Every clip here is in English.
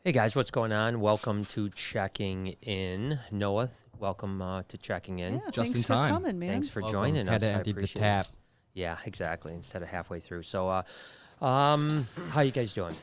Hey guys, what's going on? Welcome to Checking In. Noah, welcome to Checking In. Yeah, Just thanks in for time. coming, man. Thanks for Welcome. joining Had us. to I empty the appreciate tap. it. Yeah, exactly. Instead of halfway through. So, how you guys doing?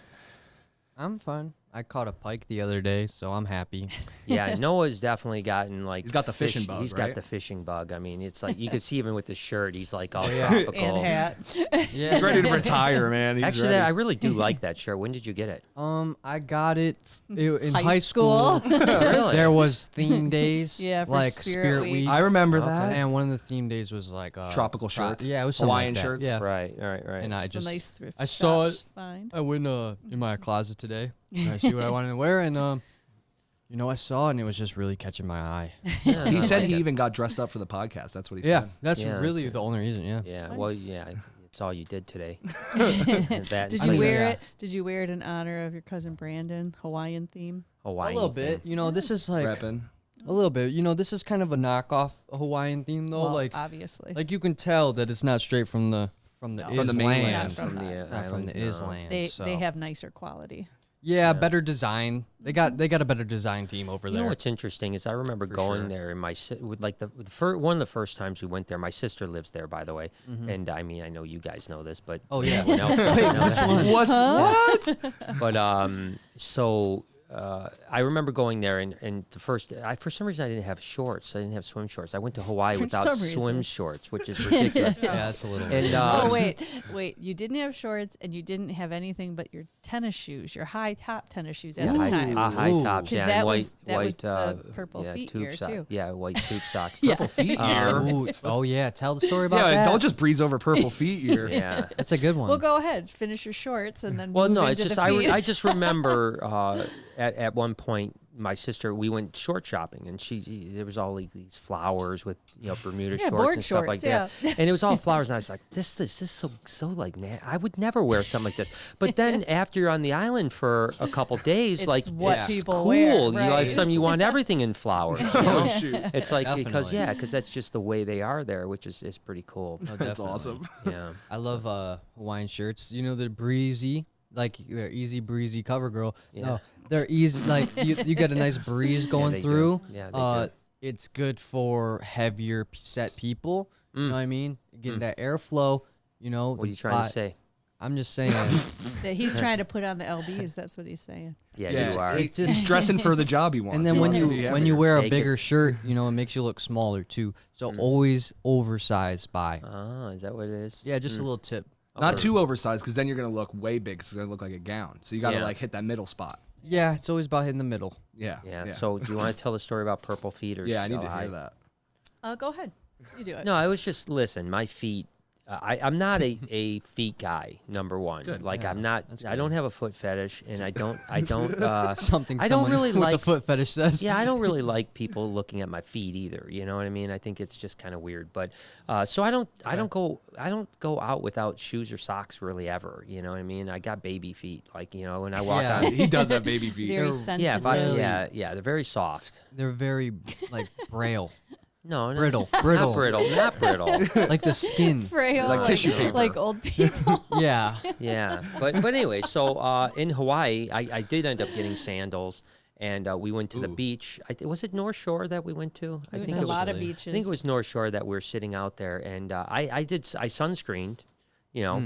I'm fine. I caught a pike the other day, so I'm happy. Yeah, Noah's definitely gotten like He's got the fishing bug, He's right? got the fishing bug. I mean, it's like you could see even with the shirt, he's like all Yeah. tropical. And hat. Yeah. He's ready to retire, man. He's Actually, ready. I really do like that shirt. When did you get it? I got it in High high school. Really? There was theme days, Yeah, for like Spirit Week. I remember Okay. that. and one of the theme days was like Tropical shirts. Yeah, it was something Hawaiian like that. shirts. Yeah, Right. and I It's a just nice thrift I saw shop find. I went in my closet today. And I see what I wanted to wear, and I saw it, and it was just really catching my eye. Yeah, He I said like he it. even got dressed up for the podcast. That's what he Yeah, said. that's Yeah, really that's the only reason. Yeah. Yeah. Nice. Well, yeah. It's all you did today. And that Did and you playing wear yeah. it? Did you wear it in honor of your cousin Brandon, Hawaiian theme? Hawaiian A little thing. bit. This is like Reppin'. a little bit. This is kind of a knockoff Hawaiian theme, though. Well, like obviously. you can tell that it's not straight from the No. From the mainland. It's not from the that. It's not from islands, the no. island. They so. have nicer quality. Yeah, better design. They got a better design team over You there. know what's interesting is I remember going sure. there, and one of the first times we went there. My sister lives there, by the way, and I mean I know you guys know this, but Oh, yeah. everyone else doesn't know that. What? But so I remember going there, and for some reason I didn't have shorts. I didn't have swim shorts. I went to Hawaii For without some swim reason. shorts, which is ridiculous. Yeah, that's a little. And Oh wait! You didn't have shorts, and you didn't have anything but your tennis shoes, your high top tennis shoes at the high, time. high Ooh. tops, 'Cause yeah, that and was- white, that was white, the purple yeah, feet tube year, sock- too. Yeah, white tube socks. Yeah. Purple feet year. Ooh, oh yeah, tell the story about Yeah, that. don't just breeze over purple feet year. Yeah. That's a good one. Well, go ahead, finish your shorts, and then. Well, move no, into it's just the feet. I just remember at one point my sister, we went short shopping, and there was all like these flowers with Bermuda Yeah, shorts board and stuff like shorts, that, and it was all flowers, and I was like, this is so like I would never wear something like this. But then after you're on the island for a couple days, It's like what it's people cool. wear, You like right. you want everything in flowers. You Oh know? shoot. It's like because Definitely. because that's just the way they are there, which is pretty cool. Oh, That's definitely. awesome. Yeah. I love Hawaiian shirts. They're breezy, like they're easy breezy cover girl. Yeah. No, they're easy. Like you get a nice breeze going they do. through. Yeah, they do. It's good for heavier set people. You know what I mean? Getting that airflow. What are you trying to say? I'm just saying. That he's trying to put on the LBs. That's what he's saying. Yeah, Yeah, you are. it He's dressing for the job he wants. And then He when wants to be you heavier. wear a Fake it. bigger shirt, it makes you look smaller too. So always oversized buy. Ah, is that what it is? Yeah, just a little tip. Not too oversized, because then you're gonna look way big. 'Cause it's gonna look like a gown. So you gotta Yeah. like hit that middle spot. Yeah, it's always about hitting the middle. Yeah. Yeah. So, do you want to tell the story about purple feet or? yeah, I need shall to hear that. Go ahead. You do it. No, I was just listen. My feet. I'm not a feet guy. Number one, Good. like Yeah, I'm not. that's I don't have a foot fetish, and I don't. Something I don't someone really with like- the foot fetish says. Yeah, I don't really like people looking at my feet either. You know what I mean? I think it's just kind of weird. But so I don't go out without shoes or socks really ever. You know what I mean? I got baby feet. Like when I walk Yeah. on. He does have baby feet. Very They're- sensitive. Yeah, they're very soft. They're very like braille, No, brittle, not brittle. like the skin. Frail, Like tissue paper. like old people. Yeah, Yeah, but anyway, so in Hawaii, I did end up getting sandals, and we went to the beach. Was it North Shore that we went to? We went think to it a lot was. of beaches. I think it was North Shore that we were sitting out there, and I sunscreened,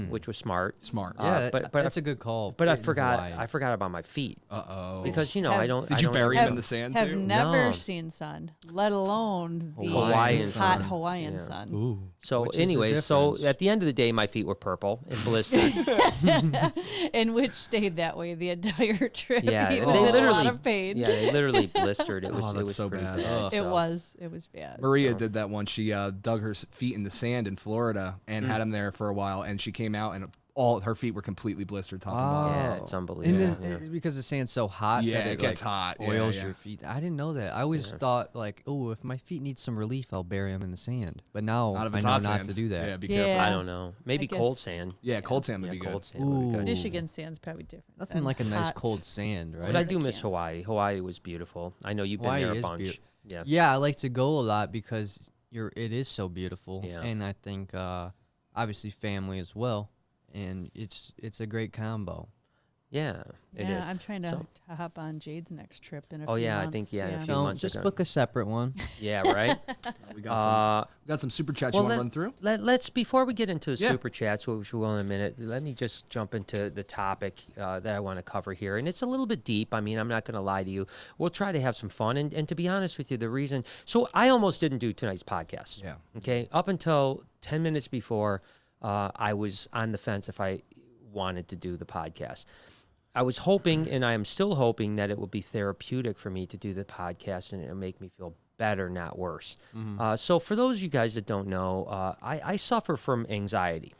which was smart. Smart. yeah. but That's a good call. But I in forgot Hawaii. about my feet Uh-oh. because I Have- don't. Did I you don't bury have- him in the sand Have too? never No. seen sun, let alone the Hawaiian hot sun. Hawaiian Yeah. sun. Ooh. So Which is the anyway, so difference. at the end of the day, my feet were purple and blistered. And which stayed that way the entire trip. Yeah, he they was in a literally- lot of pain. Yeah, they literally blistered. It was Oh, it that's was so pretty bad. bad. Ugh. It so- was bad. Maria So- did that once. She dug her feet in the sand in Florida and had them there for a while, and she came out and all her feet were completely blistered top and bottom. Yeah, Oh. it's And unbelievable. this, because the sand's so hot Yeah, that it gets like, hot. Yeah, oils yeah. your feet. I didn't know that. I always thought like, oh, if my feet need some relief, I'll bury them in the sand. But now Not if I it's know hot not sand. to do that. Yeah, be Yeah. careful. I don't know. Maybe I cold guess- sand. Yeah, cold sand would Yeah, be good. cold sand would be good. Ooh. Michigan sand's probably different. Nothing than like a nice hot. cold sand, right? But I do They miss can't. Hawaii. Hawaii was beautiful. I know you've been Hawaii there a is bunch. beaut- Yeah. Yeah, I like to go a lot because it is so beautiful, Yeah. and I think obviously family as well, and it's a great combo. Yeah, it is. I'm trying to, So- to hop on Jade's next trip in a Oh, few yeah, I months. think, yeah, in a few Don't months just ago. book a separate one. Yeah, right. We got some super chats you want to run through. Let's before we get into the Yeah. super chats, which we will in a minute. Let me just jump into the topic that I want to cover here, and it's a little bit deep. I mean, I'm not going to lie to you. We'll try to have some fun, and to be honest with you, the reason. So I almost didn't do tonight's podcast. Yeah. Okay. Up until 10 minutes before, I was on the fence if I wanted to do the podcast. I was hoping, and I am still hoping, that it will be therapeutic for me to do the podcast, and it'll make me feel better, not worse. So for those of you guys that don't know, I suffer from anxiety.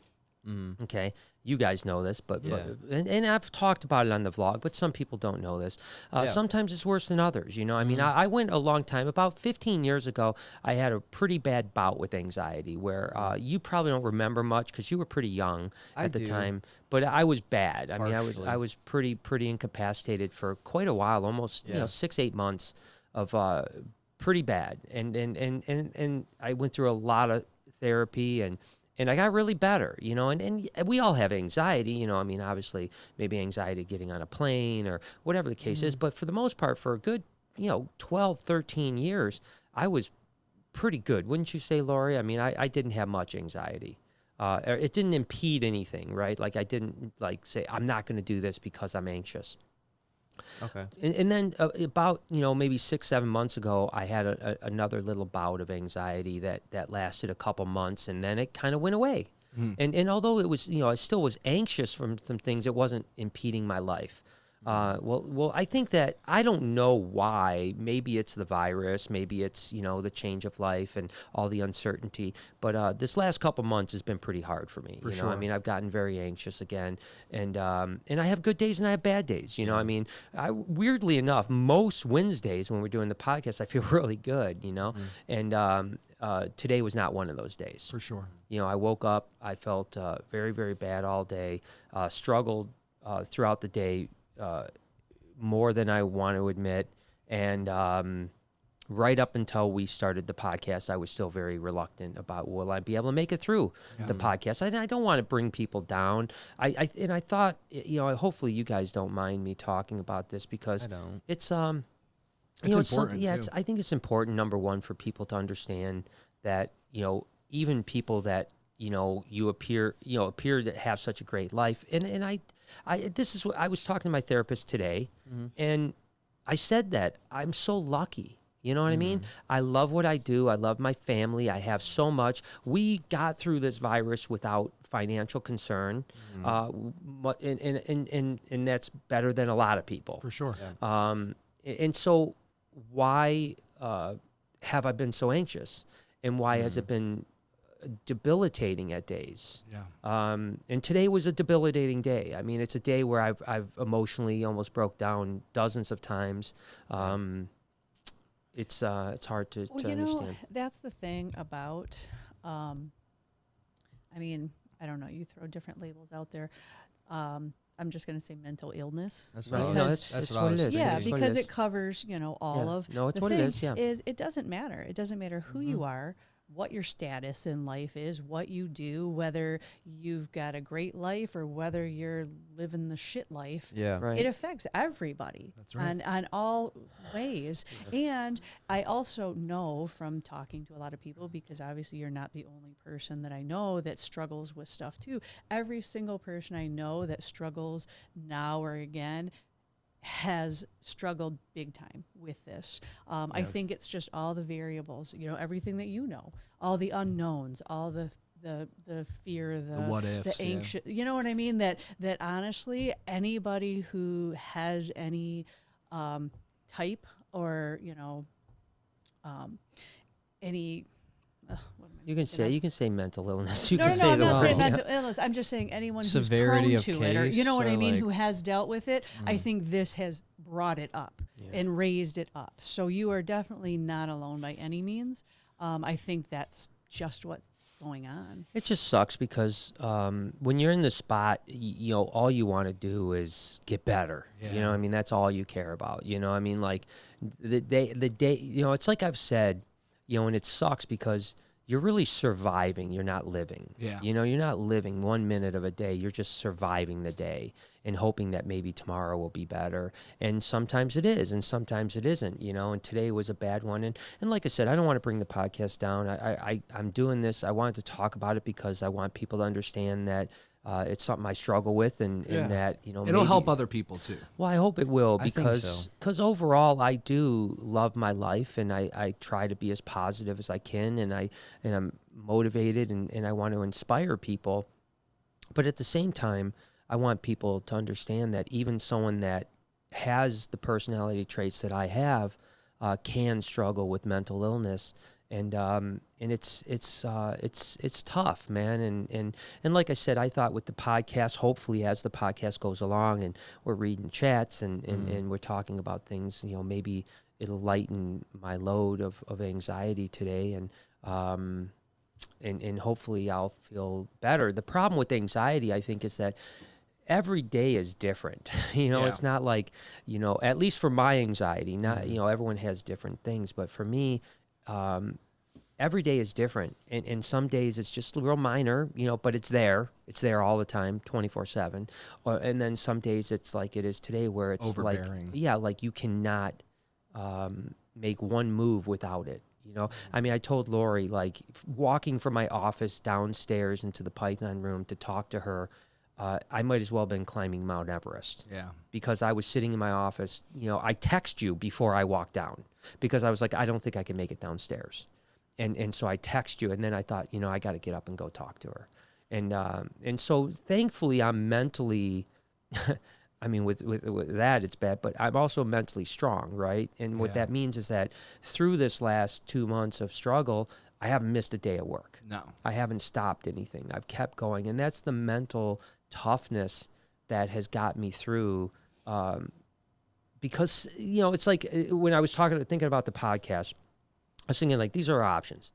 Okay, you guys know this, but and I've talked about it on the vlog, but some people don't know this. Sometimes it's worse than others. You know, I mean, I went a long time. About 15 years ago, I had a pretty bad bout with anxiety, where you probably don't remember much because you were pretty young at the time. But I was bad. I mean, I was pretty incapacitated for quite a while, almost 6-8 months of pretty bad. And I went through a lot of therapy and I got really better, you know, and we all have anxiety, you know, I mean, obviously maybe anxiety getting on a plane or whatever the case is, but for the most part, for a good, 12, 13 years, I was pretty good. Wouldn't you say, Lori? I mean, I didn't have much anxiety. It didn't impede anything, right? Like I didn't say, I'm not going to do this because I'm anxious. Okay. And then about, maybe 6-7 months ago, I had another little bout of anxiety that lasted a couple months, and then it kind of went away. And although it was, I still was anxious from some things, it wasn't impeding my life. Well, I think that I don't know why. Maybe it's the virus, maybe it's the change of life and all the uncertainty. But this last couple months has been pretty hard for me. Sure. I mean, I've gotten very anxious again, and I have good days and I have bad days. I mean, weirdly enough, most Wednesdays when we're doing the podcast, I feel really good. And today was not one of those days. For sure. I woke up, I felt very, very bad all day, struggled throughout the day. More than I want to admit. And right up until we started the podcast, I was still very reluctant about, will I be able to make it through the podcast? I don't want to bring people down. I thought, hopefully you guys don't mind me talking about this because I don't. it's It's important, too. I think it's important, number one, for people to understand that, even people that, you appear to have such a great life. And this is what I was talking to my therapist today, and I said that I'm so lucky. You know what I mean? I love what I do. I love my family. I have so much. We got through this virus without financial concern, and that's better than a lot of people. For sure. And so why have I been so anxious? And why has it been debilitating at days? And today was a debilitating day. I mean, it's a day where I've emotionally almost broke down dozens of times. It's hard to understand. That's the thing about, I mean, I don't know, you throw different labels out there. I'm just going to say mental illness. That's Right. what, No, I it's was, that's what what I it was is. thinking. Yeah, It's what it because is. it covers, all Yeah. of. No, it's the what it thing is, yeah. Is it doesn't matter. It doesn't matter who you are, what your status in life is, what you do, whether you've got a great life or whether you're living the shit life. Yeah. Right. It affects everybody. That's right. On all ways. And I also know from talking to a lot of people, because obviously you're not the only person that I know that struggles with stuff too. Every single person I know that struggles now or again has struggled big time with this. I think it's just all the variables, everything that all the unknowns, all the fear, the what ifs, the anxious, you know what I mean? That honestly, anybody who has any type or any You can say mental illness. You no, can say I'm the not word. saying yeah. mental illness. I'm just saying anyone Severity who's of prone to it, or you know what case, I or mean, like- who has dealt with it. I think this has brought it up and raised it up. So you are definitely not alone by any means. I think that's just what's going on. It just sucks because when you're in the spot, all you want to do is get better. Yeah. I mean, that's all you care about. I mean, like the day, it's like I've said, and it sucks because you're really surviving. You're not living. Yeah. You know, you're not living 1 minute of a day. You're just surviving the day and hoping that maybe tomorrow will be better. And sometimes it is, and sometimes it isn't, you know, and today was a bad one. And like I said, I don't want to bring the podcast down. I'm doing this. I wanted to talk about it because I want people to understand that it's something I struggle with, and that, you know, It'll help other people too. Well, I hope it will, I think because overall I do love my life, and I try to be as positive as I can, and I'm motivated, and I want to inspire people. But at the same time, I want people to understand that even someone that has the personality traits that I have can struggle with mental illness. And it's tough, man. And like I said, I thought with the podcast, hopefully as the podcast goes along and we're reading chats and we're talking about things, you know, maybe it'll lighten my load of anxiety today, and hopefully I'll feel better. The problem with anxiety, I think, is that every day is different. You know, it's not like, you know, at least for my anxiety, not, you know, everyone has different things, but for me, every day is different, and some days it's just real minor, you know, but it's there all the time, 24/7. And then some days it's like it is today, where it's overbearing. like you cannot make one move without it. You know, I mean, I told Lori, like, walking from my office downstairs into the Python room to talk to her, I might as well have been climbing Mount Everest. Yeah. Because I was sitting in my office. You know, I text you before I walked down because I was like, I don't think I can make it downstairs. And so I text you, and then I thought, you know, I got to get up and go talk to her. And so thankfully I'm mentally, I mean, with that it's bad, but I'm also mentally strong, right? And what that means is that through this last 2 months of struggle, I haven't missed a day of work. No. I haven't stopped anything. I've kept going. And that's the mental toughness that has got me through. Because, you know, it's like when I was thinking about the podcast, I was thinking, like, these are our options.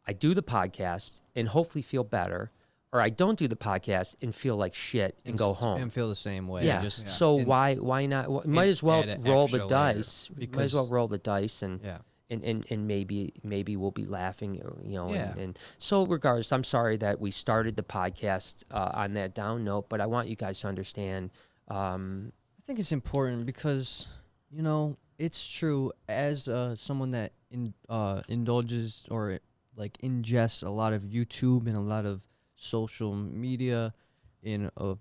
I do the podcast and hopefully feel better, or I don't do the podcast and feel like shit and go home. And feel the same way. Yeah. So why not? Might as well roll the dice. Might as well roll the dice, and maybe we'll be laughing, you know. And so regardless, I'm sorry that we started the podcast on that down note, but I want you guys to understand. I think it's important because, you know, it's true, as someone that indulges or like ingests a lot of YouTube and a lot of social media in a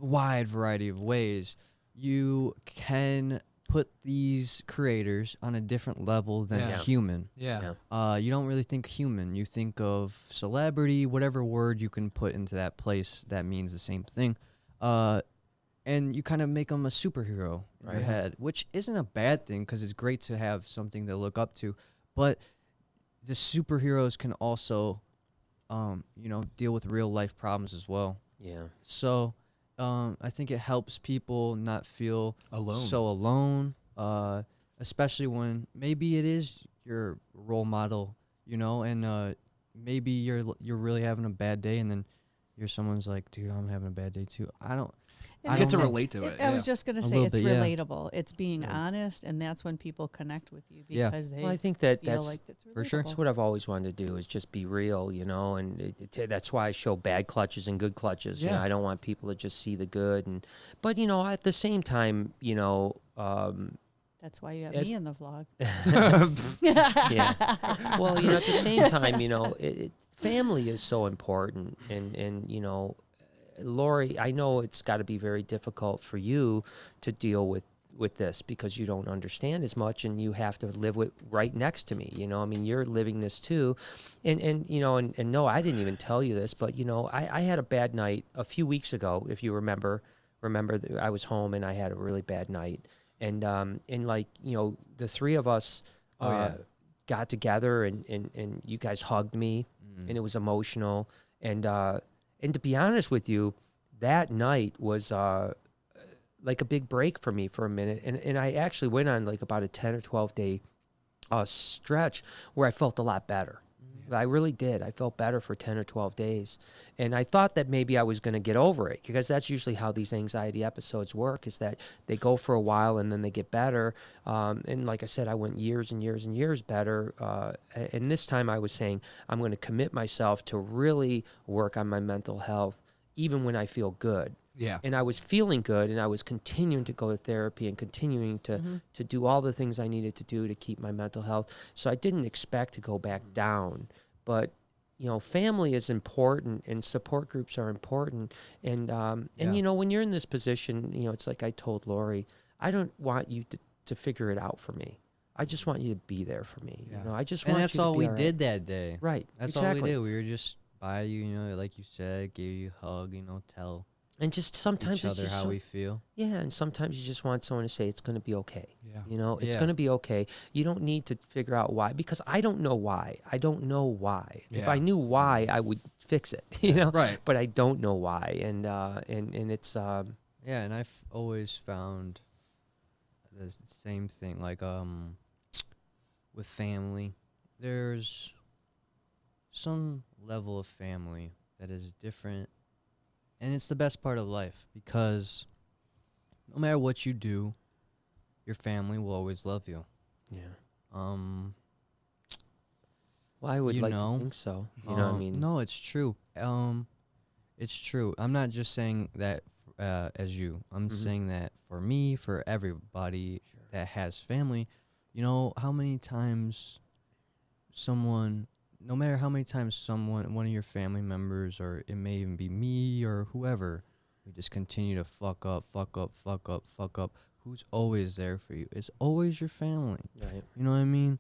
wide variety of ways, you can put these creators on a different level than human. You don't really think human. You think of celebrity, whatever word you can put into that place that means the same thing. And you kind of make them a superhero in your head, which isn't a bad thing because it's great to have something to look up to. But the superheroes can also, you know, deal with real life problems as well. Yeah. So I think it helps people not feel so alone, especially when maybe it is your role model, you know, and maybe you're really having a bad day, and then someone's like, dude, I'm having a bad day too. I get to relate to it. I was just going to say it's relatable. It's being honest, and that's when people connect with you because they I think that's like it's for sure. That's what I've always wanted to do, is just be real, you know, and that's why I show bad clutches and good clutches. You know, I don't want people to just see the good, but you know, at the same time, you know, that's why you have me in the vlog. Well, you know, at the same time, you know, family is so important, and you know, Lori, I know it's got to be very difficult for you to deal with this because you don't understand as much, and you have to live with right next to me. You know, I mean, you're living this too, and you know, and no, I didn't even tell you this, but you know, I had a bad night a few weeks ago. If you remember that I was home and I had a really bad night, and like, you know, the three of us got together, and you guys hugged me, and it was emotional, and to be honest with you, that night was like a big break for me for a minute. And I actually went on like about a 10 or 12 day stretch where I felt a lot better. I really did. I felt better for 10 or 12 days. And I thought that maybe I was going to get over it, because that's usually how these anxiety episodes work, is that they go for a while and then they get better. And like I said, I went years and years and years better. And this time I was saying, I'm going to commit myself to really work on my mental health, even when I feel good. Yeah. And I was feeling good, and I was continuing to go to therapy and continuing to do all the things I needed to do to keep my mental health. So I didn't expect to go back down. But, you know, family is important, and support groups are important. And you know, when you're in this position, you know, it's like I told Lori, I don't want you to figure it out for me. I just want you to be there for me. Yeah. You know, I just And want that's you to all be we all right. did that day. Right. That's exactly. all we did. We were just by you, you know, like you said, gave you a hug, you know, tell And just sometimes each it's other just how so- we feel. Yeah, and sometimes you just want someone to say it's going to be okay. Yeah. You know, it's Yeah. going to be okay. You don't need to figure out why, because I don't know why. I don't know why. If I Yeah. knew why, I would fix it. You know, Right. But I don't know why, and it's Yeah, and I've always found the same thing. Like with family, there's some level of family that is different, and it's the best part of life, because no matter what you do, your family will always love you. yeah. Um, Well, I would you like know, to think so. You know what I mean? No, it's true. It's true. I'm not just saying that as you. I'm Mhm. saying that for me, for everybody that has family. You know how many times someone, no matter how many times someone, one of your family members, or it may even be me or whoever, we just continue to fuck up. Who's always there for you? It's always your family. Right. You know what I mean?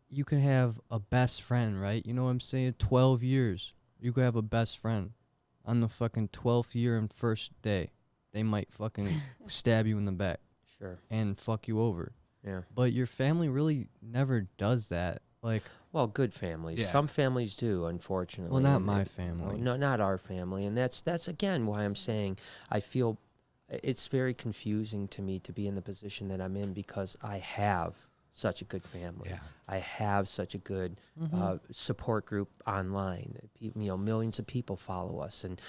You can have a best friend, right? You know what I'm saying? 12 years. You could have a best friend. On the fucking 12th year and first day, they might fucking stab you in the back Sure. and fuck you over. Yeah. But your family really never does that. Like, Well, good families. Yeah. Some families do, unfortunately. well, not and- my and- family. No, not our family, and that's again why I'm saying I feel it's very confusing to me to be in the position that I'm in, because I have such a good family. Yeah. I have such a good support group online. You know, millions of people follow us and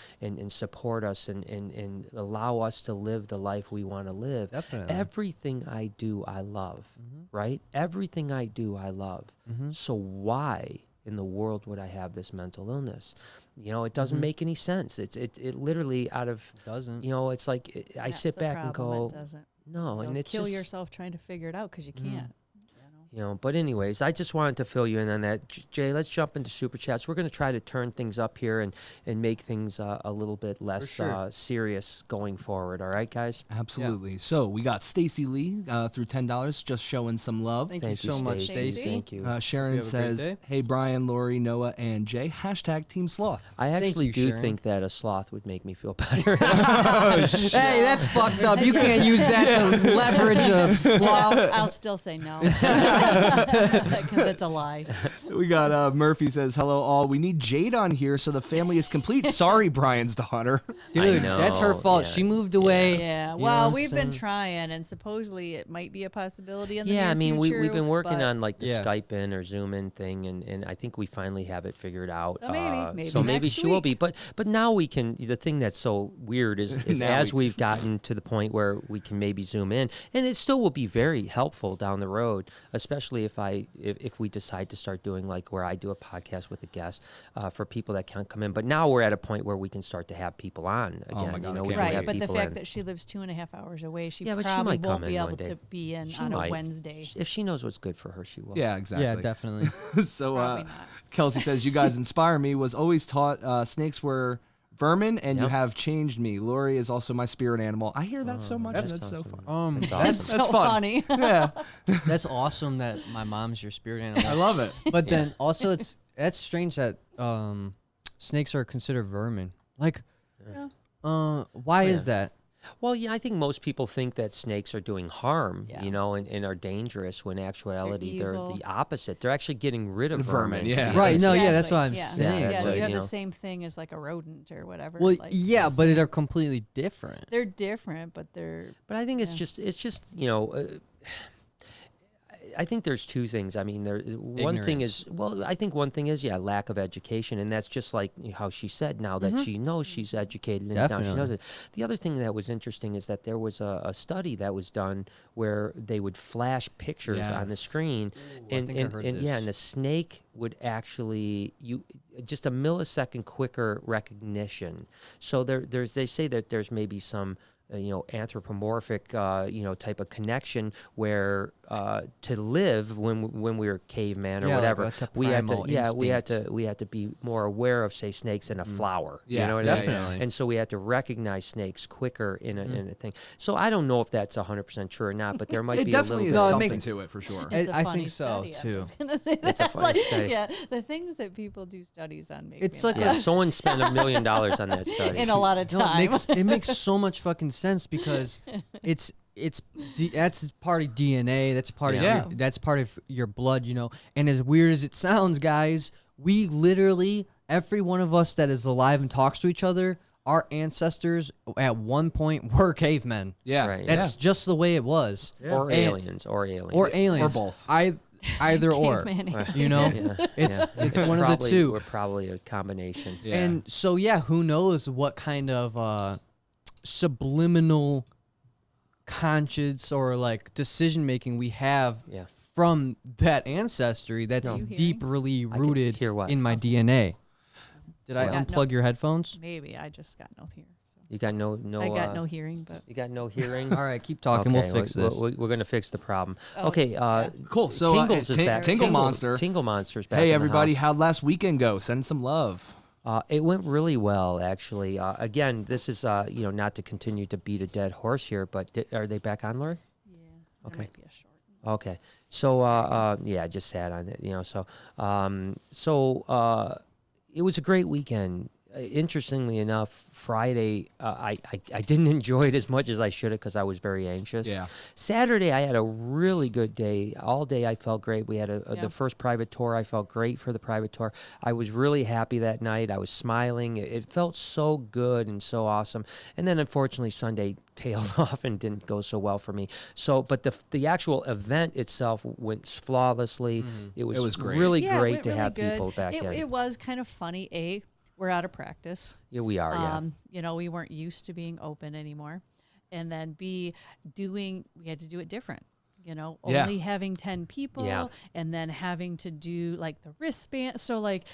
support us and allow us to live the life we want to live. Definitely. Everything I do, I love, right? Everything I do, I love. So why in the world would I have this mental illness? You know, it doesn't make any sense. It literally out of, Doesn't. you know, it's like I That's sit the back and problem, go, it doesn't. no, and You'll it's kill just, yourself trying to figure it out because you can't. you know, but anyways, I just wanted to fill you in on that. Jay, let's jump into Super Chats. We're going to try to turn things up here and make things a little bit less sure. serious going forward. All right, guys? Absolutely. So we got Stacy Lee through $10, just showing some love. Thank you so much, Stacey. Stacy. Thank you. Sharon You have a great says, day. "Hey Brian, Lori, Noah, and Jay. # Team Sloth." I actually you, do Sharon. think that a sloth would make me feel better. Hey, that's fucked up. You can't use that to leverage a flaw. I'll still say no because it's a lie. We got Murphy says, "Hello all. We need Jade on here so the family is complete." Sorry, Brian's daughter. Dude, know, that's her fault. yeah. She moved away. Yeah. You know Well, what we've I'm been saying? trying, and supposedly it might be a possibility in the Yeah, near I mean, future. we've been working but on like the Yeah. Skype in or Zoom in thing, and I think we finally have it figured out. So maybe so maybe next she will week. be. But now we can. The thing that's so weird is Now as we we've gotten to the point where we can maybe Zoom in, and it still will be very helpful down the road, especially if we decide to start doing like where I do a podcast with a guest for people that can't come in. But now we're at a point where we can start to have people on again. Oh my God, you I know, we can't can right, have but the people fact in. that she lives 2.5 hours away, she Yeah, but she probably might come won't in be one able day. to be in She on might. a Wednesday. If she knows what's good for her, she will. Yeah, exactly. Yeah, definitely. So Probably not. Kelsey says, "You guys inspire me. Was always taught snakes were vermin, and you Yep. have changed me. Lori is also my spirit animal." I hear that so much. and that's that's so awesome. fun. That's That's awesome. That's so fun. funny. Yeah, that's awesome that my mom's your spirit animal. I love it. But then also that's strange that snakes are considered vermin. Like, why is that? Well, yeah, I think most people think that snakes are doing harm, Yeah. you know, and are dangerous when actuality they're evil. the opposite. They're actually getting rid of Vermin, vermin. yeah. Right, no, yeah, that's Exactly, what I'm yeah. saying. Yeah, Yeah, so, you have you the know. same thing as like a rodent or whatever. Well, like, yeah, it's- but they're completely different. they're different, but they're But I think it's Yeah. just you know, I think there's two things. I mean, one thing is, well, I think one thing is, lack of education, and that's just like how she said. Now that she knows she's educated, and now she knows it. The other thing that was interesting is that there was a study that was done where they would flash pictures on the screen, and the snake would actually just a millisecond quicker recognition. So they say that there's maybe some anthropomorphic, type of connection where to live when we were caveman or whatever, we had to be more aware of, say, snakes in a flower. You know what I mean? And so we had to recognize snakes quicker in a thing. So I don't know if that's 100% true or not, but there might be a little bit something to it for sure. I think so study. too. I was gonna say it's a funny study. Yeah, the things that people do studies on. It's like someone spent $1 million on that study in a lot of time. It makes so much fucking sense because that's part of DNA. That's part of that's part of your blood, And as weird as it sounds, guys, we literally, every one of us that is alive and talks to each other, our ancestors at one point were cavemen. Yeah, right. That's just the way it was. Yeah. Or aliens, or both. Either or, it's one of the two. We're probably a combination. Yeah. And so who knows what kind of subliminal conscience or like decision making we have from that ancestry that's deeply rooted in my DNA. Did I unplug your headphones? Maybe I just got no hearing. So. You got no. I got no hearing, but you got no hearing. All right, keep talking. We'll fix this. We're gonna fix the problem. Okay. Cool. So Tingles is back. Tingle Monster. Tingle Monster's back. Hey everybody, how'd last weekend go? Send some love. It went really well, actually. Again, this is not to continue to beat a dead horse here, but are they back on, Lori? Yeah. Okay. Might be a short one. Okay. So I just sat on it, So it was a great weekend. Interestingly enough, Friday I didn't enjoy it as much as I should have because I was very anxious. Yeah. Saturday I had a really good day. All day I felt great. We had the first private tour. I felt great for the private tour. I was really happy that night. I was smiling. It felt so good and so awesome. And then unfortunately Sunday tailed off and didn't go so well for me. So, but the actual event itself went flawlessly. It was great. Really great to really have good. people back in. It was kind of funny. We're out of practice. Yeah, we are. We weren't used to being open anymore, and then we had to do it different. Only having 10 people, and then having to do like the wristband. So like,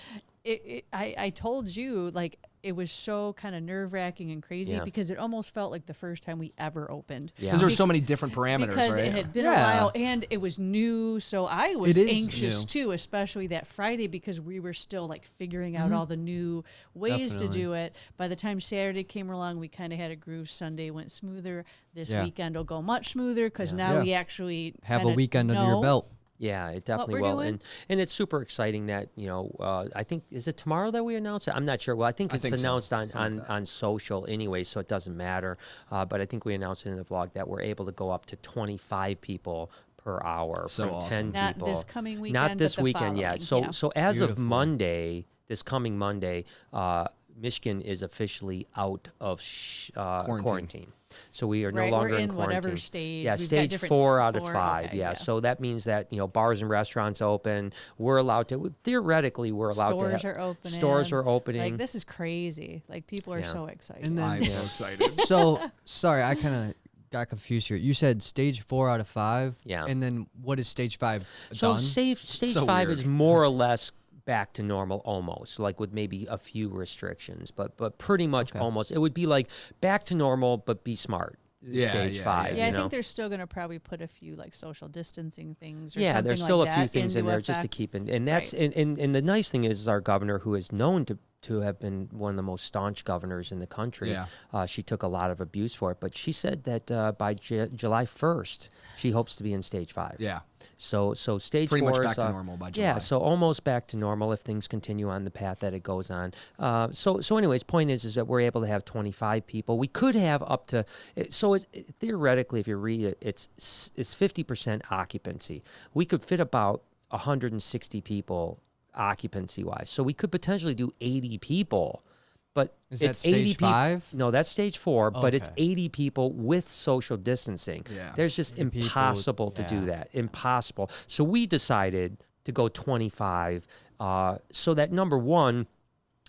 I told you like. It was so kind of nerve-wracking and crazy because it almost felt like the first time we ever opened. Because there were so many different parameters, because right? it had been a while and it was new, so I was anxious too, especially that Friday because we were still like figuring out all the new ways to do it. By the time Saturday came along, we kind of had a groove. Sunday went smoother. This weekend will go much smoother because now we actually have a weekend under your belt. Yeah, it definitely will, and it's super exciting that I think is it tomorrow that we announce it? I'm not sure. Well, I think it's announced on social anyway, so it doesn't matter. But I think we announced it in the vlog that we're able to go up to 25 people per hour from awesome. 10 Not people. Not this coming weekend. Not this weekend yet. So as Beautiful. of Monday, this coming Monday, Michigan is officially out of quarantine. So we are no longer we're in quarantine. Whatever stage. Yeah, We've stage 4 out of 5. Okay, yeah, so that means that bars and restaurants open. We're allowed to theoretically Stores are opening. Stores are opening. Like this is crazy. Like people are so excited. And then, I'm so excited. So sorry, I kind of got confused here. You said stage 4 out of 5. Yeah. And then what is stage 5? So done? stage 5 is more or less back to normal almost, like with maybe a few restrictions, but pretty much almost. It would be like back to normal, but be smart. Stage 5. Yeah, I think they're still going to probably put a few like social distancing things or something there's still like a few that things in into there just to effect. keep in. And that's and the nice thing is our governor, who is known to have been one of the most staunch governors in the country. Yeah. She took a lot of abuse for it, but she said that by July 1st, she hopes to be in stage 5. Yeah. So stage pretty 4 much is back to normal by July. Yeah, so almost back to normal if things continue on the path that it goes on. So anyways, point is that we're able to have 25 people. We could have up to theoretically, if you read it, it's 50% occupancy. We could fit about 160 people occupancy wise. So we could potentially do 80 people but Is that it's 80 stage people. 5? No, that's stage 4, but it's Okay. 80 people with social distancing. Yeah. There's just And people- impossible to do yeah. that. Impossible. So we decided to go 25 so that number one,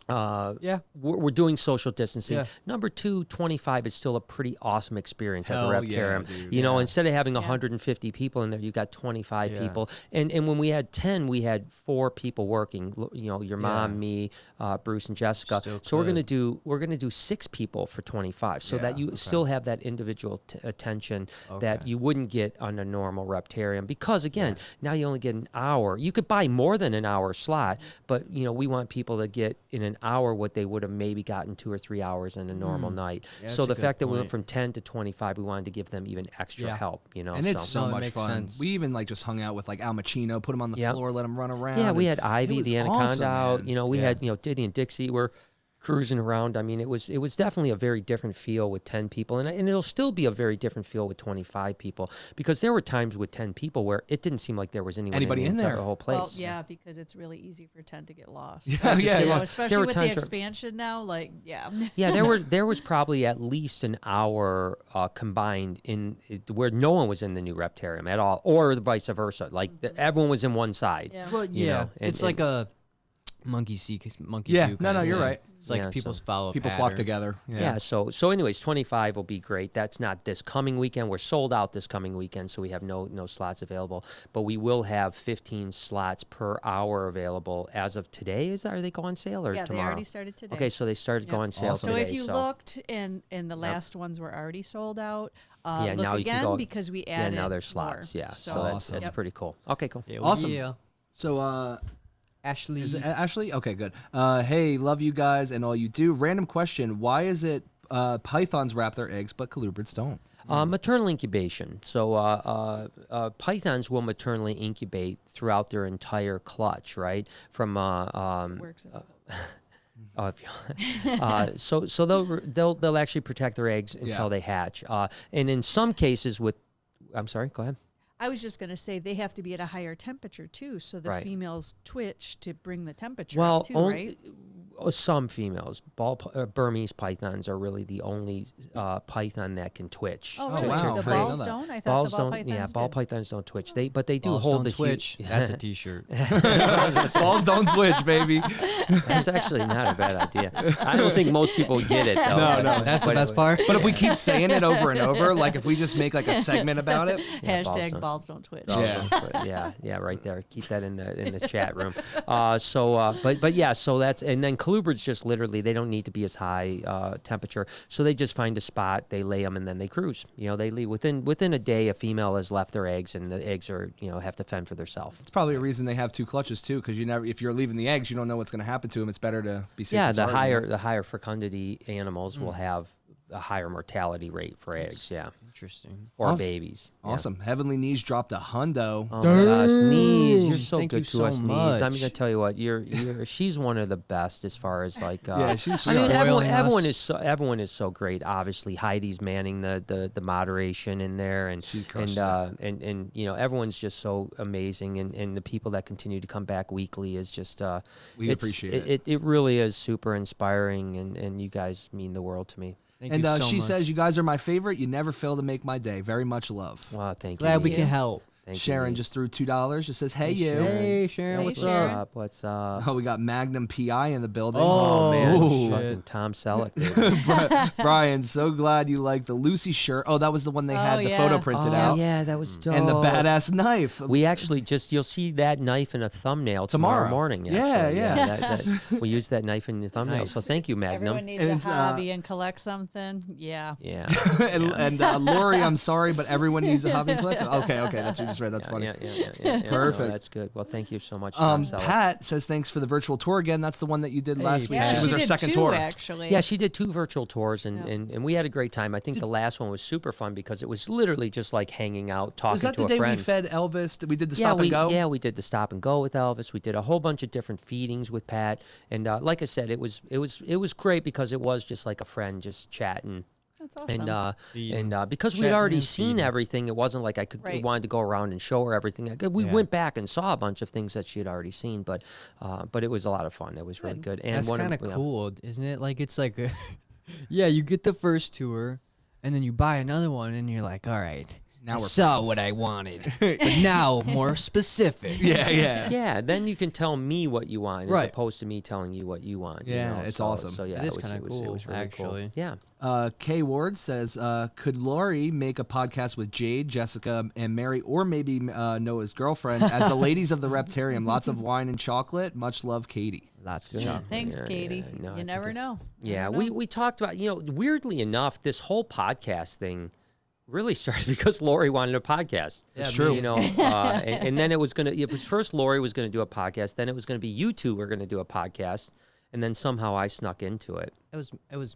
Yeah. we're doing social distancing. Yeah. Number 2, 25 is still a pretty awesome experience at the Hell Rep-Terraeum. yeah, dude. You know, Yeah. instead of having 150 people in there, you got 25 Yeah. people. And when we had 10, we had 4 people working. You know, your mom, Yeah. me, Bruce, and Jessica. Still So we're could. gonna do 6 people for 25, so that Yeah, you still have that individual attention that Okay. you wouldn't get on a normal Rep-Terraeum. Because again, now you only get an hour. You could buy more than an hour slot, but you know we want people to get in an hour what they would have maybe gotten 2 or 3 hours in a normal night. Yeah, So that's a the good fact that we went point. from 10 to 25, we wanted to give them even extra Yeah. help. You know, And it's so. so No, it much makes fun. sense. We even like just hung out with like Al Pacino, put him on the Yep. floor, let him run around. Yeah, we and had Ivy, it was the anaconda awesome, out. man. You know, we Yeah. had Diddy and Dixie were cruising around. I mean, it was definitely a very different feel with 10 people, and it'll still be a very different feel with 25 people, because there were times with 10 people where it didn't seem like there was anyone Anybody in in the there. entire whole place. Well, yeah, because it's really easy for 10 to get lost. Yeah, Just yeah, get You know, lost. There especially were with the times where- expansion now, like, yeah. Yeah, there was probably at least an hour combined where no one was in the new Rep-Terraeum at all, or vice versa. Like everyone was in one side. Yeah. Well, You yeah. know, and- It's like a monkey see, monkey Yeah, do no, kind no, of you're thing. right. It's like Yeah, people's so follow People flock together. Yeah. So anyways, 25 will be great. That's not this coming weekend. We're sold out this coming weekend, so we have no slots available. But we will have 15 slots per hour available as of today. Are they go on sale or Yeah, they tomorrow? already started today. Okay, so they started Yep. going on sale Awesome. So today. if you looked and the last ones were already sold out, Yeah, look now you can again go- because we yeah, added now there's more. slots. Yeah, so Awesome. that's Yep. pretty cool. Okay, cool. Yeah, Awesome. Yeah. So, Ashley. is it Ashley? Okay, good. Hey, love you guys and all you do. Random question: why is it pythons wrap their eggs but colubrids don't? Maternal incubation. So pythons will maternally incubate throughout their entire clutch, right? From Works. Oh, so they'll actually protect their eggs until Yeah. they hatch. And in some cases, I'm sorry, go ahead. I was just going to say they have to be at a higher temperature too, so the Right. females twitch to bring the temperature Well, up too, right? some females, Burmese pythons are really the only python that can twitch. Oh, Oh, really? wow. The Sure, I didn't balls know that. don't? I thought Balls the ball don't. pythons Yeah, ball did. pythons don't twitch. But they do Balls hold don't the twitch. huge. That's a T-shirt. Balls don't twitch, baby. That's actually not a bad idea. I don't think most people get it though. No, but- no. That's the but- best part. But if we keep saying it over and over, like if we just make like a segment about it, Yeah, Hashtag balls balls don't twitch. don't- Yeah. but yeah, right there. Keep that in the chat room. But yeah, so that's, and then colubrids just literally they don't need to be as high temperature, so they just find a spot, they lay them, and then they cruise. You know, they leave within a day. A female has left their eggs, and the eggs are have to fend for themselves. it's probably a reason they have 2 clutches too, because if you're leaving the eggs, you don't know what's going to happen to them. It's better to be safe. Yeah, than the sorry. higher fecundity animals will have a higher mortality rate for eggs. Yeah, Interesting. or Awesome. babies. Yeah. Awesome. Heavenly Knees dropped a hundo. Oh my gosh, Knees, you're so Thank you good to so us, Knees. I'm much. gonna tell you what, she's one of the best as far as like. Yeah, she's I mean, sweet. everyone Spoiling us. everyone is so great. Obviously, Heidi's manning the moderation in there, and She crushes and everyone's just so amazing, and the people that continue to come back weekly is just We appreciate it. It really is super inspiring, and you guys mean the world to me. Thank And you so she much. says, "You guys are my favorite. You never fail to make my day. Very much love." Wow, thank you. Glad we Knees. can help. Thank you, Sharon Knees. just threw $2. Just says, "Hey, you." Sharon. Hey, Sharon, Hey, what's Sharon. up? What's up? Oh, we got Magnum PI in the building. Oh, man, Ooh. fucking Tom Selleck. Baby. Brian, so glad you like the Lucy shirt. Oh, that was the one they had Oh, the yeah. photo printed Oh, out. yeah, that was dope. And the badass knife. We actually you'll see that knife in a thumbnail tomorrow Tomorrow. morning. Yeah, Actually. yeah. We use that knife in the thumbnail. Nice. So thank you, Magnum. Everyone needs And a it's, hobby and collect something. Yeah. Yeah. and Lori, I'm sorry, but everyone needs a hobby collection. Okay, that's what you just read. That's funny. Yeah. Perfect. No, that's good. Well, thank you so much, Tom Selleck. Pat says thanks for the virtual tour again. That's the one that you did last week. Yeah, It was she our did second 2, tour. actually. Yeah, she did 2 virtual tours, and, Yeah. and we had a great time. I think the last one was super fun because it was literally just like hanging out, talking Was that to the a day friend. we fed Elvis? We did the stop and go? Yeah, we did the stop and go with Elvis. We did a whole bunch of different feedings with Pat, and like I said, it was great because it was just like a friend just chatting. That's awesome. And because we'd Chatting already and seen feeding. everything, it wasn't like I wanted to go around and show her everything. We Yeah. went back and saw a bunch of things that she had already seen, but it was a lot of fun. It was really good. And That's kind of cool, isn't it? Like it's like, yeah, you get the first tour, and then you buy another one, and you're like, all right. Now I we're saw friends. what I wanted, but now more specific. Yeah, yeah. Yeah, then you can tell me what you want as Right. opposed to me telling you what you want. Yeah, you know? it's So- awesome. So yeah, It is was, kinda it was, it cool, was really actually. cool. Yeah. Kay Ward says, could Lori make a podcast with Jade, Jessica, and Mary, or maybe Noah's girlfriend as the ladies of the Rep-Terraeum? Lots of wine and chocolate. Much love, Katie. Lots of chocolate. Thanks, Yeah, Katie. yeah, no, I You think never it- know. Yeah, Never know. we talked about, weirdly enough, this whole podcast thing really started because Lori wanted a podcast. It's Yeah, true. You know, and then it was first Lori was going to do a podcast, then it was going to be you two were going to do a podcast, and then somehow I snuck into it. It was.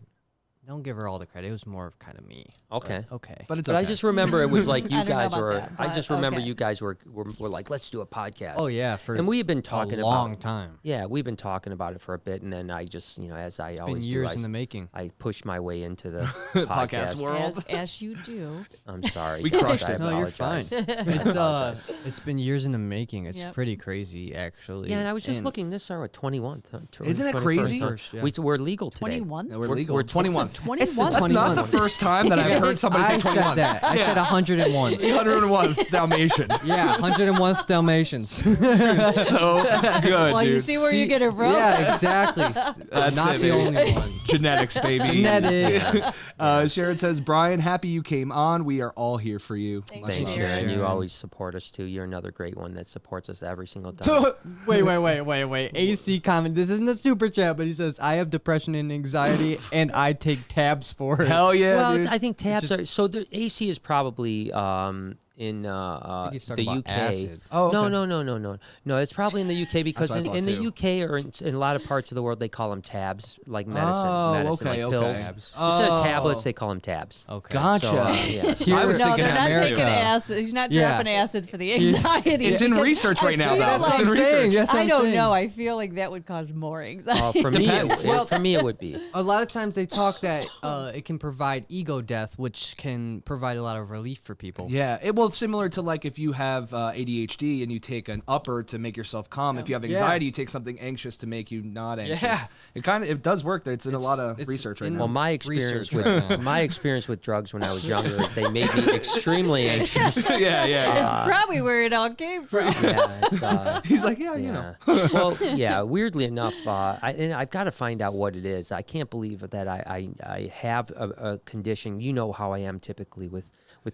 Don't give her all the credit. It was more kind of me. Okay. Okay. But it's But okay. I just remember it was like I you don't know guys about were. that, I but just remember okay. you guys were like, let's do a podcast. Oh yeah, for and we had been talking a long about. time. Yeah, we've been talking about it for a bit, and then I just, as I It's been always do, years in the making. I pushed my way into the Podcast podcast world. As you do. I'm sorry. We guys, crushed I it. No, you're fine. apologize. It's it's been years in the making. It's Yep. pretty crazy, actually. Yeah, and I was just And looking. This are 21. Isn't it crazy? Yeah. We're legal today. 21? No, we're legal. We're 21. 21? That's not the first time that I've heard somebody say I 21. said that. I said 101. 101 Dalmatian. Yeah, 101th Dalmatians. So good, Well, dude. you see where you get it from? Yeah, exactly. That's Not it, the baby. only one. Genetics, baby. Genetics. Sharon says, Brian, happy you came on. We are all here for you. Thank Much you, Thanks, love. Sharon. You Sharon. always support us too. You're another great one that supports us every single time. So, wait. AC comment. This isn't a super chat, but he says, I have depression and anxiety, and I take tabs for it. Hell yeah, Well, dude. I think tabs just- are so. The AC is probably in he's the talking about UK. acid. Oh, okay. No. It's probably in the UK because what I in thought, the UK or in a lot of parts of the world they call them tabs, like medicine. Oh, medicine, okay, like okay. pills. Tabs. Instead of Oh. tablets, they call them tabs. Okay. Gotcha. So, yeah. Here- I was No, thinking they're not America. taking acid. He's not Yeah. dropping acid for the anxiety. It's in because research I right now, feel though. That's like- what It's I'm in saying. research. That's what I I'm don't saying. know. I feel like that would cause more anxiety. For me, Depends. for me, it would be. A lot of times they talk that it can provide ego death, which can provide a lot of relief for people. Yeah, well, similar to like if you have ADHD and you take an upper to make yourself calm. If you have anxiety, you take something anxious to make you not anxious. Yeah. It does work. It's in a lot of it's research right in- now. Well, my experience Research with right now. my experience with drugs when I was younger is they made me extremely anxious. yeah. It's probably where it all came from. Yeah, it's, He's like, yeah, you know. well, yeah. Weirdly enough, and I've got to find out what it is. I can't believe that I have a condition. You know how I am typically with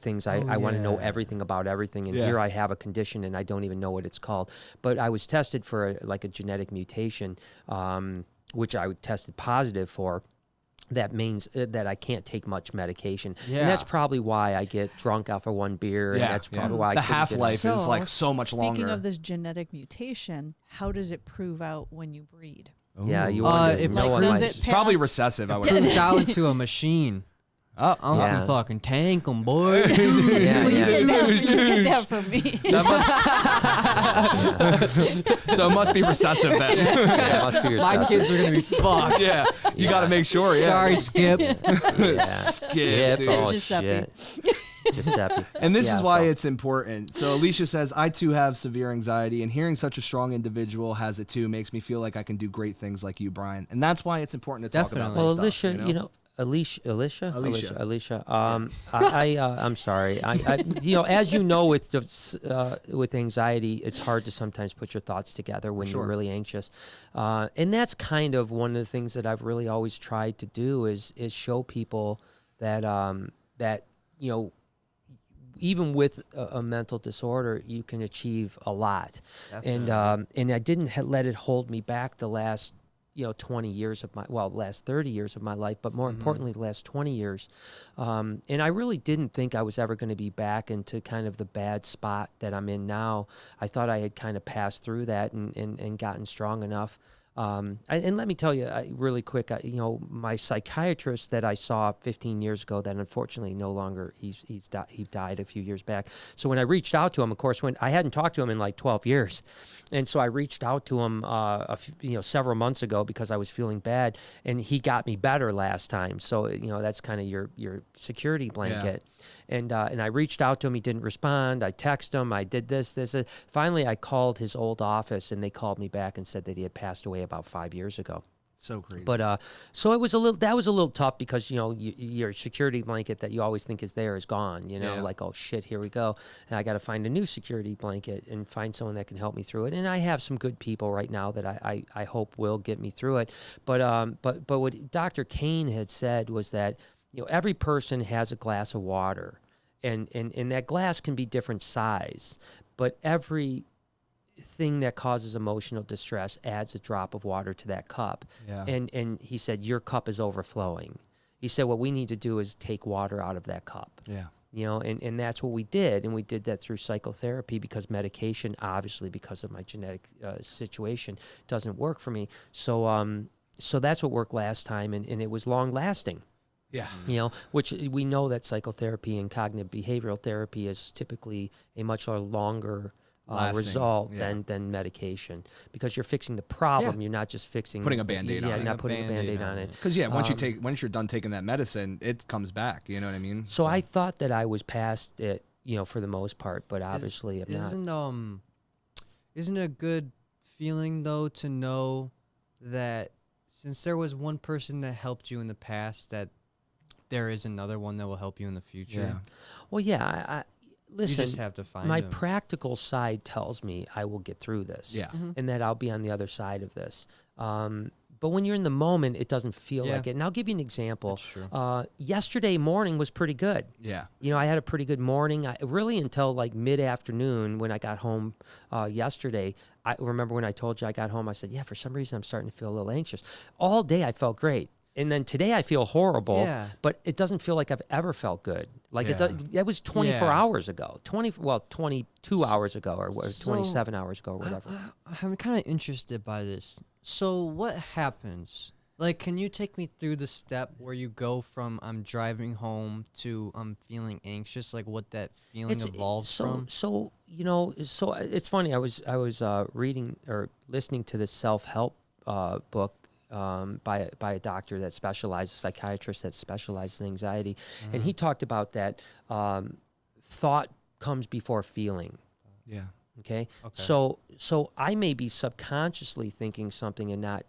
things. I want to know yeah. everything about everything, and Yeah. here I have a condition and I don't even know what it's called. But I was tested for a genetic mutation, which I tested positive for. That means that I can't take much medication, Yeah. and that's probably why I get drunk off of one beer, and that's probably why I the couldn't get- half-life is like so much Speaking longer. of this genetic mutation, how does it prove out when you breed? Yeah, you Uh, wonder. it- no Like, one does likes- it It's probably pass- recessive, I would Put say. it out to a machine. Oh, I'm Yeah. gonna fucking tank 'em, boy. Yeah, Well, yeah. you get that from me. so it must be recessive then. Yeah, it must be My recessive. kids are gonna be fucked. Yeah, you got to make sure. Yeah. Sorry, Skip. Yeah. Skip, dude. Oh, Giuseppe. shit. Giuseppe. And this Yeah, is why so- it's important. So Alicia says, I too have severe anxiety, and hearing such a strong individual has it too makes me feel like I can do great things like you, Brian. And that's why it's important to talk about Definitely. this Well, stuff. Alicia, Alicia. Alicia. I'm sorry. As you know, with anxiety, it's hard to sometimes put your thoughts together when Sure. you're really anxious, and that's kind of one of the things that I've really always tried to do is show people that even with a mental disorder, you can achieve a lot, and I didn't let it hold me back the last 20 years of last 30 years of my life, but more importantly, the last 20 years. And I really didn't think I was ever going to be back into kind of the bad spot that I'm in now. I thought I had kind of passed through that and gotten strong enough And let me tell you really quick, my psychiatrist that I saw 15 years ago, that unfortunately no longer, he died a few years back. So when I reached out to him, of course, when I hadn't talked to him in like 12 years, and so I reached out to him, several months ago because I was feeling bad, and he got me better last time. So that's kind of your security blanket. And I reached out to him. He didn't respond. I texted him. I did this. Finally, I called his old office, and they called me back and said that he had passed away about 5 years ago. So crazy. But so that was a little tough because your security blanket that you always think is there is gone. Like, oh shit, here we go, and I got to find a new security blanket and find someone that can help me through it. And I have some good people right now that I hope will get me through it. But what Dr. Kane had said was that every person has a glass of water, and that glass can be different size, but every thing that causes emotional distress adds a drop of water to that cup. Yeah. And he said, your cup is overflowing. He said, what we need to do is take water out of that cup. Yeah. And that's what we did. And we did that through psychotherapy because medication, obviously, because of my genetic situation, doesn't work for me. So that's what worked last time. And it was long lasting. Yeah. Which we know that psychotherapy and cognitive behavioral therapy is typically a much longer result than medication, because you're fixing the problem. You're not just putting a Band-Aid on it. Not putting a Band-Aid on it. Because once you're done taking that medicine, it comes back. You know what I mean? So I thought that I was past it, for the most part, but obviously I'm not. Isn't it a good feeling though to know that since there was one person that helped you in the past, that there is another one that will help you in the future? Yeah. Well, yeah. Listen, you just have to find my them. practical side tells me I will get through this. Yeah. Mm-hmm. And that I'll be on the other side of this. But when you're in the moment, it doesn't feel like it. And I'll give you an example. That's true. Yesterday morning was pretty good. Yeah. I had a pretty good morning. Really until like mid-afternoon when I got home yesterday. I remember when I told you I got home, I said, for some reason I'm starting to feel a little anxious. All day I felt great. And then today I feel horrible, but it doesn't feel like I've ever felt good. Like that was 24 hours ago, 22 hours ago, or 27 hours ago, or whatever. I'm kind of interested by this. So what happens? Like, can you take me through the step where you go from I'm driving home to I'm feeling anxious? Like what that feeling evolves from? So it's funny. I was reading or listening to this self-help book. By a doctor that specializes, psychiatrist that specializes in anxiety. And he talked about that thought comes before feeling. Yeah. Okay. So I may be subconsciously thinking something and not,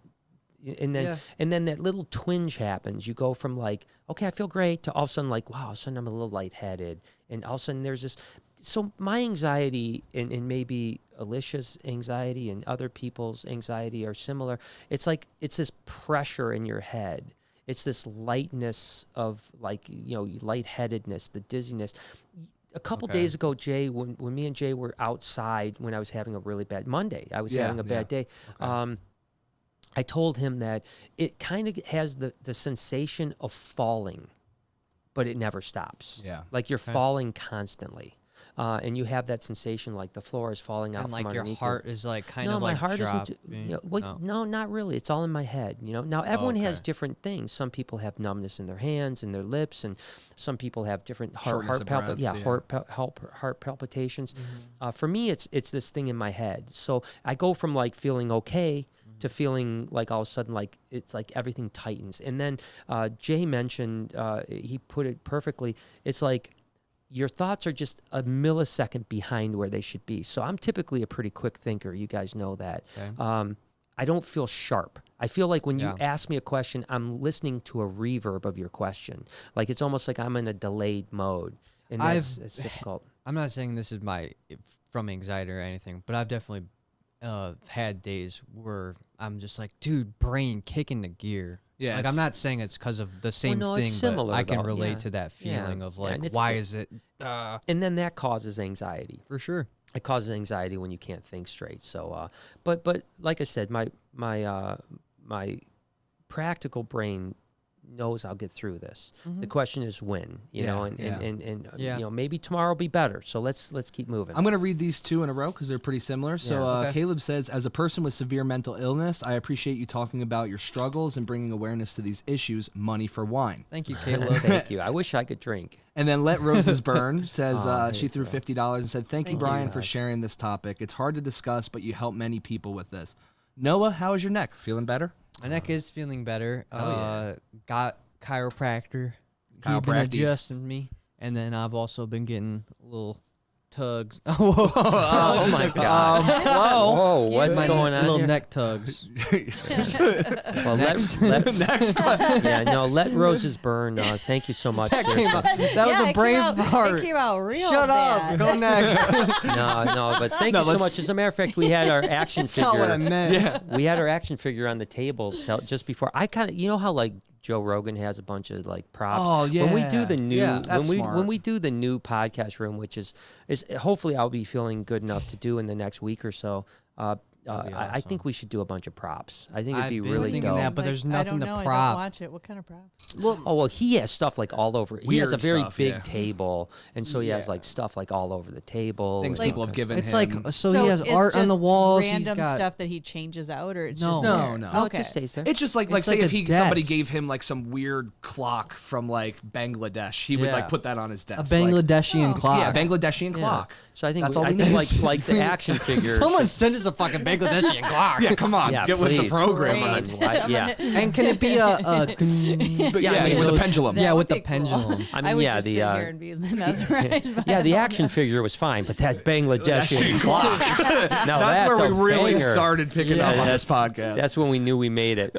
and then that little twinge happens. You go from like, okay, I feel great, to all of a sudden like, wow, all of a sudden I'm a little lightheaded. And all of a sudden there's this. So my anxiety and maybe Alicia's anxiety and other people's anxiety are similar. It's like, it's this pressure in your head. It's this lightness of lightheadedness, the dizziness. A couple days ago, Jay, when me and Jay were outside, when I was having a really bad Monday, I was having a bad day. Okay. I told him that it kind of has the sensation of falling, but it never stops. Yeah. Like you're falling constantly. And you have that sensation like the floor is falling out and from like your underneath heart you. is like kind no, of my like heart dropping. isn't. No, not really. It's all in my head. Now everyone has different things. Some people have numbness in their hands and their lips, and some people have different heart palpitations. Mm-hmm. For me, it's this thing in my head. So I go from like feeling okay to feeling like all of a sudden like it's like everything tightens. And then Jay mentioned, he put it perfectly. It's like your thoughts are just a millisecond behind where they should be. So I'm typically a pretty quick thinker. You guys know that. Okay. I don't feel sharp. I feel like when you ask me a question, I'm listening to a reverb of your question. Like it's almost like I'm in a delayed mode. And it's difficult. I'm not saying this is from anxiety or anything, but I've definitely had days where I'm just like, dude, brain kicking the gear. Yeah, like I'm not saying it's because of the same thing, similar, but I can relate to that feeling of like, why is it? And then that causes anxiety. For sure. It causes anxiety when you can't think straight. So, but like I said, my practical brain knows I'll get through this. The question is when, you know, and Yeah. you know, maybe tomorrow will be better. So let's keep moving. I'm going to read these 2 in a row because they're pretty similar. So Okay. Caleb says, as a person with severe mental illness, I appreciate you talking about your struggles and bringing awareness to these issues. Money for wine. Thank you, Caleb. Thank you. I wish I could drink. And then Let Roses Burn says thank she threw you. $50 and said, thank you, Brian, for sharing this topic. It's hard to discuss, but you help many people with this. Noah, how is your neck? Feeling better? My neck is feeling better. Got chiropractor. He's been Chiropractic. adjusting me, and then I've also been getting little tugs. Whoa. Oh my God! Whoa, what's My going on little here? neck tugs. Well, let roses burn. Thank you so much. That came seriously. out. That was a brain fart. It came out real Shut bad. up. Go next. No, but thank you so much. As a matter of fact, we had our action That's not what I figure. meant. We had our action figure on the table just before. I kind of, you know how like Joe Rogan has a bunch of like props. Oh, yeah. When we do the new, Yeah, that's when smart. we do the new podcast room, which is hopefully I'll be feeling good enough to do in the next week or so. That'd be I think awesome. we should do a bunch of props. I think it'd I've be been really thinking dope. that, but there's nothing I don't to know. I prop. don't watch it. What kind of props? Oh well, he has stuff like all over. He has a Weird very stuff, big yeah. table, and so he has like stuff like all over the table. Things and people all have kinds of given It's him. like so he has it's art on the just walls. Random He's got, stuff that he changes out, or it's No. just No, there? no. Oh, it Okay. just stays there. It's just like It's say like if a somebody desk. gave him like some weird clock from like Bangladesh, he would Yeah. like put that on his a desk. like- Bangladeshian clock. Yeah, Bangladeshi Yeah. clock. So I think That's all I we think need. like the action figure. Someone send us a fucking Bangladeshian clock. Yeah, come on, Yeah, get with the please. program. Come on. Great. Yeah. And can it be a But Yeah, yeah, I mean, with a those- pendulum. yeah, That with would the be cool. pendulum? I mean, would yeah, just the sit here and be mesmerized. by yeah, the all action that. figure was fine, but that Bangladeshi clock. Now That's where a we really banger. started picking up on this that's- podcast. That's when we knew we made it.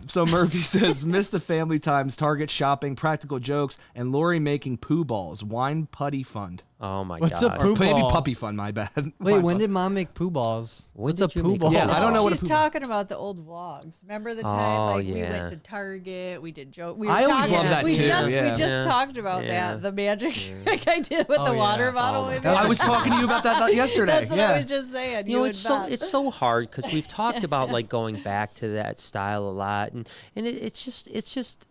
So Murphy says, miss the family times, Target shopping, practical jokes, and Lori making poo balls. Wine putty fund. Oh my What's a God. poo- Maybe ball. puppy fund, my bad. Wait, Wine when fund. did Mom make poo balls? When What's a did you poo make ball? it? Yeah, I don't know what a She's poo- talking about the old vlogs. Remember the time Oh, like we yeah. went to Target, we did joke. We I were always talking, love that we too, Just, yeah. We just Yeah. talked about Yeah. that, the magic trick I did with Oh, the water yeah. bottle. Oh, my with God. it. I was talking to you about that yesterday. That's what yeah. I was just saying. You know, and it's Beth. it's so hard because we've talked about like going back to that style a lot, and it's just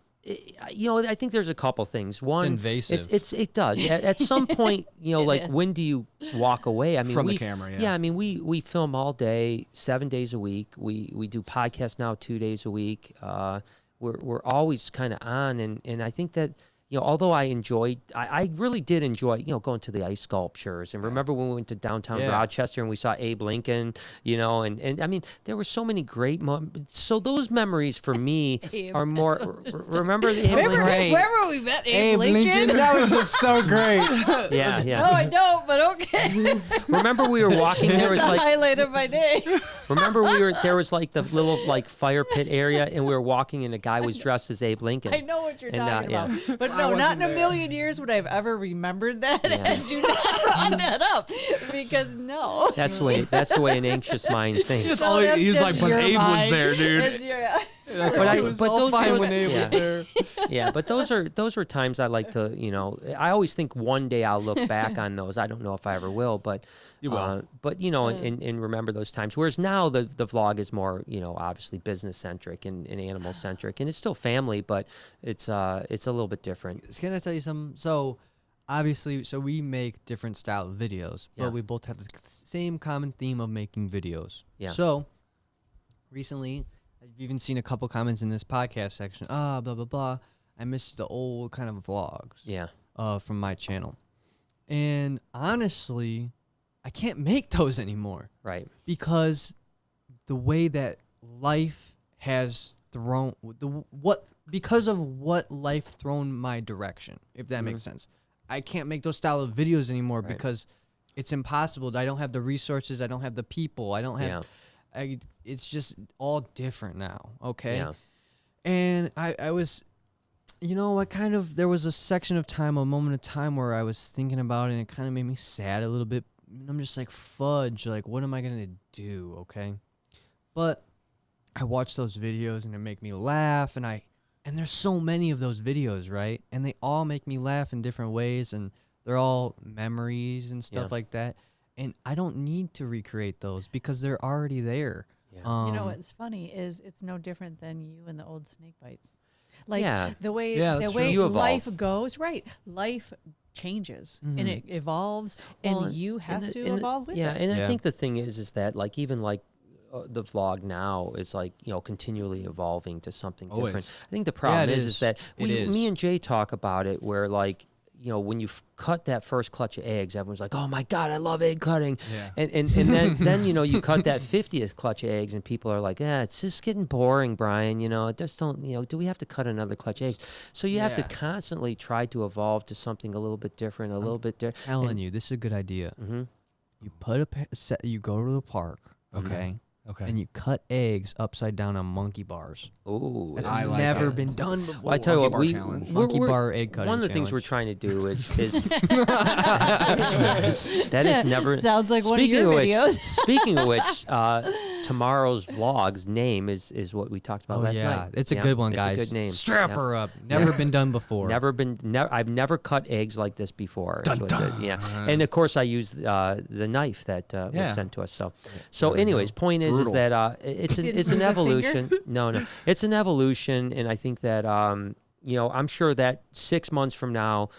you know, I think there's a couple things. One, invasive. it does. At some point, you know, It like is. when do you walk away? I mean, From the we, camera, yeah. Yeah, I mean, we film all day, 7 days a week. We do podcasts now 2 days a week. We're always kind of on, and I think that, you know, although I really did enjoy, you know, going to the ice sculptures. And remember when we went to downtown Yeah. Rochester and we saw Abe Lincoln, you know, and I mean, there were so many great moments. So those memories for me Abe, are more, that's so interesting. remember the Abe Remember, Lincoln? where we met Abe Abe Lincoln? That was just so great. Yeah, No, yeah. I don't, but okay. Remember we were walking, there was It's the like, highlight of my day. remember there was like the little like fire pit area and we were walking and a guy was dressed as Abe Lincoln. I know what you're And, talking yeah. about, but I no, not wasn't in a there. million years would I've ever remembered that. Yeah. Had you not brought that up, because no. That's the way an anxious mind thinks. No, that's He's like, just but your Abe was mind. there, dude. It's your- But all fine those when Abe yeah. was there. Yeah, but those are times I like to, you know, I always think one day I'll look back on those. I don't know if I ever will, but You will. But you know, and remember those times. Whereas now the vlog is more, you know, obviously business centric and animal centric, and it's still family, but it's a little bit different. Can I tell you something? So, obviously, we make different style of videos, Yeah. but we both have the same common theme of making videos. Yeah. So, recently, I've even seen a couple comments in this podcast section. Blah blah blah. I miss the old kind of vlogs. Yeah. From my channel, and honestly, I can't make those anymore Right. because the way that life has thrown because of what life thrown my direction, if that makes sense. I can't make those style of videos anymore Right. because it's impossible. I don't have the resources. I don't have the people. I don't have. Yeah. It's just all different now. Okay. Yeah. And I was, you know, there was a moment of time where I was thinking about it and it kind of made me sad a little bit. And I'm just like, fudge, like, what am I going to do? Okay. But I watch those videos and they make me laugh and there's so many of those videos, right? And they all make me laugh in different ways and they're all memories and stuff Yeah. like that. And I don't need to recreate those because they're already there. Yeah. you know what's funny is it's no different than you and the old snake bites. Like Yeah. the way Yeah, the that's way true. You evolve. life goes, right? Life changes and it evolves, Well, and you have the- to the- evolve with yeah, it. and I Yeah. think the thing is that like even like the vlog now is like continually evolving to something Always. different. I think the problem it is is. that It me is. and Jay talk about it where like when you cut that first clutch of eggs, everyone's like, "Oh my God, I love egg cutting," Yeah. and then you cut that 50th clutch of eggs, and people are like, "Yeah, it's just getting boring, Brian. Just don't do we have to cut another clutch of eggs?" So you have to Yeah. constantly try to evolve to something a little bit different, a little bit different. Telling you, this is a good idea. Hmm. You put you go to the park, okay, Okay. and you cut eggs upside down on monkey bars. Ooh, That's I like never it. been done before. well, I tell you what, Monkey bar challenge. Monkey bar egg cutting One of the things we're challenge. trying to do is that is never Sounds like one of Speaking your which, videos. Speaking of which, tomorrow's vlog's name is what we talked about Oh last yeah, night. it's a Yeah, good one, it's guys. a good name. Strap Yeah. her up. Never been done before. I've never cut eggs like this before. Dun, is what dun. yeah, and of course I used the knife that Yeah. was sent to us. So anyways, point is Brutal. that it's Didn't it's an lose a finger? evolution. No, it's an evolution, and I think that I'm sure that 6 months from now,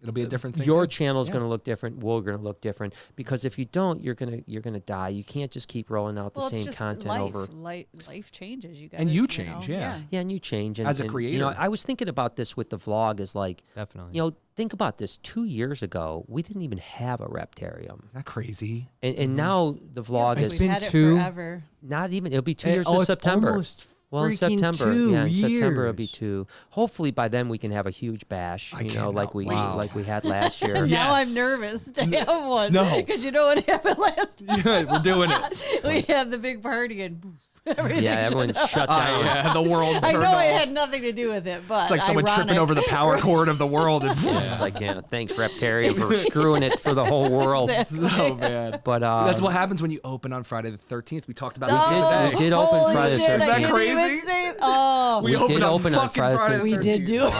It'll be a different thing. your too. channel's Yeah. going to look different. We're going to look different because if you don't, you're gonna die. You can't just keep rolling out the Well, same it's just content life. over. Life changes. You got And you change, yeah. Yeah, and you change. And, As a and, creator. I was thinking about this with the vlog. Is like, Definitely. think about this. 2 years ago, we didn't even have a Rep-Terraeum, Is that crazy? and now the vlog It's is been had it two- forever. not even. It'll be 2 Eh, years oh, in it's September. almost Well, in freaking September, 2 yeah, in September it'll be years. 2. Hopefully by then we can have a huge bash, like cannot we wait. like we had last year. Now I'm Yes. nervous to have one. No. Because you know what happened last time? Yeah, we're doing it. We had the big party and everything. Yeah, everyone shut down. Yeah, the world I turned know off. it had nothing to do with it, but It's like someone tripping ironic. over the power cord of the world. And It's like, thanks Rep-Terraeum for screwing it for the whole world. oh man. But That's what happens when you open on Friday the 13th. We talked about Oh, it the other we day. did open holy Friday the shit, 13th. I Is that didn't crazy? even say it. Oh, We did opened on open on fucking Friday the Friday the 13th. we did do it.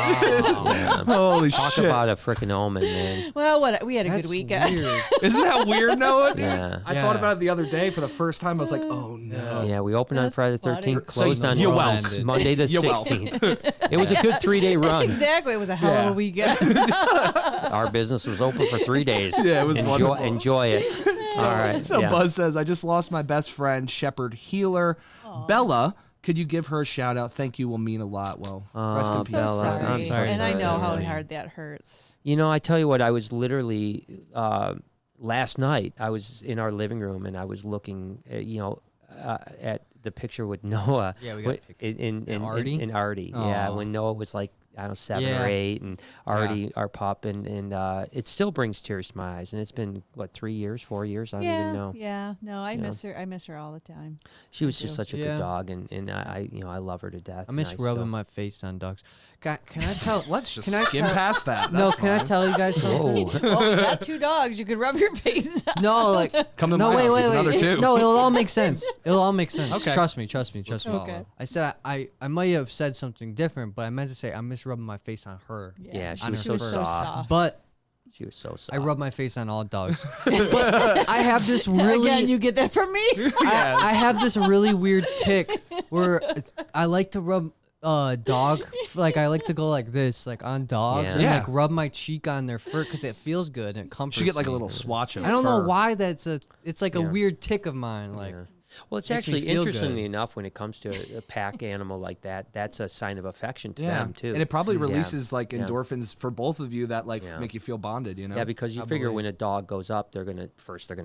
Yeah. Holy Talk shit. about a freaking omen, man. Well, we had a That's good weekend. weird. Isn't that weird, Noah? Dude? Yeah. I Yeah. thought about it the other day for the first time. I was like, oh no. Yeah, we opened on That's Friday the funny. 13th, So closed on you well. Monday the You well. 16th. It was a good 3-day run. Exactly. It was a hell of Yeah. a weekend. Our business was open for 3 days. Yeah, it was wonderful. Enjoy it. All right. So yeah. Buzz says, I just lost my best friend, Shepherd Healer. Bella, could you give her a shout out? Thank you will mean a lot. Well, rest in Oh, peace. So Bella, sorry. I'm sorry. And I know how Sorry. hard that hurts. I tell you what, I was literally last night. I was in our living room and I was looking, at the picture with Noah. Yeah, we got a What- in Artie? In Artie, yeah, Aw. when Noah was like, I don't know, 7 Yeah. or 8, and Artie, our pup, and it still brings tears to my eyes. And it's been what 3 years, 4 years? I don't even know. Yeah. No, I Yeah. miss her. I miss her all the time. She was I just do. such a Yeah. good dog, and I love her to death. I miss and rubbing still- my face on dogs. Can I tell? Let's just Can I skim tell- past that. No, That's can I fine. tell you guys something? Whoa. Well, you got 2 dogs. You could rub your face. No, like Come to no, my wait, house. wait, There's wait. another 2. No, it'll all make sense. It'll all make sense. Okay. Trust me. Okay. I said I might have said something different, but I meant to say I miss rubbing my face on her. Yeah, she On was her so fur. soft. But She was so soft. I rub my face on all dogs. But I have this really Again, you get that from me? I have this really weird tick where I like to rub dog, like I like to go like this, like on dogs, and Yeah. like rub my cheek on their fur because it feels good and it comforts. Should get like a me. little swatch of I don't know fur. why it's like a Yeah. weird tick of mine. Like Yeah. Well, it's Makes me actually feel interestingly good. enough when it comes to a pack animal like that. That's a sign of affection to Yeah, them too. and it probably Yeah. releases like Yeah. endorphins for both of you that like Yeah. make you feel bonded. You know. Yeah, because you I figure believe. when a dog goes up, they're gonna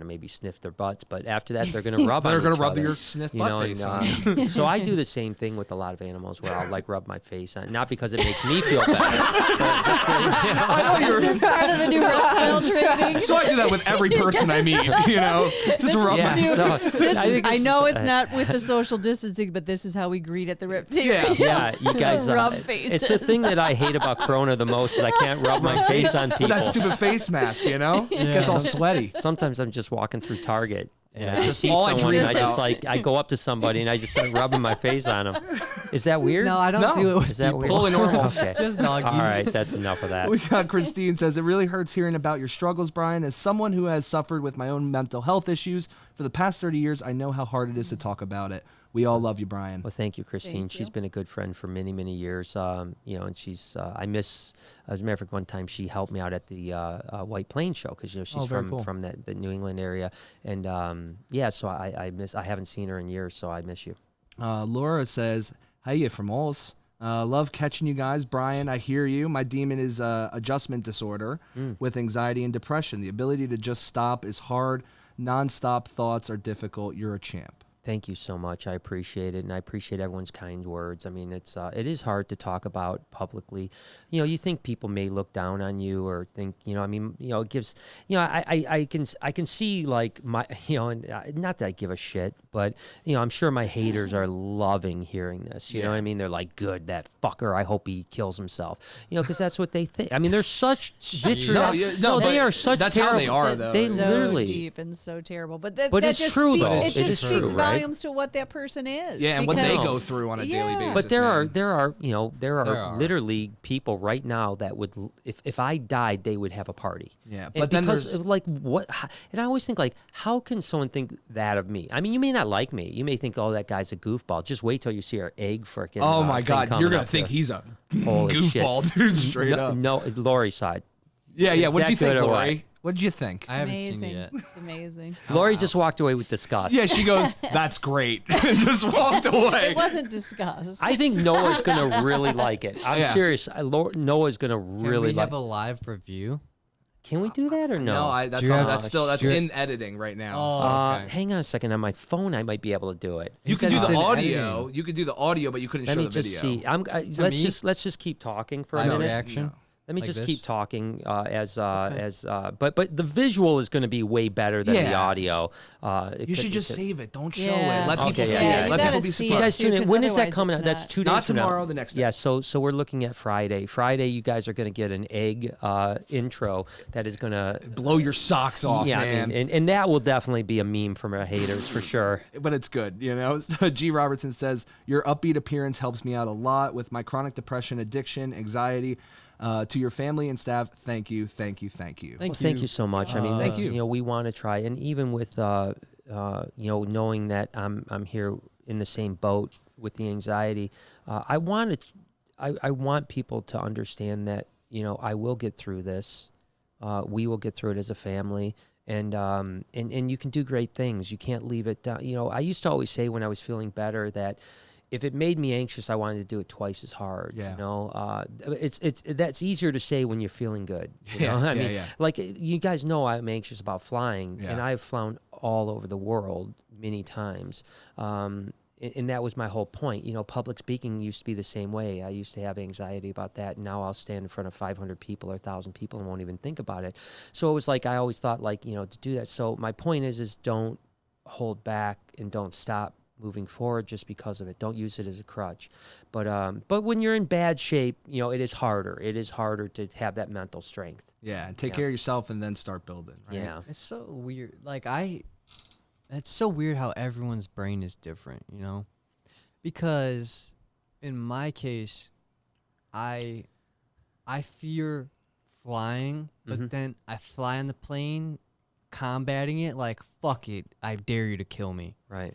maybe sniff their butts, but after that they're gonna rub. They're on gonna each rub other, your sniff you butt know, face and, on. so I do the same thing with a lot of animals where I'll like rub my face on, not because it makes me feel better. but just, I know you're. This is part of the new reptile training. So I do that with every person I meet. You know, just rub yeah, my. so I know it's not with the social distancing, but this is how we greet at the Rep-Terraeum. Yeah, you guys. Rub It's the faces. thing that I hate about Corona the most is I can't rub my face on people. With that stupid face mask, you know, it gets all sweaty. Sometimes I'm just walking through Target. And I It's just just see all I someone dream and I just about. like I go up to somebody and I just start rubbing my face on them. Is that weird? no, I don't No. do it with Is that people. weird? Totally normal. Okay. Just doggies. All right, that's enough of that. We got Christine says, it really hurts hearing about your struggles, Brian. As someone who has suffered with my own mental health issues for the past 30 years, I know how hard it is to talk about it. We all love you, Brian. Well, thank you, Christine. Thank She's you. been a good friend for many, many years. You know, and she's I miss. As a matter of fact, one time she helped me out at the White Plains show because she's very cool. from the New England area, and so I miss. I haven't seen her in years, so I miss you. Laura says, "Hey, you from Ols? Love catching you guys, Brian. I hear you. My demon is adjustment disorder with anxiety and depression. The ability to just stop is hard. Non-stop thoughts are difficult. You're a champ." Thank you so much. I appreciate it, and I appreciate everyone's kind words. I mean, it is hard to talk about publicly. You know, you think people may look down on you or think, you know, I mean, you know, it gives, you know, I can see like my, you know, and not that I give a shit, but you know, I'm sure my haters are loving hearing this. You know what I mean? They're like, good, that fucker. I hope he kills himself. You know, because that's what they think. I mean, they're such vitriol. No, they but are such. that's terrible. how they are, though. They so literally. deep and so terrible. But that But it's just true, though. It It just is speaks true, right? volumes to what that person is. Yeah, and what they because- go through on a daily basis. But man. there are you know there are are. literally people right now that would if I died they would have a party. Yeah, And but then because there's- of, like what and I always think like how can someone think that of me? I mean you may not like me. You may think oh that guy's a goofball. Just wait till you see our egg freaking. Oh my thing God, coming you're gonna up think there. he's a Holy goofball, shit. dude. Straight no, up. No, Lori's side. Yeah. Is What'd that you think, good or what? Lori? What'd you think? I haven't Amazing. seen it yet. It's amazing. Lori just walked away with disgust. Yeah, she goes, "That's great," and just walked away. It wasn't discussed. I think Noah's gonna really like it. I'm Yeah. serious. Noah's gonna Can really we like. have a live review? Can we do that or no? No, Do you have- that's do you- in editing right now. Oh, so. okay. Hang on a second. On my phone, I might be able to do it. You He could said do it's the in audio. editing. You could do the audio, but you couldn't Let show me the just video. see. me? Let's just keep talking for a Live minute. reaction. Let me like just this? keep talking but the visual is going to be way better than the Yeah. audio. You should just save it. Don't show Yeah. it. Let Okay, people yeah, see yeah, it. Let yeah. people be You You gotta surprised. guys tune in. because When is that otherwise coming it's out? That's not- 2 days Not from now. tomorrow, the next day. Yeah, so we're looking at Friday. Friday, you guys are going to get an egg intro that is going to Blow your socks off, yeah, man. I mean, and that will definitely be a meme from our haters for sure. But it's good, you know. So G. Robertson says your upbeat appearance helps me out a lot with my chronic depression, addiction, anxiety. To your family and staff, thank you. Thank Thank you so much. I mean, Thank that's, you. you know, we want to try, and even with you know, knowing that I'm here in the same boat with the anxiety, I want people to understand that, you know, I will get through this. We will get through it as a family, and you can do great things. You can't leave it down. You know, I used to always say when I was feeling better that if it made me anxious, I wanted to do it twice as hard. Yeah. You know, that's easier to say when you're feeling good. You know? Yeah, I yeah, mean, yeah. like you guys know, I'm anxious about flying, and Yeah. I've flown all over the world many times. And that was my whole point. You know, public speaking used to be the same way. I used to have anxiety about that. And now I'll stand in front of 500 people or 1,000 people and won't even think about it. So it was like I always thought, like, you know, to do that. So my point is don't hold back and don't stop moving forward just because of it. Don't use it as a crutch. But when you're in bad shape, you know, it is harder. It is harder to have that mental strength. Yeah, and take Yeah. care of yourself and then start building. Right? Yeah. It's so weird. It's so weird how everyone's brain is different, you know? Because in my case, I fear flying, but then I fly on the plane, combating it like, fuck it, I dare you to kill me. Right.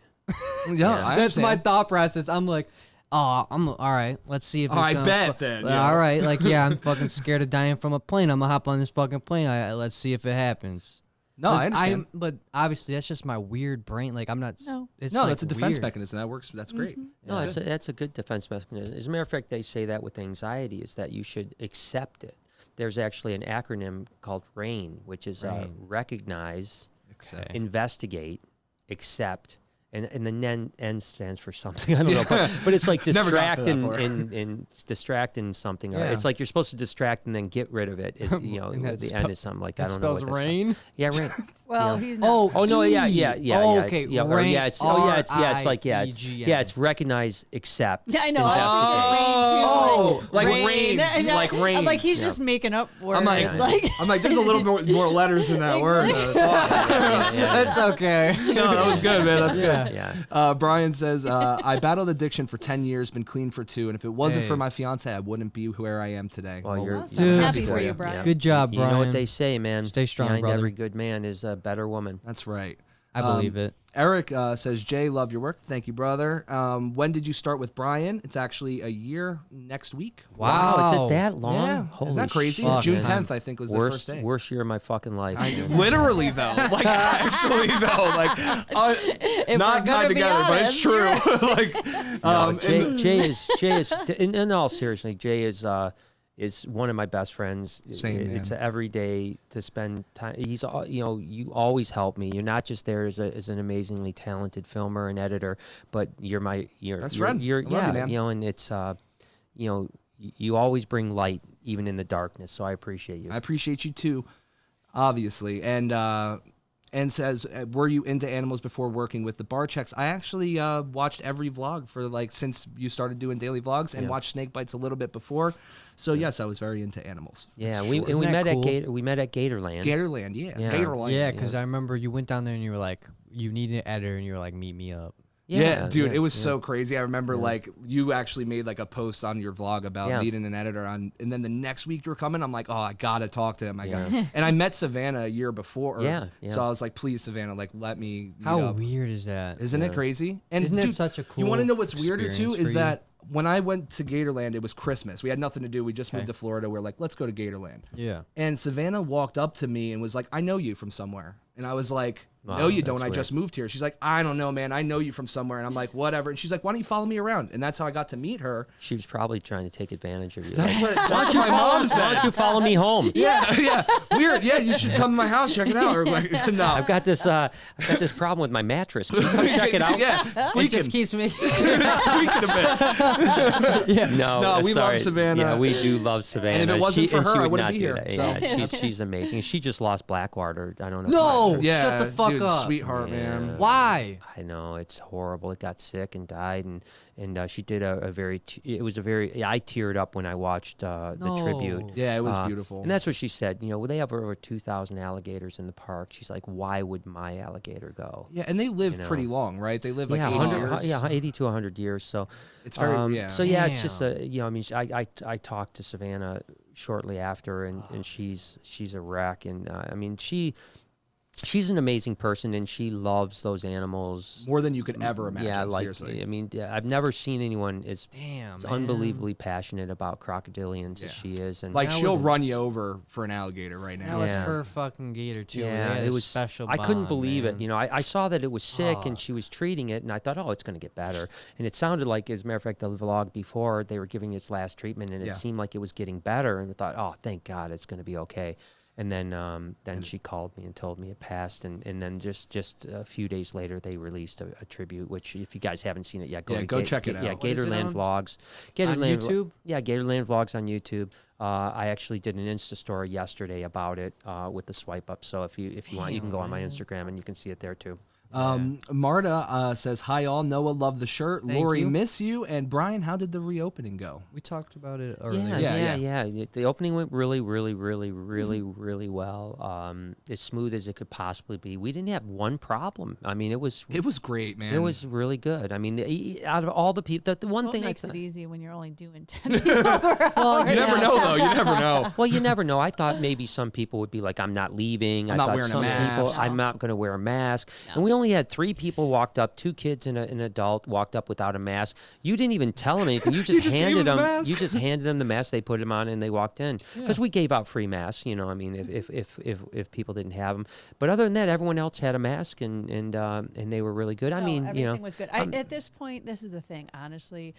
Yeah, I That's my understand. thought process. I'm like, oh, I'm all right. Let's see if it's I gonna bet then, Like, yeah. all right, like yeah, I'm fucking scared of dying from a plane. I'm gonna hop on this fucking plane. Let's see if it happens. No, I understand. But obviously that's just my weird brain. Like I'm not. No. It's No, like that's a defense weird. mechanism. That works. That's great. No, that's a good defense mechanism. As a matter of fact, they say that with anxiety is that you should accept it. There's actually an acronym called RAIN, which is recognize, Accept. investigate, accept, and the N stands for something. I don't know, but it's like Never got to distract that part. and distract in something. Yeah. It's like you're supposed to distract and then get rid of it. You know, And that the end is something like I That don't know. spells What that's rain. called. Yeah, rain. Well, Yeah. he's not. Oh no! Yeah. Okay, It's, yeah, or, rain, yeah, it's it's like R-I-E-G-N. it's recognize, accept. Yeah, I know. Oh, Like like rains, I know. like rains. Like he's Yeah. just making up words. I'm like, there's a little more letters in that word. That's okay. No, that was good, man. That's good. Yeah. Brian says, I battled addiction for 10 years, been clean for 2, and if it wasn't for Hey. my fiance, I wouldn't be where I am today. Well, you're Awesome. Dude. Happy for Yeah. you, Brian. Good job, You Brian. know what they say, man. Stay strong, Behind brother. every good man is a better woman. That's right. I believe it. Eric says, Jay, love your work. Thank you, brother. When did you start with Brian? It's actually a year next week. Wow, is it that long? Yeah. Holy Is that crazy? shit, June man. 10th, I think, was the first day. Worst year of my fucking life. Literally, though. Like, actually, though. Like, not tied together, but it's true. Like, No, Jay is in all seriousness, Jay is one of my best friends. Same, it's man. every day to spend time. He's you always help me. You're not just there as an amazingly talented filmer and editor, but you're Best friend. You're I love you, man. and it's you always bring light even in the darkness. So I appreciate you. I appreciate you too, obviously. And says, were you into animals before working with the bar checks? I actually watched every vlog since you started doing daily vlogs, and watched snake bites a little bit before. So yes, I was very into animals. Yeah, Isn't we met that cool? we met at Gatorland. Gatorland, yeah. Yeah. Gatorland. Yeah, because I remember you went down there and you were like, you need an editor, and you were like, meet me up. Yeah, dude, it was so crazy. I remember you actually made like a post on your vlog about needing an editor on, and then the next week you were coming, I'm like, oh, I gotta talk to him. And I met Savannah a year before. Yeah. So I was like, please, Savannah, like let me meet How up. weird is that? Isn't it crazy? And Isn't it dude, such a cool you want to know what's weirder too? experience Is for you? that when I went to Gatorland, it was Christmas. We had nothing to do. We just moved to Florida. We're like, let's go to Gatorland. Yeah. And Savannah walked up to me and was like, I know you from somewhere. And I was like, Wow, no, you that's don't. I weird. just moved here. She's like, I don't know, man. I know you from somewhere. And I'm like, whatever. And she's like, why don't you follow me around? And that's how I got to meet her. She was probably trying to take advantage of you. That's what, that's why what don't you my follow? mom Why said. don't you follow me home? Yeah. Weird. Yeah, you should come to my house, check it out. Or like, no. I've got this problem with my mattress. Can you come check it out? Yeah, It squeaking. just keeps me. Squeaking a bit. No, we sorry. love Savannah. Yeah, we do love Savannah. And if it wasn't for she her, I would wouldn't not be do here, that. so. Yeah, she's amazing. She just lost Blackwater. I don't know. No! Yeah, Shut the fuck dude, up. sweetheart, man. Why? I know, it's horrible. It got sick and died, and she did a very. I teared up when I watched the tribute. Yeah, it was beautiful. And that's what she said. They have over 2,000 alligators in the park. She's like, why would my alligator go? Yeah, and they live pretty long, right? They live like 80 years. Yeah, 80 to 100 years. So it's very So yeah, it's just Damn. I talked to Savannah shortly after, and she's a wreck, and she's an amazing person, and she loves those animals more than you could ever imagine. Yeah, seriously. I mean, I've never seen anyone as Damn, man. unbelievably passionate about crocodilians as she is, and Like That she'll was- run you over for an alligator right That now. was Yeah. her fucking gator too. yeah, They had it a was special. I couldn't bond, believe man. it. I saw that it was sick, and she was treating it, and I thought, oh, it's going to get better. And it sounded like, as a matter of fact, the vlog before they were giving its last treatment, and it seemed like it was getting better. And I thought, oh, thank God, it's going to be okay. And then she called me and told me it passed, and then just a few days later they released a tribute. Which, if you guys haven't seen it yet, go check it out. Yeah, What is it Gatorland on? Vlogs. On YouTube? Yeah, Gatorland Vlogs on YouTube. I actually did an Insta story yesterday about it with the swipe up. So if you want, you can go on my Instagram and you can see it there too. Marta says, hi all, Noah, love the shirt. Thank Lori, you. miss you. And Brian, how did the reopening go? We talked about it earlier. Yeah. The opening went really, really, really, really, really well. As smooth as it could possibly be. We didn't have one problem. I mean, it was Great, man. it was really good. I mean, out of all the people, the one What thing makes I it thought, easy when you're only doing 10 people per hour? You never know, though. You never know. well, you never know. I thought maybe some people would be like, I'm not leaving. I'm I not thought wearing a some people, mask. I'm not going to wear a mask. And we only had 3 people walked up, 2 kids and an adult walked up without a mask. You didn't even tell them anything. You just just gave handed them the them. mask. You just handed them the mask. They put them on and they walked in because we gave out free masks. I mean, if people didn't have them, but other than that, everyone else had a mask and they were really good. I No, mean, everything was good. At this point, this is the thing. Honestly,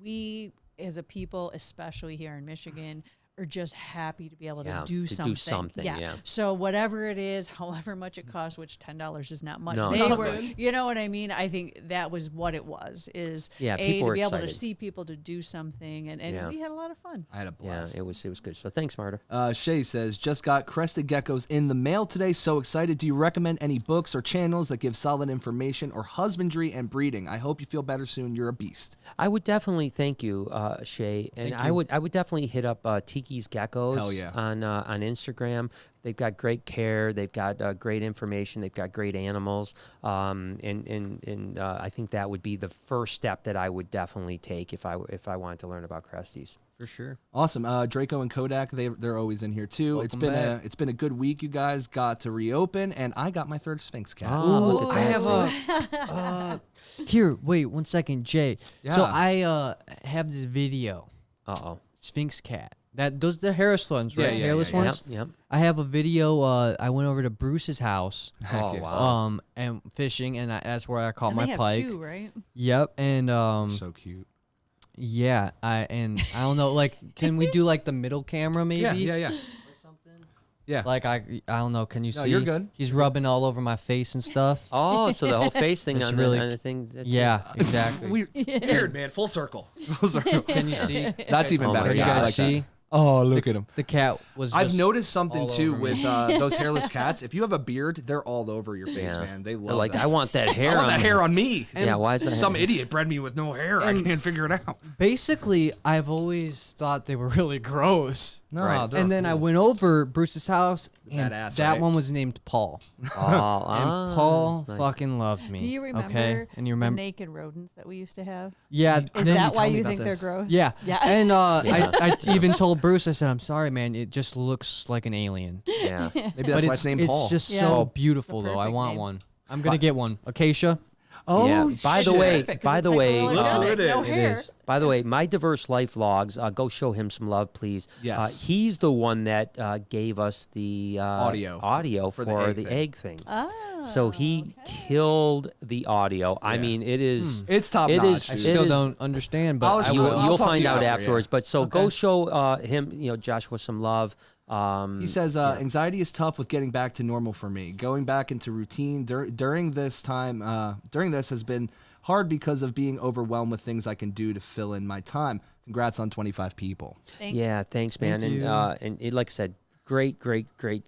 we as a people, especially here in Michigan, are just happy to be able to do something. Yeah. So whatever it is, however much it costs, which $10 is not much. No, They it's were, nothing. you know what I mean? I think that was what it was. Is Yeah, to people were be able to excited. see people to do something, and Yeah. we had a lot of fun. I had a yeah, blast. it was good. So thanks, Marta. Shay says, just got crested geckos in the mail today. So excited. Do you recommend any books or channels that give solid information or husbandry and breeding? I hope you feel better soon. You're a beast. I would definitely thank you, Shay, and I would definitely hit up Tiki Mikey's Geckos Hell yeah. on Instagram. They've got great care. They've got great information. They've got great animals. And I think that would be the first step that I would definitely take if I wanted to learn about Cresties. For sure. Awesome. Draco and Kodak, they're always in here too. Welcome back. It's been a good week. You guys got to reopen, and I got my third Sphinx cat. Oh, look at I that. have a. Here, wait 1 second, Jay. So Yeah. I have this video, Uh-oh. Sphinx cat. Those are the hairless ones, right? Yeah, Hairless yeah. ones. Yep. I have a video. I went over to Bruce's house, Oh, yeah. wow. and fishing, and that's where I caught And my they have pike. 2, right? Yep, and So cute. yeah, I don't know, like, can we do like the middle camera maybe? Yeah. Yeah. Like I don't know. Can you No, see? you're good. He's rubbing all over my face and stuff. Oh, so the whole face thing It's on really- the thing. That's Yeah, exactly. Weird, man. Full circle. Full circle. Can you see? That's even Oh my better. Can you Yeah, I guys like see? that. Oh, look at him. The cat was. I've just noticed something all too over with me. Those hairless cats. If you have a beard, they're all over your face, Yeah. man. They They're love like, that. I want that hair. I want that on hair on me. Yeah, why is that? Some idiot bred me with no hair. I can't figure it out. Basically, I've always thought they were really gross. No, Right. they're And then I cool. went over Bruce's house, and Badass, that right? one was named Paul. Oh, And Paul that's nice. fucking loved me. Do you remember Okay? And you the remember? naked rodents that we used to have? Yeah. Is remember you that why telling me you about think this. they're gross? Yeah. Yeah. And Yeah. I even told Bruce, I said, I'm sorry, man. It just looks like an alien. Yeah. Maybe But that's why it's named Paul. just Yeah. so It's beautiful, the though. I perfect want name. one. I'm going to get one. Acacia. Oh, Yeah. By the It's way, perfect 'cause by it's the way, hypoallergenic, it no is. hair. by the way, my diverse life vlogs. Go show him some love, please. Yes. He's the one that gave us the audio for for the the egg egg thing. Ah, So he killed the audio. I Yeah. mean, it is. it's top It notch. is- I dude. still is- don't understand, but I'll- I I'll- You'll, will. you'll talk to find you out after, afterwards. yeah. But so Okay. go show him, Joshua some love. He says, anxiety is tough with getting back to normal for me. Going back into routine during this time, during this has been hard because of being overwhelmed with things I can do to fill in my time. Congrats on 25 people. thanks. Yeah, thanks, man. Thank you. And like I said, great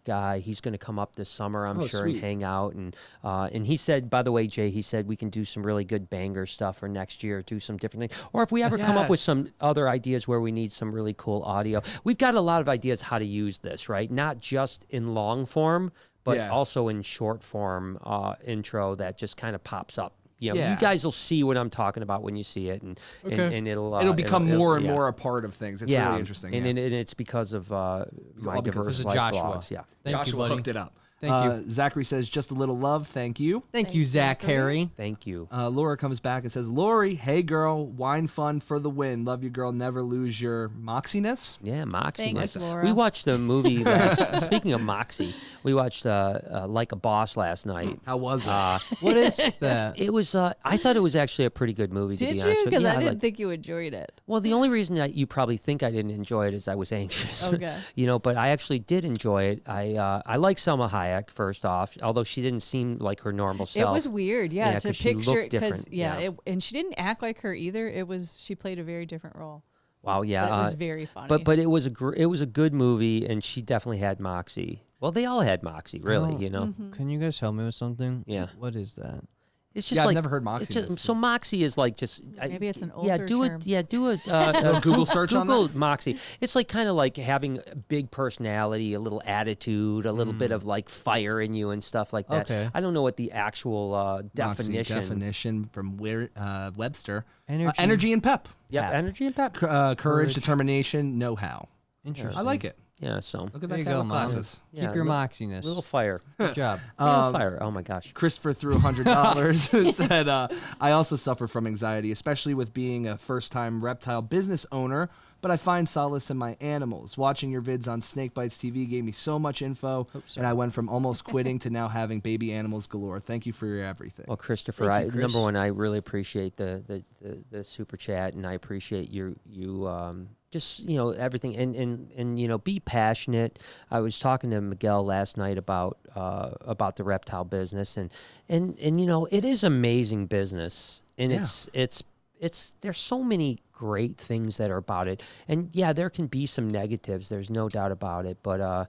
guy. He's going to come up this summer, I'm Oh, sure, sweet. and hang out. And he said, by the way, Jay, he said we can do some really good banger stuff for next year, do some different things. Or if we ever come up with Yes. some other ideas where we need some really cool audio, we've got a lot of ideas how to use this, right? Not just in long form, but Yeah. also in short form intro that just kind of pops up. You Yeah. guys will see what I'm talking about when you see it, and Okay. and it'll It'll become more and yeah. more a part of things. It's Yeah, really interesting. and, yeah. and it's because of my All because diverse of life Joshua. vlogs. Yeah, Thank Joshua you, buddy. hooked it up. Thank you. Zachary says, just a little love. Thank you. Thank you, Zach Harry. thank you. Laura comes back and says, Lori, hey girl, wine fun for the win. Love you, girl. Never lose your moxiness. Yeah, Moxie. Thanks, man. Laura. We watched a movie. Speaking of Moxie, we watched Like a Boss last night. How was that? What is that? It was. I thought it was actually a pretty good movie. To Did be you? honest with Because I Yeah, didn't like- think you enjoyed it. Well, the only reason that you probably think I didn't enjoy it is I was anxious. Okay. But I actually did enjoy it. I like Selma Hayek first off, although she didn't seem like her normal self. It was weird, yeah, Yeah, to 'cause she picture looked because different, yeah, yeah. and she didn't act like her either. She played a very different role. Wow. Yeah. But it was very funny. But it was it was a good movie, and she definitely had moxie. Well, they all had moxie, really. Oh. Can you guys help me with something? Yeah. What is that? It's just Yeah, I've like never heard it's moxie. just- so moxie is like just Maybe it's an yeah. older Do term. it. Yeah. Do it. Google search on Google that? moxie. It's like kind of like having a big personality, a little attitude, a little bit of like fire in you and stuff like that. Okay. I don't know what the actual Moxie definition. from Webster. Energy. Energy and pep. Yeah. Pep. Energy and pep. Courage, determination, know-how. Interesting. I like it. Yeah. So Look at There that you kind go, of Mom. classes. Keep yeah, your li- moxiness. little fire. Good job. Little fire. Oh my gosh. Christopher threw $100 said, I also suffer from anxiety, especially with being a first-time reptile business owner, but I find solace in my animals. Watching your vids on Snake Bites TV gave me so much info, and I went from almost quitting to now having baby animals galore. Thank you for your everything. Well, Christopher, Thank you, Chris. number one, I really appreciate the super chat, and I appreciate you just everything, and be passionate. I was talking to Miguel last night about the reptile business, and it is amazing business, and Yeah. it's there's so many great things that are about it, and yeah, there can be some negatives. There's no doubt about it, but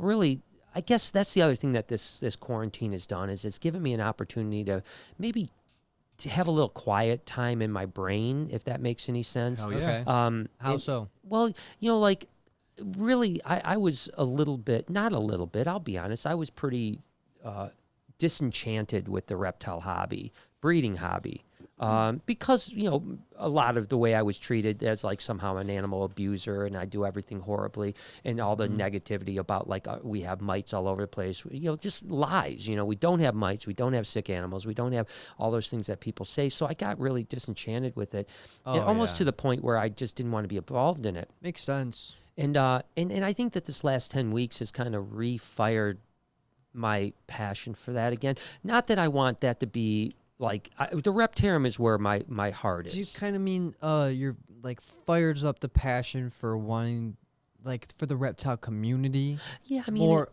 really, I guess that's the other thing that this quarantine has done is it's given me an opportunity to maybe to have a little quiet time in my brain, if that makes any sense. Hell yeah. Okay. How and- so? Well, like really, I was a little bit, not a little bit, I'll be honest, I was pretty disenchanted with the reptile hobby, breeding hobby. Because, you know, a lot of the way I was treated as like somehow an animal abuser and I do everything horribly and all the negativity about like we have mites all over the place, you know, just lies. You know, we don't have mites. We don't have sick animals. We don't have all those things that people say. So I got really disenchanted with it and almost to the point where I just didn't want to be involved in it. Makes sense. And I think that this last 10 weeks has kind of refired my passion for that again. Not that I want that to be like the Rep-Terraeum is where my heart is. Do you kind of mean you're like fires up the passion for wanting, like, for the reptile community? Yeah, I mean,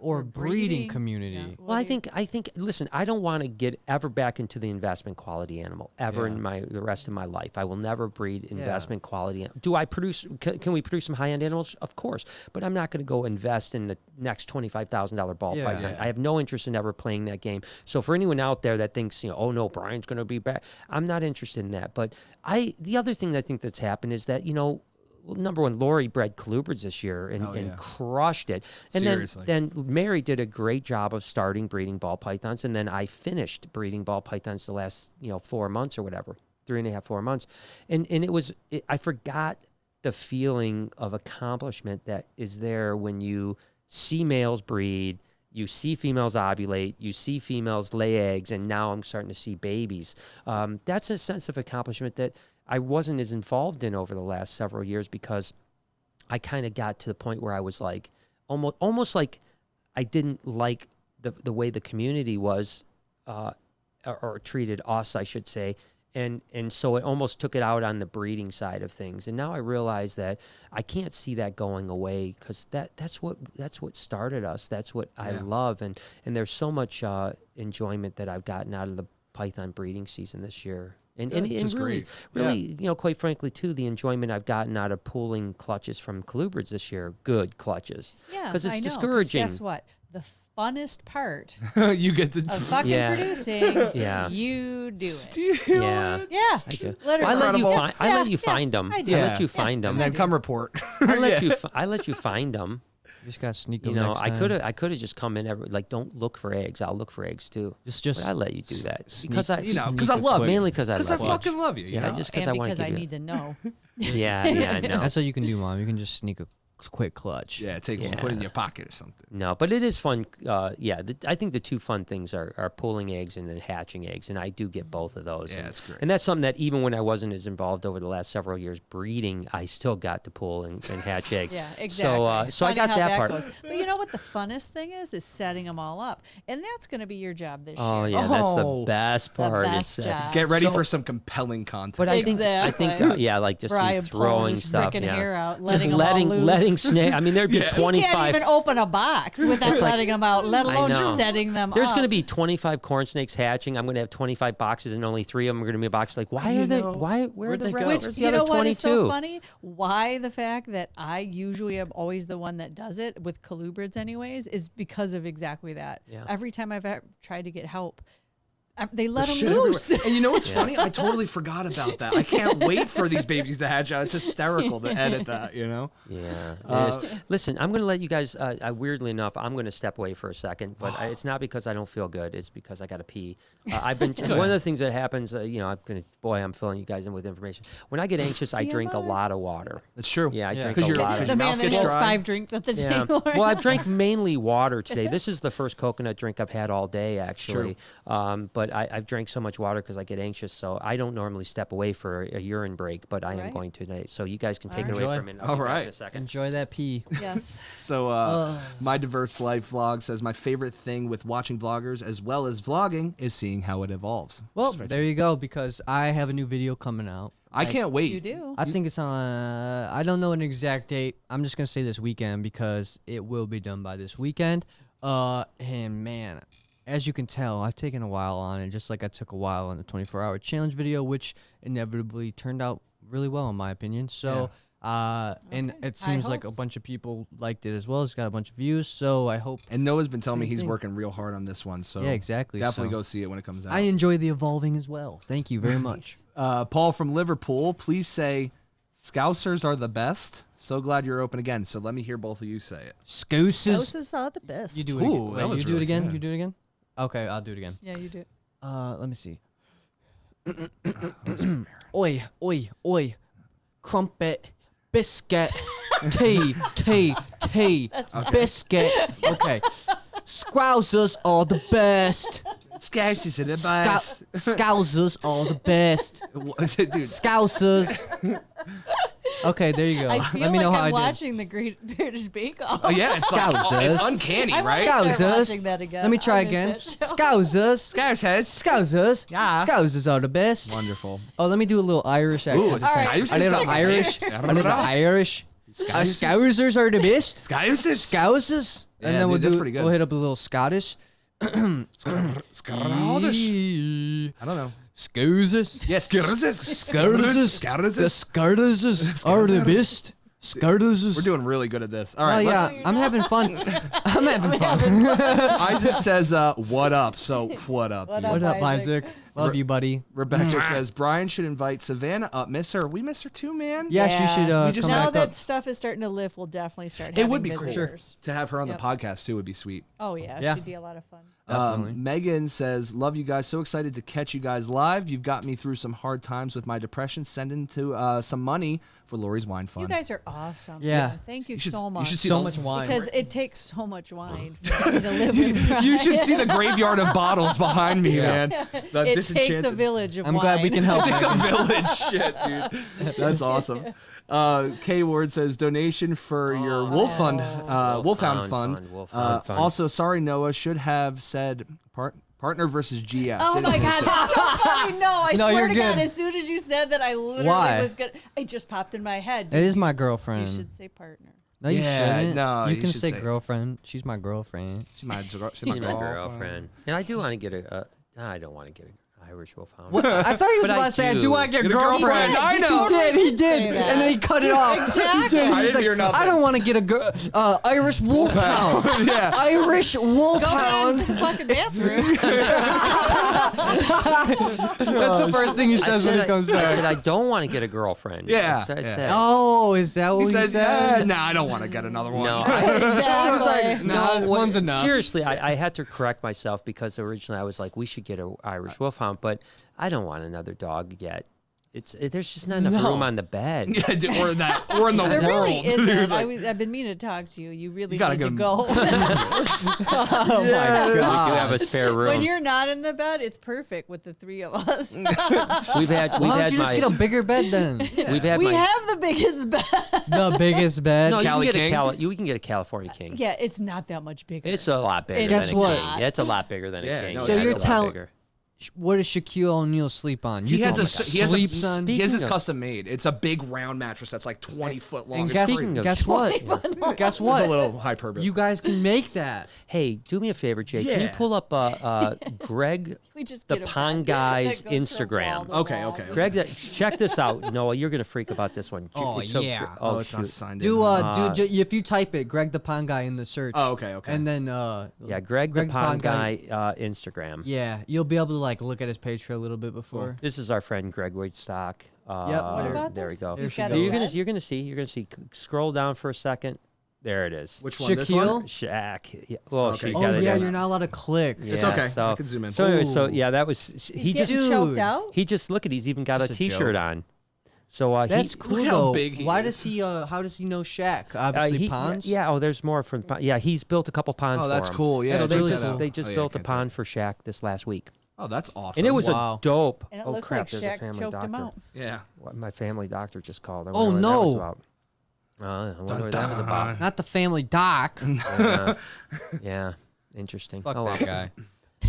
or breeding breeding. community. Yeah. well, I think listen, I don't want to get ever back into the investment quality animal ever in the rest of my life. I will never breed investment quality. Do I produce? Can we produce some high end animals? Of course, but I'm not going to go invest in the next $25,000 ball python. Yeah. I have no interest in ever playing that game. So for anyone out there that thinks, you know, oh no, Brian's going to be back, I'm not interested in that. But the other thing that I think that's happened is that, you know, well, number one, Lori bred colubrids this year and crushed it. And Seriously. then Mary did a great job of starting breeding ball pythons. And then I finished breeding ball pythons the last, 4 months or whatever, 3.5, 4 months. And I forgot the feeling of accomplishment that is there when you see males breed, you see females ovulate, you see females lay eggs, and now I'm starting to see babies. That's a sense of accomplishment that I wasn't as involved in over the last several years because I kind of got to the point where I was like, almost like I didn't like the way the community was or treated us, I should say. And so it almost took it out on the breeding side of things. And now I realize that I can't see that going away because that's what started us. That's what I love. And there's so much enjoyment that I've gotten out of the python breeding season this year. And really, quite frankly, too, the enjoyment I've gotten out of pulling clutches from colubrids this year, good clutches. Yeah, because it's I know, 'cause discouraging. guess what? The funnest part You get to of fucking Yeah. producing, you do it. steal Yeah. it. Yeah, I do. literally. Well, I let you Incredible. find. I let you find them. I do. I let you find them. And then come report. I let you find them. You just gotta sneak You them. know, next I time. could have just come in don't look for eggs. I'll look for eggs too. Just But I let you do that sneak- because I You know, Sneak because I a love quick- you. mainly because I Because I love you. fucking love you. Yeah, know? just because and I want to because give I you. need to know. Yeah, I know. That's what you can do, Mom. You can just sneak a quick clutch. Yeah, take one, put it in your pocket or something. No, but it is fun. I think the two fun things are pulling eggs and then hatching eggs, and I do get both of those. Yeah, and, it's great. And that's something that even when I wasn't as involved over the last several years breeding, I still got to pull and hatch eggs. Yeah, exactly. So I Funny got how that part. goes. But you know what the funnest thing is setting them all up. And that's going to be your job this Oh year. yeah, that's the Oh. best The part. best is, job. Get ready So- for some compelling content. But I think Exactly. like just Brian me pulling throwing his stuff. frickin' Yeah. hair out, just letting 'em all loose. letting snake. I mean, there'd be Yeah. You can't 25. even open a box without It's like- letting them out, let I alone know. setting them There's up. going to be 25 corn snakes hatching. I'm going to have 25 boxes, and only 3 of them are going to be a box. Like, why are they? Why? Where are Where'd the they rest? go? Where's Which, the you other know what 22? is so funny? Why the fact that I usually am always the one that does it with colubrids anyways is because of exactly that. Yeah. Every time I've tried to get help, they let them Shit loose. everywhere. And you know what's funny? I totally forgot about that. I can't wait for these babies to hatch out. It's hysterical to edit that, you know? Yeah. it is. Listen, I'm going to let you guys. Weirdly enough, I'm going to step away for a second, but it's not because I don't feel good. It's because I got to pee. I've been one of the things that happens. I'm filling you guys in with information. When I get anxious, I drink a lot of water. It's true. Yeah, I drink Because a lot. the of man that gets has dry. 5 drinks at the Yeah. table. Well, I've drank mainly water today. This is the first coconut drink I've had all day, actually. But I've drank so much water because I get anxious. So I don't normally step away for a urine break, but I am Right. going to tonight. So you guys can take it All away right. for a minute. All I'll be back right. in a second. Enjoy that pee. Yes. So, my diverse life vlog says my favorite thing with watching vloggers as well as vlogging is seeing how it evolves. Well, Just right there you go. Because I have a new video coming out. I can't wait. You do. I think it's on. I don't know an exact date. I'm just gonna say this weekend because it will be done by this weekend. And man, as you can tell, I've taken a while on it, just like I took a while on the 24-hour challenge video, which inevitably turned out really well in my opinion. So, and Okay. it seems High like a hopes. bunch of people liked it as well. It's got a bunch of views. So I hope. And Noah's been telling me Same he's thing. working real hard on this one. So Yeah, exactly. definitely So go see it when it comes out. I enjoy the evolving as well. Thank you very much. Paul from Liverpool, please say Scousers are the best. So glad you're open again. So let me hear both of you say it. Scousers. Those are the best. You do it Ooh, again. that Wait, was you do it really again? good. You do it again? Okay, I'll do it again. Yeah, you do. Let me see. Oi, oi, oi. Crumpet, biscuit, tea, biscuit. Okay. Scousers are the best. Scousers are the Scousers are the best. Dude, Scousers. Okay, there you go. I feel Let me know like how I'm I did. watching the Great British Bake Off. oh, yeah, it's, like, Scousers. it's uncanny, I right? wanna start Scousers. watching that again. Let me try I missed again. that show. Scousers. Scousers. Scousers. Yeah. Scousers are the best. Wonderful. Oh, let me do a little Irish accent. Ooh, All right. I did an Irish. I did an Irish. Scousers are the best. Scousers. Scousers. Yeah, And then dude, that's pretty good. we'll hit up a little Scottish. Scottish. I don't know. Scousers. Yeah, Scousers. Scousers. The Scousers are the best. Scousers. We're doing really good at this. All Oh right, let's- yeah, I'm having fun. I'm having fun. Isaac says, what up? So, what up, What dude? What up, Isaac? Isaac? Love you, buddy. Rebecca says, Brian should invite Savannah up. Miss her. We miss her too, man. Yeah, she should We just come Now back that up. stuff is starting to lift, we'll definitely start. It having would be cool. visitors. To have her on Yep. the podcast, too, would be sweet. Oh yeah, Yeah. she'd be a lot of fun. Definitely. Megan says, love you guys. So excited to catch you guys live. You've got me through some hard times with my depression. Sending to some money for Lori's Wine Fund. You guys are awesome. Yeah. Thank you, should- so you much. should see So the- much wine. because it takes so much wine for me to live with. You should see the Brian. graveyard of bottles behind me, man. The It takes a disenchanted- village of I'm wine. glad we can help. It takes a Megan. village. Shit, dude. That's awesome. K Ward says donation for your Wolfhound Fund. Wolfhound Fund. Also, sorry, Noah should have said partner versus GF. Oh Didn't my miss God, it. that's so funny. No, I No, swear you're to God, good. as soon as you said that, I literally Why? was gonna. It just popped in my head. It is my You girlfriend. should say partner. No, you Yeah, shouldn't. no, you you can should say say- girlfriend. She's my girlfriend. She's my She's my girlfriend. And I do want to get a. I don't want to get an Irish Wolfhound. What? I thought he was But about I to say, I do. do want to get a Get a girlfriend. girlfriend. I know. He did. He Totally say did. that. And then he cut it off. Exactly. He did. I He's didn't like, hear nothing. I don't want to get a Irish wolfhound. Yeah. Irish Go down wolfhound. to the fucking bathroom. That's the first thing he says when he comes I said back. I don't want to get a girlfriend. Yeah, I yeah. said, Oh, is that what He he said, said? nah, I don't want to get another one. No, Exactly. Nah, what- one's enough. Seriously, I had to correct myself because originally I was like, we should get an Irish Wolfhound, but I don't want another dog yet. There's just not enough No. room on the bed. Yeah, dude, we're in the There world. really isn't. I've been meaning to talk to you. You really gotta need to get go. Oh my We do god. have a spare room. When you're not in the bed, it's perfect with the three of us. We've had Why don't you just get a bigger bed then? we've had we my have the biggest bed. The biggest bed. no, Cali you can get King? you can get a California King. Yeah, it's not that much bigger. It's a lot bigger Guess than a what? king. Yeah, it's a lot bigger than Yeah, a king. no, So it's you're a lot telling- bigger. What does Shaquille O'Neal sleep on? He You has told a me. he has Sleeps a on. he has his Speaking of- custom made. It's a big round mattress that's like 20 foot long. And It's guess, crazy. Speaking of guess what? Guess It's a what? little hyperbole. You guys can make that. Hey, do me a favor, Jay. Can you Yeah. pull up Greg, we just the get a Pond bed Guy's that goes from Instagram? wall to Okay, wall. okay, Just- Greg, check this out. Noah, you're gonna freak about this one. Oh, yeah. oh, it's shoot. not signed Do in. if you type it, Greg the Pond Guy in the search. Oh, okay, okay. And then Yeah, Greg the Pond Guy Instagram. Yeah, you'll be able to like look at his page for a little bit before. This is our friend Greg Woodstock. Yep. What about there this? we go. He's There got she a goes. You're bed? gonna see. Scroll down for a second. There it is. Which one? This one? Shaquille? Shaq. Yeah. Well, Okay. she Oh got it yeah, in. you're not allowed to click. It's Yeah, okay. So, I can zoom in. So anyway, so Ooh. yeah, that was he He's just getting choked out. he just look at he's even got Just a a T-shirt joke. on. So That's he cool Look how though. big he Why is. does he? How does he know Shaq? Obviously ponds. Yeah. Oh, there's more from. Yeah, he's built a couple ponds. Oh, for that's him. cool. Yeah, So check they that just out. they just Oh, yeah, built a I can't tell. pond for Shaq this last week, Oh, that's awesome. and it was Wow. a dope. And it oh looks crap! like There's a Shaq family choked doctor. him out. Yeah. What, my family doctor just called. I Oh, wonder what that was no. about. I wonder what that was about. Not the family doc. Yeah, interesting. Fuck oh, that well. guy.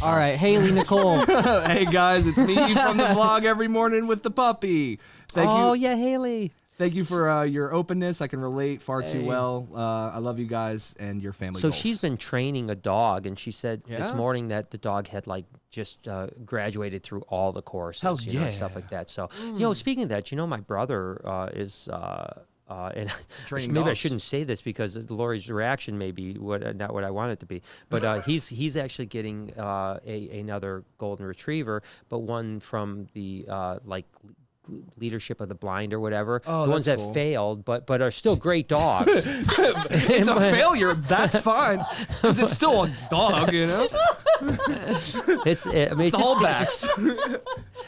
All right, Haley Nicole. Hey guys, it's me from the vlog every morning with the puppy. Thank Oh you. yeah, Haley. Thank you for your openness. I can relate far too Hey. well. I love you guys and your family. So goals. she's been training a dog, and she said this Yeah? morning that the dog had like just graduated through all the courses, Hell you know, stuff yeah. like that. So you know, speaking of that, you know, my brother is. And Training maybe I dogs. shouldn't say this because Lori's reaction may be not what I want it to be. But he's actually getting another golden retriever, but one from the like leadership of the blind or whatever. Oh, the ones that's that cool. failed, but are still great dogs. It's a failure. That's fine. 'Cause it's still a dog, you know. It's I mean, It's the holdbacks.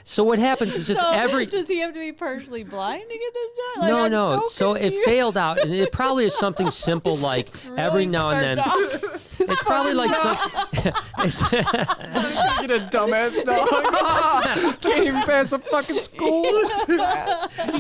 so what happens is just So, every. does he have to be partially blind to get this done? Like, No, I'm no. So it confused. failed out, and it probably is something simple like every Really now and then. smart dog. It's probably like some. it's, Get a dumbass dog. Can't even pass a fucking school.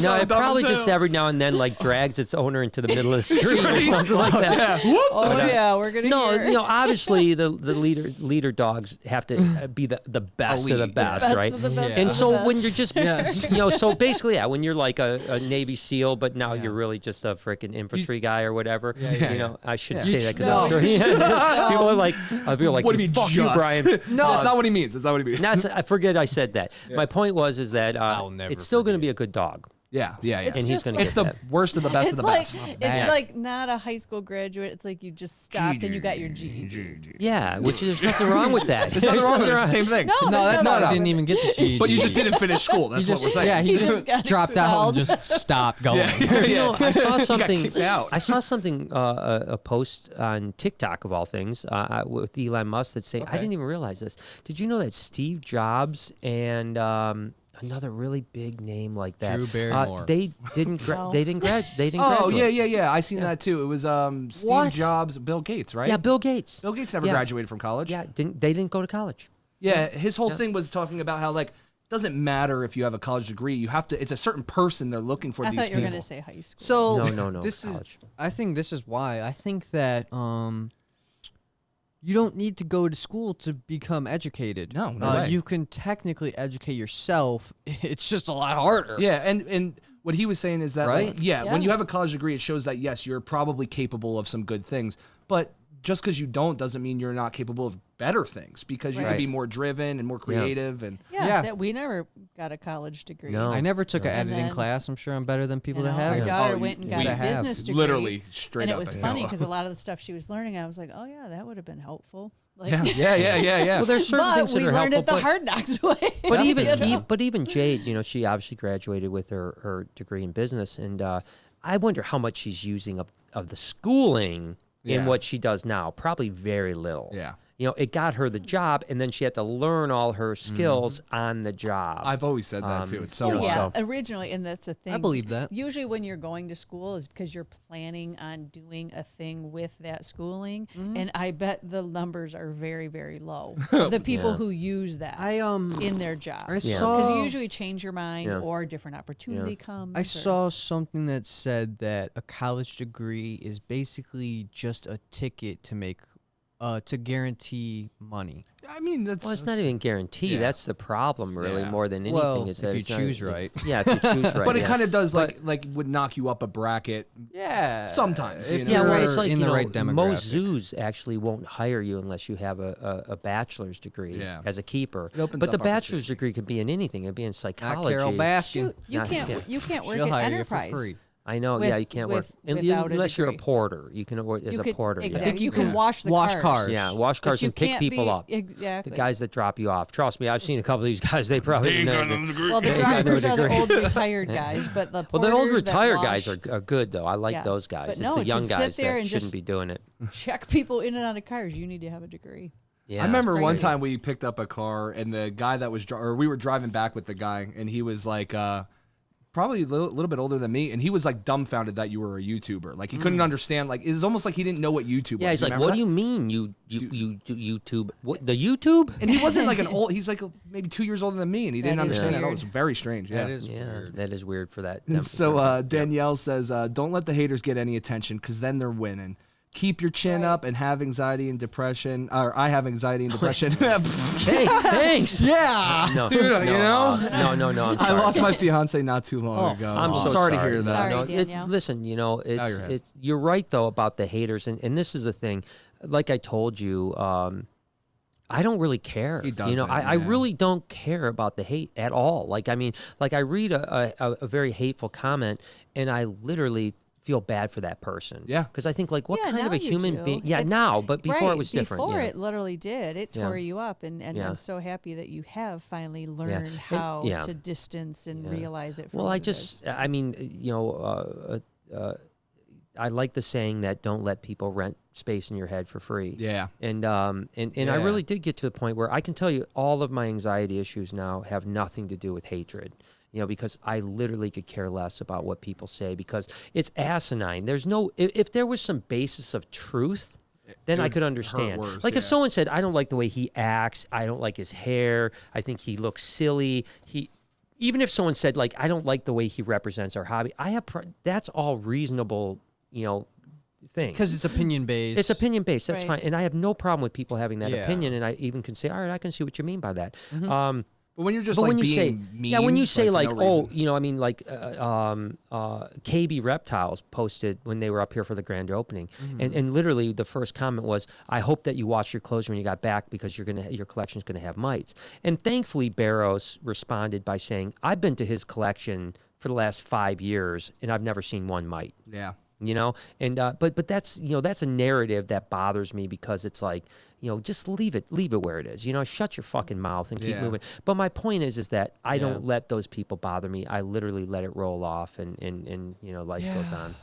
no, it probably just every now and then like drags its owner into the middle of the street or something like that. Oh yeah, we're gonna No, hear. you know, obviously the leader dogs have to be the best of the Elite, best, Best right? of the best Yeah. of And the so best. when you're just, Yes. you know, so basically, yeah, when you're like a Navy SEAL, but now you're really just a freaking infantry guy or whatever. yeah. You know, I shouldn't Yeah. say that because No. I'm sure people are like, I'll be like, What do you mean, fuck you, just? Brian. No, that's not what he means. That's not what he means. I forget I said that. My point was that I'll never it's still going to forget. be a good dog, Yeah. and he's just going to It's get the that. worst of the best of the like best. it's like not a high school graduate. It's like you just stopped and you got your GED. Yeah, which there's nothing wrong with that. There's nothing wrong with it. It's the same thing. No, No, there's that nothing dog wrong didn't with even get the GED. But you just didn't finish school. That's He what we're just, saying. yeah, he He just just got dropped out and expelled. just stopped going. You know, I saw something. kicked out. I saw something. A post on TikTok of all things with Elon Musk that say I didn't even realize this. Did you know that Steve Jobs and another really big name like that, Drew Barrymore. they didn't. No. They didn't graduate. They didn't Oh graduate. yeah. I seen that too. It was Steve What? Jobs, Bill Gates, right? Yeah, Bill Gates. Bill Gates never Yeah. graduated from college. Yeah, they didn't go to college. Yeah, his whole thing was talking about how like doesn't matter if you have a college degree. You have to. It's a certain person they're looking for. I these thought you were people. gonna say high school. So No, This college. is. I think this is why. I think that you don't need to go to school to become educated. No way. You can technically educate yourself. It's just a lot harder. Yeah, and what he was saying is that like, Right? yeah, when Yeah. you have a college degree, it shows that yes, you're probably capable of some good things, but just because you don't doesn't mean you're not capable of better things because you Right. can be more driven and more creative and yeah, Yeah. we never got a college degree. No. I never took an And editing then, class. I'm sure I'm better than people You know, that have. our it. daughter Oh, went and we got a have. business degree. literally straight and up. it was I funny know. because a lot of the stuff she was learning, I was like, oh yeah, that would have been helpful. Like, Yeah. Well, there's certain but things that we are learned helpful. it the hard knocks way. But even you know? but even Jade, you know, she obviously graduated with her degree in business, and I wonder how much she's using of the schooling in Yeah. what she does now. Probably very little. Yeah. You know, it got her the job, and then she had to learn all her skills on the job. I've always said that too. It's so you know, wild. yeah, originally, and that's a thing. I believe that. Usually, when you're going to school, is because you're planning on doing a thing with that schooling, and I bet the numbers are very, very low. The people Yeah. who use that I in their jobs, I Yeah. because saw you usually change your mind Yeah. or a different opportunity comes. I or- saw something that said that a college degree is basically just a ticket to make to guarantee money. I mean, that's well, it's not even guaranteed. yeah. That's the problem, really, Yeah. more than anything. Well, is if that you it's not- choose right. Yeah, if you choose right. But it yeah. kind of does But- like would knock you up a bracket. Yeah. Sometimes, you If know? Yeah, well, you're it's like in you the know, right demographic. most zoos actually won't hire you unless you have a bachelor's degree Yeah. as a keeper. It opens But the up bachelor's degree could be in anything. It could be in Not psychology. Carol Baskin. Shoot, you Not- can't. yeah. You can't work She'll at hire enterprise. you for free. I know. with- Yeah, you can't work without a unless you're a degree. porter. You can work as You a could, porter. exactly. Yeah. think You you can can wash the wash cars. cars. Yeah, wash But cars you and pick can't people be- up. Exactly. The guys that drop you off. Trust me, I've seen a couple of these guys. They probably didn't know. Well, the They got no drivers are the degree. old retired guys, but the Well, the old porters that retired wash- guys are good though. I like Yeah. those guys. But It's no, the young to sit guys there that and shouldn't just- be doing it. check people in and out of cars. You need to have a degree. Yeah, I remember one crazy. time we picked up a car and the guy that was or we were driving back with the guy and he was like probably a little bit older than me and he was like dumbfounded that you were a YouTuber. Like he couldn't understand. Like it was almost like he didn't know what YouTube Yeah, was. he's like, Remember "What that? do you mean you do YouTube? What the YouTube?" And he wasn't like an old. He's like maybe 2 years older than me, and he didn't That is understand it at all. It weird. was very strange. Yeah. That is Yeah, weird. that is weird for that. So Danielle says, "Don't let the haters get any attention, because then they're winning. Keep your chin up and have anxiety and depression. Or I have anxiety and depression. Hey, thanks. Yeah. No, Dude, no, you know? no. I'm I sorry. lost my fiance not too long ago. I'm so sorry to hear that. Sorry, No, Danielle. listen, you know, your head. it's you're right though about the haters, and this is the thing. Like I told you, I don't really care. He You know, doesn't, I yeah. really don't care about the hate at all. Like I mean, like I read a very hateful comment, and I literally feel bad for that person. Yeah. Because I think, like, what kind now of a you human do. being? Yeah, now, but before right, it was different. Before yeah. it literally did. It Yeah. tore you up. And Yeah. I'm so happy that you have finally learned And- how yeah. to distance and Yeah. realize it for Well, what I it just, is. I mean, I like the saying that don't let people rent space in your head for free. Yeah. And I Yeah. really did get to the point where I can tell you all of my anxiety issues now have nothing to do with hatred. Because I literally could care less about what people say because it's asinine. There's no, if there was some basis of truth, then I could understand. worse, Like if yeah. someone said, I don't like the way he acts, I don't like his hair, I think he looks silly, even if someone said, like, I don't like the way he represents our hobby, that's all reasonable, thing. Because it's opinion based. It's opinion based. That's Right. fine, and I have no problem with people having that Yeah. opinion. And I even can say, all right, I can see what you mean by that. But when you're just But like when you being say, mean, yeah, when you say for like, no reason. KB Reptiles posted when they were up here for the grand opening, and literally the first comment was, I hope that you washed your clothes when you got back because your collection's gonna have mites. And thankfully, Barrows responded by saying, I've been to his collection for the last 5 years and I've never seen one mite. Yeah. And but that's that's a narrative that bothers me because it's like just leave it where it is, shut your fucking mouth and keep Yeah. moving. But my point is that I Yeah. don't let those people bother me. I literally let it roll off and life goes on.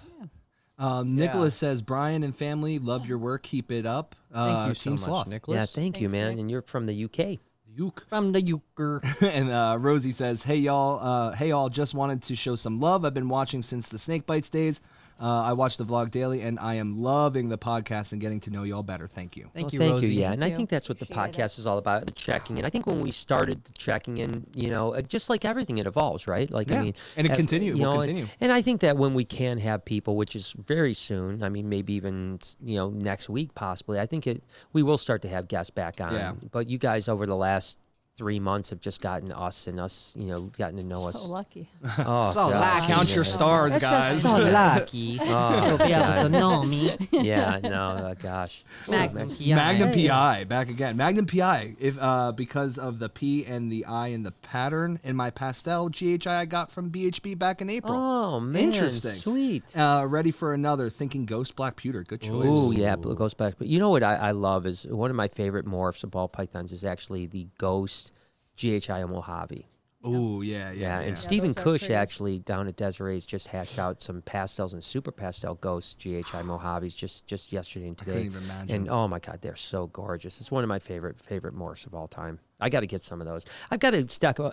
Nicholas says, Brian and family, love your work. Keep it up. Thank you so Team much, Sloth. Nicholas. Yeah, thank you, Thanks, man. Nick. And you're from the UK. Uke. From the Euchre. And Rosie says, hey y'all, just wanted to show some love. I've been watching since the Snake Bites days. I watch the vlog daily, and I am loving the podcast and getting to know y'all better. Thank you. Thank Well, you, thank Rosie. you. Yeah, and I you. think that's what the Appreciate it. podcast is all about, the checking in. I think when we started the checking in, just like everything, it evolves, right? Like, Yeah. I mean, And it as- continue- will and- continue. And I think that when we can have people, which is very soon, I mean, maybe even next week possibly, I think we will start to have guests back on. Yeah. But you guys over the last 3 months have just gotten us, gotten to know us. So lucky. Oh, So God. lucky. Count your stars, That's guys. just so lucky. Oh, You'll be able God. to know me. Yeah, no, gosh. Magnum PI. Magnum PI, back again. Magnum PI, because of the P and the I in the pattern in my pastel GHI I got from BHB back in April. Oh, man. Interesting. Sweet. Ready for another Thinking Ghost Black Pewter. Good choice. Oh yeah, goes back. But you know what I love is one of my favorite morphs of ball pythons is actually the Ghost GHI Mojave. Oh, yeah. Yeah, and Yeah, Stephen those are Cush pretty. actually down at Desiree's just hatched out some pastels and super pastel Ghost GHI Mojaves just yesterday and today. couldn't even imagine. And oh my God, they're so gorgeous. It's one of my favorite morphs of all time. I got to get some of those. I've got to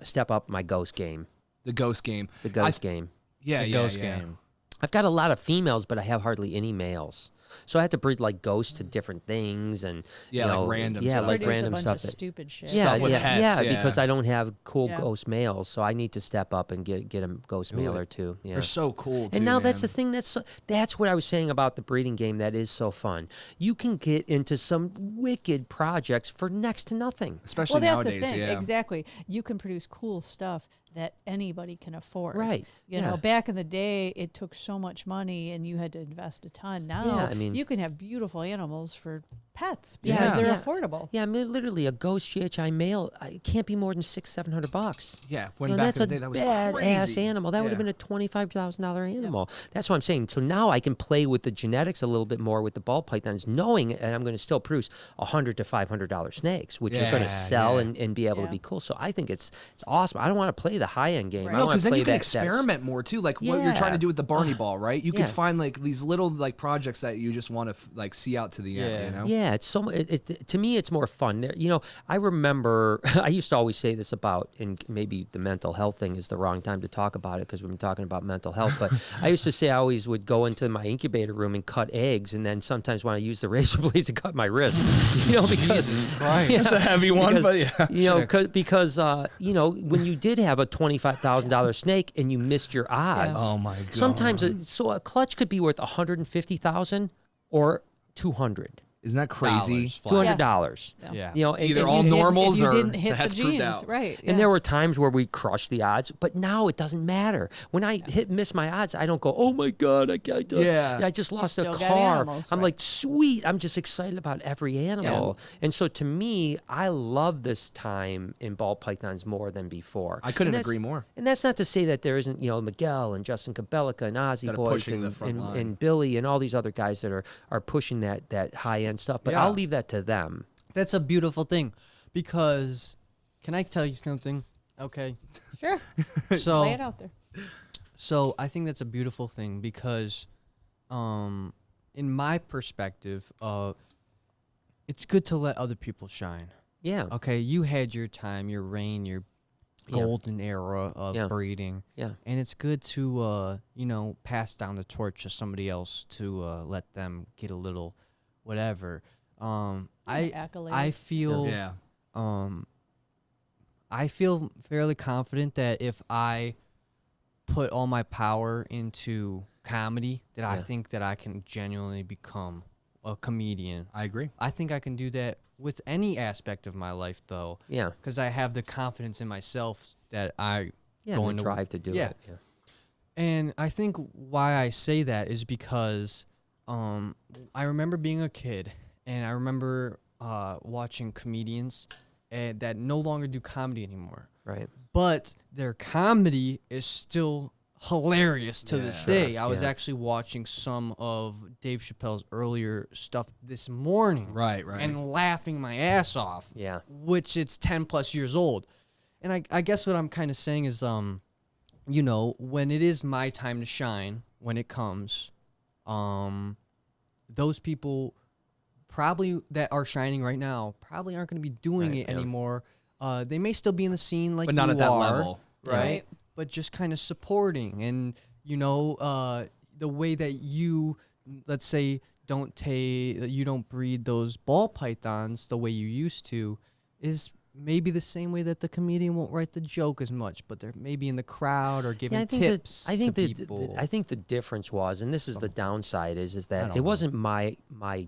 step up my Ghost game. The Ghost game. The Ghost game. Yeah, The yeah, Ghost yeah. game. I've got a lot of females, but I have hardly any males. So I have to breed like ghosts to different things and Yeah, like random yeah, stuff. like Produce random a bunch stuff. of stupid shit. Yeah, Stuff with yeah, hets, yeah. because I don't have cool Yeah. ghost males, so I need to step up and get a ghost male or two. Yeah. They're so cool, too, And now that's the man. thing. That's what I was saying about the breeding game. That is so fun. You can get into some wicked projects for next to nothing. Especially Well, that's nowadays, the thing. yeah. Exactly. You can produce cool stuff that anybody can afford. Right. You Yeah. know, back in the day, it took so much money and you had to invest a ton. Now, Yeah, I mean- you can have beautiful animals for pets Yeah, because they're yeah. affordable. Yeah, I mean, literally a ghost GHI male it can't be more than $600-700. Yeah, when You know, back that's in the day, that was a badass crazy. animal. That would have Yeah. been a $25,000 animal. That's what I'm saying. So now I can play with the genetics a little bit more with the ball pythons, knowing that I'm going to still produce $100 to $500 snakes, which are going Yeah, to sell yeah. and be able to Yeah. be cool. So I think it's awesome. I don't want to play the high end game. Right. I No, want because to then play you can that experiment more too, like what you're trying to Yeah. do with the Barney ball, right? You Yeah. can find like these little like projects that you just want to like see out to the end. Yeah. You know? Yeah, it's so. To me, it's more fun. I remember I used to always say this about, and maybe the mental health thing is the wrong time to talk about it because we've been talking about mental health. But I used to say I always would go into my incubator room and cut eggs, and then sometimes when I use the razor blades to cut my wrist, because It's a heavy one, but yeah. because when you did have a $25,000 snake and you missed your odds. Oh my god. Sometimes so a clutch could be worth $150,000 or $200. Isn't that crazy? Dollars flat. $200. Yeah. You know, and- Either and all you- normals if you or didn't hit the head's the proved jeans, out. right? And there were times where we crushed the odds, but now it doesn't matter. When I miss my odds, I don't go, oh my God, I just lost a still got car. animals, I'm right. like, sweet. I'm just excited about every animal. And so to me, I love this time in ball pythons more than before. I couldn't And that's- agree more. And that's not to say that there isn't, Miguel and Justin Cabelica and Ozzy That are Boys pushing the front line. and Billy and all these other guys that are pushing that high end stuff. But Yeah. I'll leave that to them. That's a beautiful thing, because can I tell you something? Okay. Sure. So Lay it out there. So I think that's a beautiful thing, because, in my perspective, it's good to let other people shine. Yeah. Okay, you had your time, your reign, your Yeah. golden era of Yeah. breeding, Yeah. and it's good to pass down the torch to somebody else to let them get a little whatever. I Accolades. feel Yeah. I feel fairly confident that if I put all my power into comedy, that I Yeah. think that I can genuinely become a comedian. I agree. I think I can do that with any aspect of my life, though, Yeah. because I have the confidence in myself that I Yeah. go And the into drive to do yeah. it. Yeah. And I think why I say that is because I remember being a kid, and I remember watching comedians that no longer do comedy anymore. Right. But their comedy is still hilarious to this Yeah. day. Sure, I was yeah. actually watching some of Dave Chappelle's earlier stuff this morning Right. and laughing my ass off, Yeah. which it's 10 plus years old. And I guess what I'm kind of saying is, when it is my time to shine, when it comes, those people probably that are shining right now probably aren't going to be doing Right, it yeah. anymore. They may still be in the scene like But not you at that are, level. right? But just kind of supporting, and the way that you, let's say, you don't breed those ball pythons the way you used to, is maybe the same way that the comedian won't write the joke as much, but they're maybe in the crowd or giving I think tips. I think to the people. I think the difference was, and this is the downside, is I that don't it know. wasn't my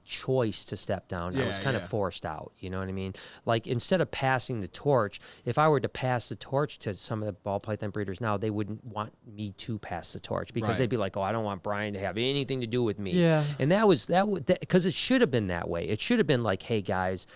choice to step down. I was Yeah, kind yeah. of forced out. You know what I mean? Like, instead of passing the torch, if I were to pass the torch to some of the ball python breeders now, they wouldn't want me to pass the torch, because Right. they'd be like, "Oh, I don't want Brian to have anything to do with me." Yeah. And that was because it should have been that way. It should have been like, "Hey guys,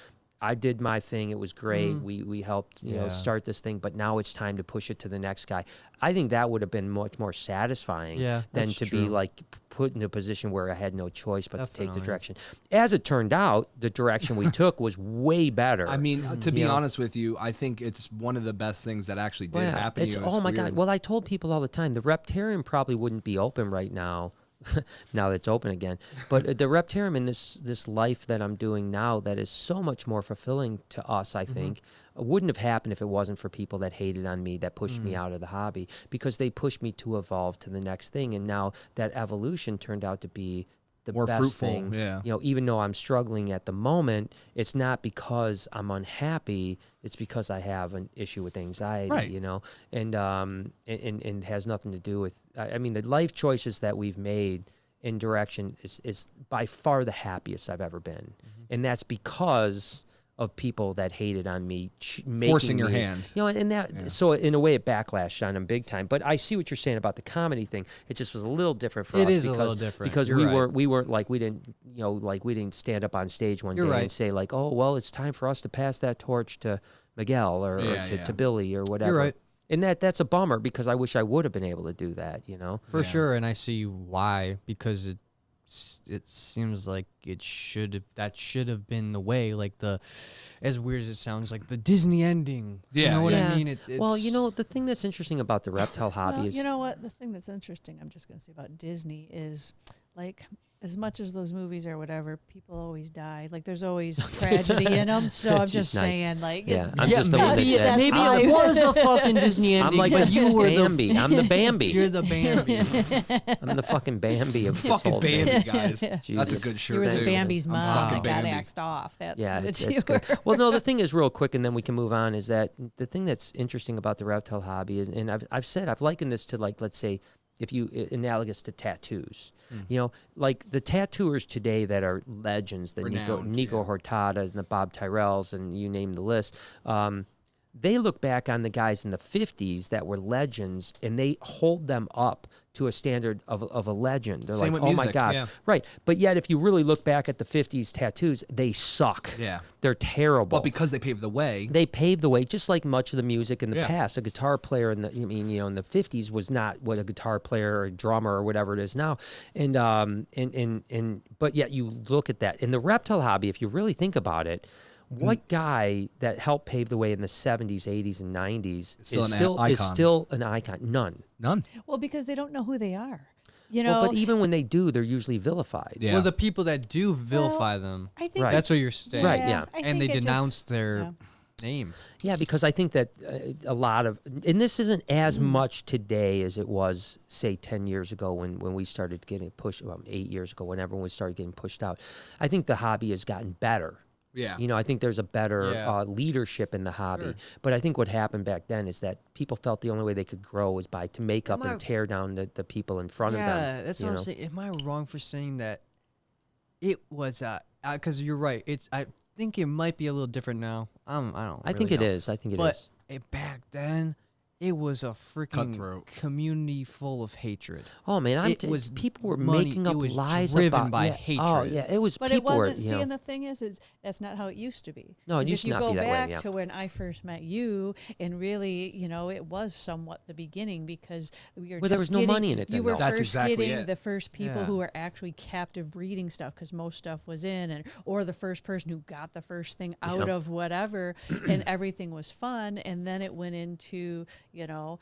I did my thing. It was great. We helped, Yeah. start this thing, but now it's time to push it to the next guy." I think that would have been much more satisfying Yeah, than that's to be true. like put in a position where I had no choice but to take the Definitely. direction. As it turned out, the direction we took was way better. I mean, to be You know? honest with you, I think it's one of the best things that actually did happen to it's, you. oh my weird. God. Well, I told people all the time, the Rep-Terraeum probably wouldn't be open right now. Now that it's open again, but the Rep-Terraeum and this life that I'm doing now, that is so much more fulfilling to us, I think, wouldn't have happened if it wasn't for people that hated on me, that pushed me out of the hobby, because they pushed me to evolve to the next thing. And now that evolution turned out to be the More best fruitful, thing. yeah. Even though I'm struggling at the moment, it's not because I'm unhappy. It's because I have an issue with anxiety, Right. and has nothing to do with. I mean, the life choices that we've made in direction is by far the happiest I've ever been, and that's because of people that hated on me, Forcing your me- hand. And that so in a way it backlashed on them big time. But I see what you're saying about the comedy thing. It just was a little different for It us is a because little different. because You're right. we weren't like we didn't stand up on stage one You're day right. and say like, oh well, it's time for us to pass that torch to Miguel or Yeah, to, yeah. to Billy or whatever. right. And that's a bummer, because I wish I would have been able to do that. For Yeah. sure, and I see why, because it seems like that should have been the way, like as weird as it sounds, like the Disney ending. Yeah, You know what yeah. I mean? It's, Well, the thing that's interesting about the reptile hobby Well, is you know what? The thing that's interesting, I'm just going to say about Disney is, like, as much as those movies or whatever, people always die. Like, there's always tragedy in them. So I'm She's just nice. saying, like, Yeah, it's, I'm just the one maybe, that said- maybe I'm- it was a fucking Disney ending, I'm like but you were Bambi. I'm the Bambi. You're the Bambi. I'm the fucking Bambi of this Fucking whole thing. Bambi, guys. That's a Jesus. good shirt you were too. the Bambi's I'm mom fucking that got Bambi. axed off. That's Yeah, what it's you good. were. Well, no, the thing is, real quick, and then we can move on, is that the thing that's interesting about the reptile hobby is, and I've said, I've likened this to, like, let's say, analogous to tattoos, you know, like the tattooers today that are legends, the Nico Hurtadas and the Bob Tyrells and you name the list, they look back on the guys in the 50s that were legends and they hold them up to a standard of a legend. They're Same like, with oh my music, gosh. yeah. Right. But yet, if you really look back at the 50s tattoos, they suck. Yeah. They're terrible. But because they paved the way. They paved the way, just like much of the music in the Yeah. past. A guitar player in the, in the 50s was not what a guitar player or a drummer or whatever it is now. But yet you look at that. In the reptile hobby, if you really think about it, what guy that helped pave the way in the 70s, 80s, and 90s is still an icon? None. Well, because they don't know who they are. You know, Well, but even when they do, they're usually vilified. Yeah. Well, the people that do vilify them, I think Right. that's what you're saying. Right, yeah. I And they think it denounce just- their yeah. name. Yeah, because I think that a lot of, and this isn't as much today as it was, say, 10 years ago when we started getting pushed, 8 years ago, whenever we started getting pushed out. I think the hobby has gotten better. Yeah. You know, I think there's a better Yeah. leadership in the hobby. Sure. But I think what happened back then is that people felt the only way they could grow was to make up Am I- and tear down the people in front of them. Yeah, that's you what I'm know? saying. Am I wrong for saying that it was, because you're right. I think it might be a little different now. I don't I think really it know. is. I think it But is. back then, it was a freaking Cutthroat. community full of hatred. Oh man, was people were money. making It up was lies driven about by yeah. hatred. Oh yeah, it was. But it people wasn't. were, you See, know, and the thing is that's not how it used to be. No, it 'Cause used if to you not go be that way, back yeah. to when I first met you, and really, you know, it was somewhat the beginning because we were. Well, there just was no getting- money in it then, You were though. That's first exactly getting it. the first people Yeah. who were actually captive breeding stuff because most stuff was in, or the first person who got the first thing out Yep. of whatever, and everything was fun, and then it went into, you know,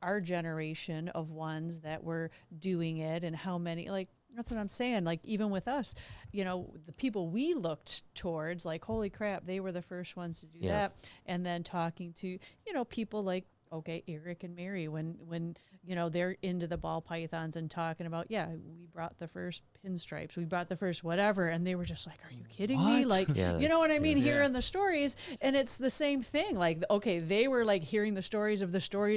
our generation of ones that were doing it, and how many, like, that's what I'm saying. Like, even with us, you know, the people we looked towards, like, holy crap, they were the first ones to do Yeah. that. And then talking to, you know, people like, okay, Eric and Mary, when you know, they're into the ball pythons and talking about, yeah, we brought the first pinstripes, we brought the first whatever, and they were just like, are you kidding me? What? Like, Yeah, you know what I mean? yeah. Hearing the stories, and it's the same thing. Like, okay, they were like hearing the stories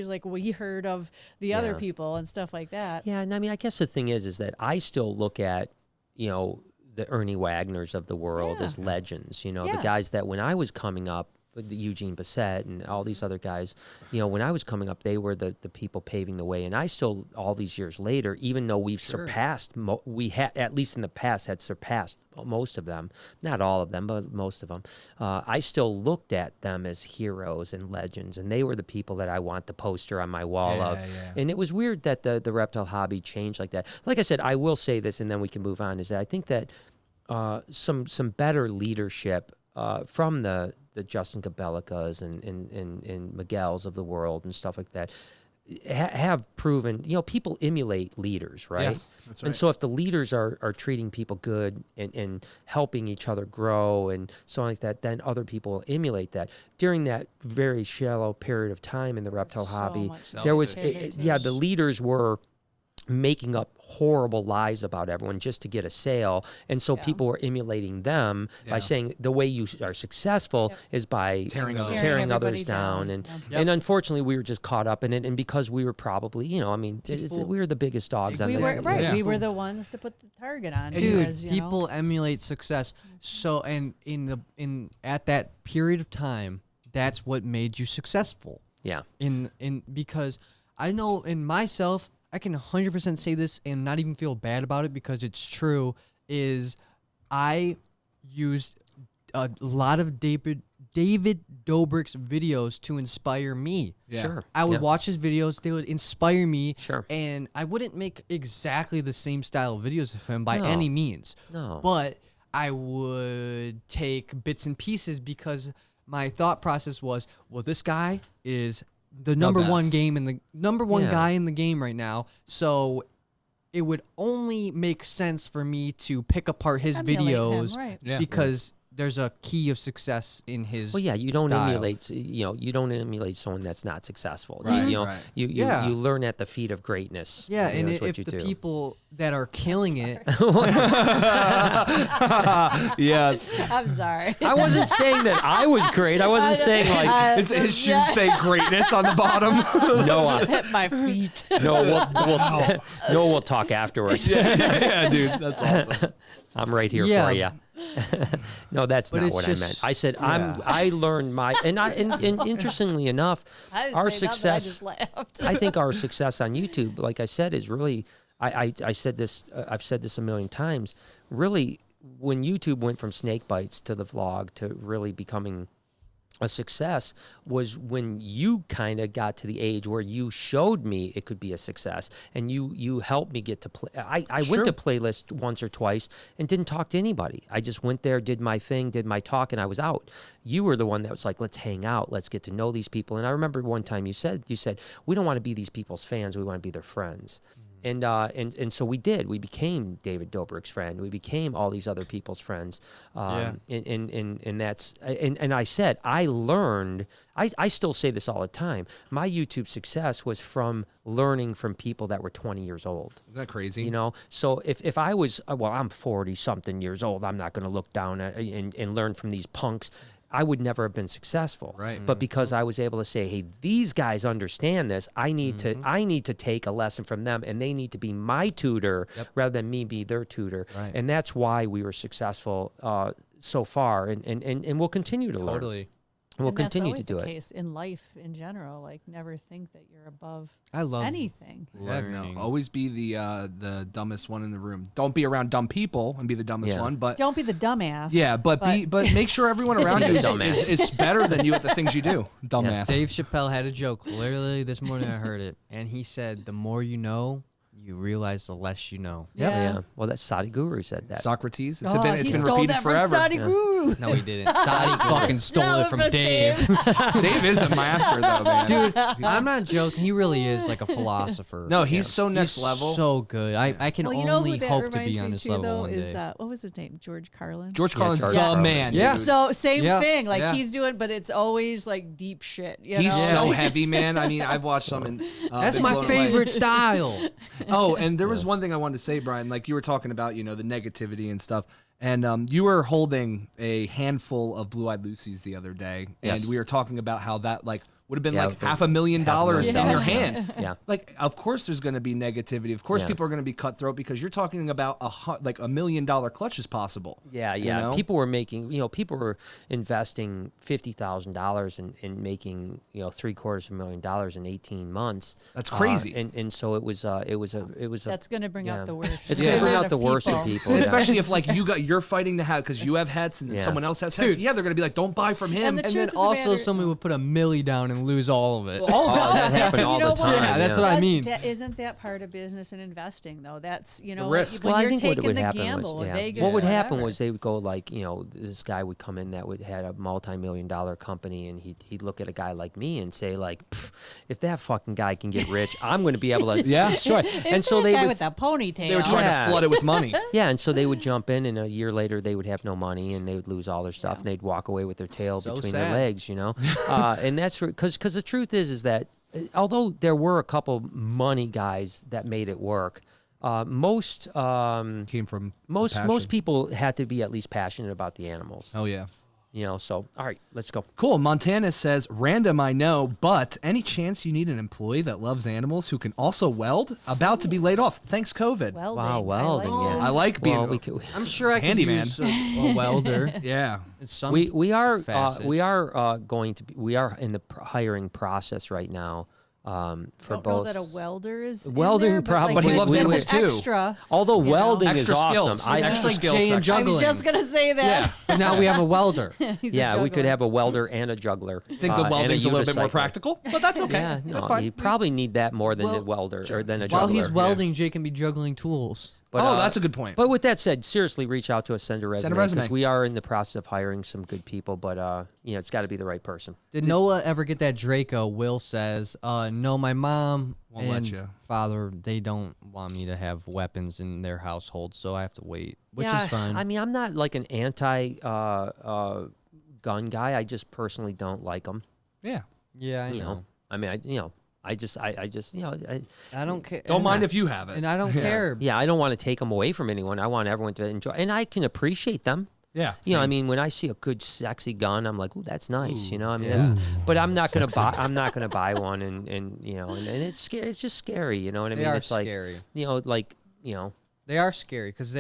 like we heard of the other Yeah. people and stuff like that. Yeah, and I mean, I guess the thing is that I still look at, you know, the Ernie Wagners of the world Yeah. as legends. You know, Yeah. the guys that when I was coming up, the Eugene Bassett and all these other guys, you know, when I was coming up, they were the people paving the way. And I still, all these years later, even though we've surpassed, we had, at least in the past, had surpassed most of them, not all of them, but most of them, I still looked at them as heroes and legends. And they were the people that I want the poster on my wall of. Yeah. And it was weird that the reptile hobby changed like that. Like I said, I will say this, and then we can move on, is that I think that some better leadership from the Justin Gabelicas and Miguel's of the world and stuff like that have proven, you know, people emulate leaders, right? Yes, that's right. And so if the leaders are treating people good and helping each other grow and so on like that, then other people will emulate that. During that very shallow period of time in the reptile So hobby, much there was, selfish. the leaders were making up horrible lies about everyone just to get a sale, and so Yeah. people were emulating them by Yeah. saying the way you are successful Yep. is by Tearing others tearing down. others Everybody down. down. And and unfortunately we were just caught up in it, and because we were probably, you know, I mean, People- we were the biggest dogs on We the were right. Yeah. We were the ones to put the target on. Dude, because, you know, people emulate success. So, and in at that period of time, that's what made you successful. yeah. Because I know in myself, I can 100% say this and not even feel bad about it because it's true. Is I used a lot of David Dobrik's videos to inspire me. Yeah. Sure. I would Yeah. watch his videos; they would inspire me. Sure. And I wouldn't make exactly the same style of videos of him by No. any means. No. But I would take bits and pieces because my thought process was, well, this guy is the number one best. game in the number one Yeah. guy in the game right now. So it would only make sense for me to pick apart his emulate him, videos right. Yeah. because there's a key of success in his. Well, yeah, you don't style. emulate. You don't emulate someone that's not successful. Right, You know, right. you learn at the feet of greatness. Yeah, you know, and is what if you the do. people that are killing it, Yes. I'm sorry. I wasn't saying that I was great. I wasn't saying like His shoes say greatness on the bottom. no. at my feet. No, we'll talk afterwards. Yeah, dude, that's awesome. I'm right here Yeah. for you. No, that's But not it's what I meant. just- I said yeah. I learned my and interestingly enough, I didn't our say nothing, success. I just laughed. I think our success on YouTube, like I said, is really. I said this. I've said this a million times. Really, when YouTube went from snake bites to the vlog to really becoming a success was when you kind of got to the age where you showed me it could be a success, and you helped me get to play. I went to playlist once or twice and didn't talk to anybody. I just went there, did my thing, did my talk, and I was out. You were the one that was like, let's hang out, let's get to know these people. And I remember one time you said we don't want to be these people's fans, we want to be their friends. And so we did. We became David Dobrik's friend. We became all these other people's friends. And that's and I said I learned. I still say this all the time. My YouTube success was from learning from people that were 20 years old. Isn't that crazy? You know, so if I was I'm 40 something years old, I'm not going to look down at and learn from these punks. I would never have been successful. Right. But because I was able to say, hey, these guys understand this, I need to take a lesson from them, and they need to be my tutor rather than me be their tutor. Right. And that's why we were successful so far, and we'll continue to learn. totally. And we'll And that's continue to always do the it. case in life in general. Like, never think that you're above I love anything. Heck no. learning. Always be the dumbest one in the room. Don't be around dumb people and be the dumbest Yeah. one, but Don't be the dumbass. yeah, but make sure everyone around you Dumbass. is better than you at the things you do. Dumbass. Dave Chappelle had a joke. Literally this morning I heard it, and he said, "The more you know, you realize the less you know." Yeah. Well, that Sadi Guru said that. Socrates. It's Oh, been he repeated stole that forever. from Sadi Guru. No, he didn't. Sadi fucking stole it from Dave. Dave is a master though, man. Dude, I'm not joking. He really is like a philosopher. No, he's so next He's level. so good. I can Well, you know only who that hope to reminds be on me this too, level though, one is day. what was his name? George Carlin. George Carlin's George the Carlin. man. Yeah. dude. So same Yeah, thing. Like yeah. he's doing, but it's always like deep shit. You He's know? so Like- heavy, man. I mean, I've watched some and That's been my blown away. favorite style. Oh, and there was one thing I wanted to say, Brian. Like you were talking about, the negativity and stuff. And you were holding a handful of Blue-Eyed Lucy's the other day, Yes. and we were talking about how that would have been Yeah, like the $500,000 in $500,000. your hand. Yeah. Like, of course, there's going to be negativity. Of course, Yeah. people are going to be cutthroat because you're talking about $1 million clutch is possible. Yeah, you yeah. know? People were making, people were investing $50,000 and making, $750,000 in 18 months. That's crazy. And so it was That's going to bring out the worst. It's Yeah. going to bring out out the worst of people. And yeah. especially if like you're fighting the hat because you have hats and then Yeah. someone else has hats. Yeah, they're going to be like, don't buy from him. And the And truth then of the also matter- somebody would put $1 million down and lose all of it. All of Oh, it. that happened You all know the what? time. Yeah, that's what I mean. Isn't that part of business and investing though? That's The risk. when Well, I you're think what taking would the happen gamble was, in yeah. Vegas. What would happen whatever. was they would go like, this guy would come in that had a multi-million-dollar company, and he'd look at a guy like me and say like, "Pff, if that fucking guy can get rich, I'm going to be able to Yeah. destroy. And so that they guy would, with that ponytail. They were trying Yeah. to flood it with money. yeah, and so they would jump in, and a year later they would have no money, and they would lose all their stuff, and they'd walk away with their tail So between sad. their legs, and that's because the truth is that although there were a couple money guys that made it work, most Came from most passion. people had to be at least passionate about the animals. Oh yeah. So all right, let's go. Cool. Montana says, random, I know, but any chance you need an employee that loves animals who can also weld? About to be laid off. Thanks, COVID. Welding. Wow, welding, I like yeah. that. I like being. Well, we could, I'm sure I could handyman. use a welder. Yeah. In some we are facet. going to be we are in the hiring process right now for Don't know both. that a welder is in Welding there, probably- But he like, loves it's animals, too. Extra. Although you know. welding Extra is skills. awesome, Extra Just like skills Jay and section. I juggling. was just gonna say that. And now we have a welder. He's a yeah, we could juggler. have a welder and a juggler. I think the and welding's a little bit more unicycler. practical, but that's okay. Yeah, that's no, fine. you probably need that more than Well, a welder or than a juggler. While he's welding, Jay can be juggling tools. But, that's a good point. But with that said, seriously, reach out to us, send a resume. resume. Because we are in the process of hiring some good people, but it's got to be the right person. Did Noah ever get that Draco? Will says, no, my mom Won't and let you. father, they don't want me to have weapons in their household, so I have to wait, which yeah, is fine. I mean, I'm not like an anti gun guy. I just personally don't like them. Yeah. yeah, I You know. know, I mean, I just I don't care. Don't mind if you have it. And I don't care. yeah, I don't want to take them away from anyone. I want everyone to enjoy, and I can appreciate them. Yeah. You know, I same. mean, when I see a good, sexy gun, I'm like, "Ooh, that's nice." You know, I mean, yeah. that's, but I'm not gonna buy. I'm not gonna buy one, and you know, and it's scary. It's just scary. You know what I They mean? are It's like, scary. you know, like you know, They are scary because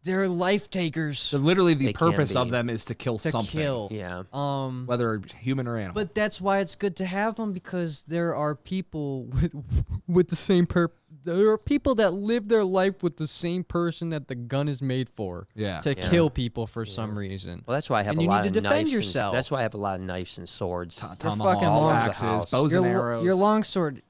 they're life takers. So literally the They can purpose of be. them is to kill To something. kill. yeah. Whether human or animal. But that's why it's good to have them because there are people with the same purpose. There are people that live their life with the same person that the gun is made for. Yeah. To Yeah. kill people for some reason. Well, that's why I have And a you lot need of to defend knives. yourself. That's why I have a lot of knives and swords. fucking Tomahawks, long- axes, bows and arrows. Your longsword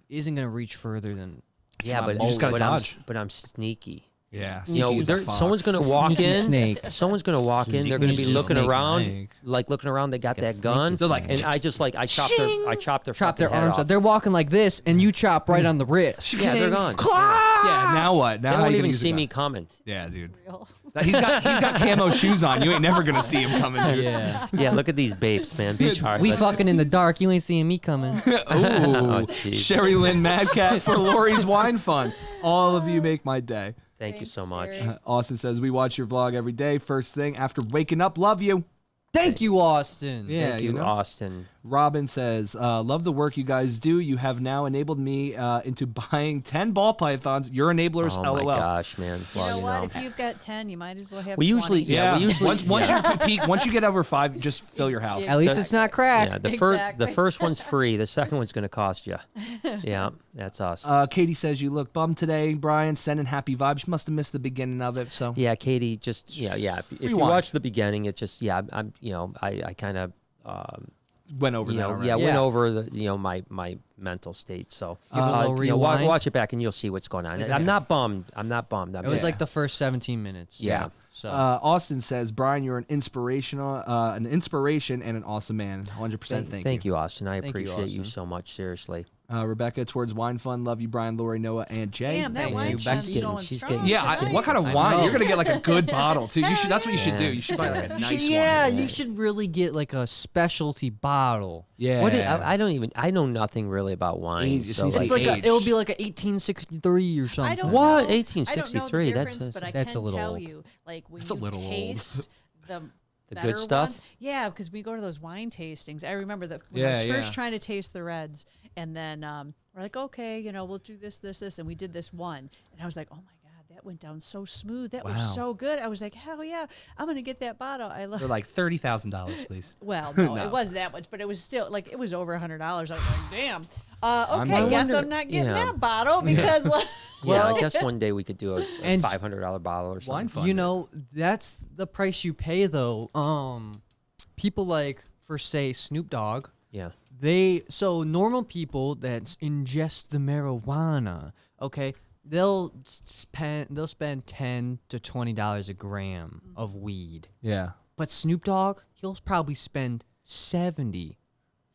isn't gonna reach further than. Yeah, my but You just gotta but dodge. I'm sneaky. Yeah. You know, sneaky as a someone's fox. gonna walk Sneaky in. snake. Someone's gonna walk in. They're gonna be Sneaky looking snake. around, like looking around. They got that sneaky gun. snake. like, and I chop their Chop their fucking head arms off. off. They're walking like this, and you chop right on the wrist. Yeah, they're gone. Yeah, now what? Now They how won't you even gonna use see the me gun? coming. Yeah, dude. Real. He's got camo shoes on. You ain't never gonna see him coming, dude. Yeah. Yeah, look at these babes, man. All right, We let's- fucking in the dark. You ain't seeing me coming. Ooh, jeez. Sherry Lynn Madcat for Lori's Wine Fund. All of you make my day. Thank you so much. Sherry. Austin says we watch your vlog every day. First thing after waking up, love you. Thank you, Austin. Yeah, Thank you, know? Austin. Robin says, love the work you guys do. You have now enabled me into buying 10 ball pythons. Your enablers, Oh LOL. my gosh, man. You Well, know what? If you've got 10, you might as well have We 20. usually- Yeah, we usually- once you peak, once you get over 5, just fill your house. At least it's not crack. Yeah, the Exactly. first one's free. The second one's gonna cost you. Yeah, that's us. Katie says you look bummed today. Brian sending happy vibes. Must have missed the beginning of it. So Yeah, Katie, just yeah. If you Rewind. watch the beginning, it just I'm I kind of went over that already. went Yeah. over the my mental state. So Give it a little rewind. watch it back and you'll see what's going on. I'm not bummed. I'm not bummed. It was like the first 17 minutes. Yeah. So Austin says, Brian, you're an inspiration and an awesome man. 100% thank you, Austin. I Thank you, appreciate you Austin. so much. Seriously. Rebecca towards Wine Fun. Love you, Brian, Lori, Noah, and Jay. Damn, that Thank wine you. fun's She's going getting- strong Yeah, tonight. what kind of I wine? know. You're gonna get like a good bottle too. You should. That's what you should Yeah. do. You should buy like a nice yeah, one. you should really get like a specialty bottle. Yeah. What I know nothing really about wine. It just So needs to like, It's like aged. it'll be like a 1863 or something. I don't What? know. I don't know 1863? the That's- difference, but I that's a can little tell old. you, like when That's a you little old. taste the The better good stuff? ones- yeah, because we go to those wine tastings. I remember that when Yeah, I was first yeah. trying to taste the reds, and then we're like, okay, we'll do this, and we did this one, and I was like, oh my god, that went down so smooth. That Wow. was so good. I was like, hell yeah, I'm gonna get that bottle. I love. They're like $30,000, please. Well, no, No. it wasn't that much, but it was still like it was over $100. I was like, damn. I'm Okay, not- guess wonder- I'm not getting yeah. that bottle because. yeah, I Well- guess one day we could do a And- $500 bottle or something. Wine Fun. You know, that's the price you pay though. People like for say Snoop Dogg, Yeah. so normal people that ingest the marijuana, okay, they'll spend $10 to $20 a gram of weed. Yeah. But Snoop Dogg, he'll probably spend 70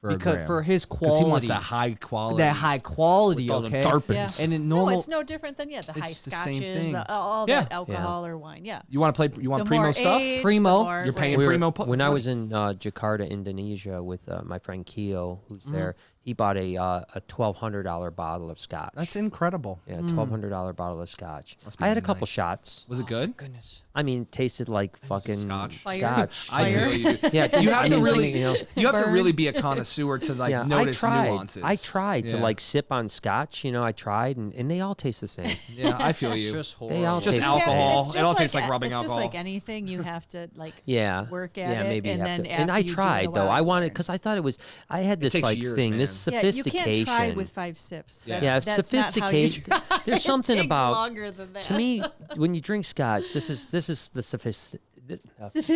For a because gram. for his Because quality, he wants that high quality. that high quality, with all them okay. tarpons. Yeah. And in No, normal, it's no different than the high It's the same scotches, thing. all Yeah. that alcohol or wine. Yeah. You want to play? You want The primo more stuff? aged, Primo. the more- You're paying right. primo. When I was in Jakarta, Indonesia, with my friend Keo, who's there, he bought a $1,200 bottle of scotch. That's incredible. Yeah, $1,200 bottle of scotch. Must be I had a couple nice. shots. Was it good? goodness. I mean, tasted like fucking Scotch. Fire. scotch. I Fire. feel you. Yeah, You have I to didn't really, think, you have to Burn. really be a connoisseur to like yeah, notice I tried. nuances. I tried to Yeah. like sip on scotch. I tried, and they all taste the same. Yeah, I feel It's you. just They all horrible. Just taste the alcohol. same. It all tastes like rubbing it's alcohol. just like anything. You have to like Yeah, work at yeah, it, maybe and you have then to. after And I you do it a tried though. while, I you wanted learn. because I thought it was. I had this takes like years, thing, man. this Yeah, you sophistication. can't try with 5 sips. Yeah. Yeah, That's not how you sophisticated. try. There's It something takes about longer than that. to me when you drink scotch. This is the Sophisticated.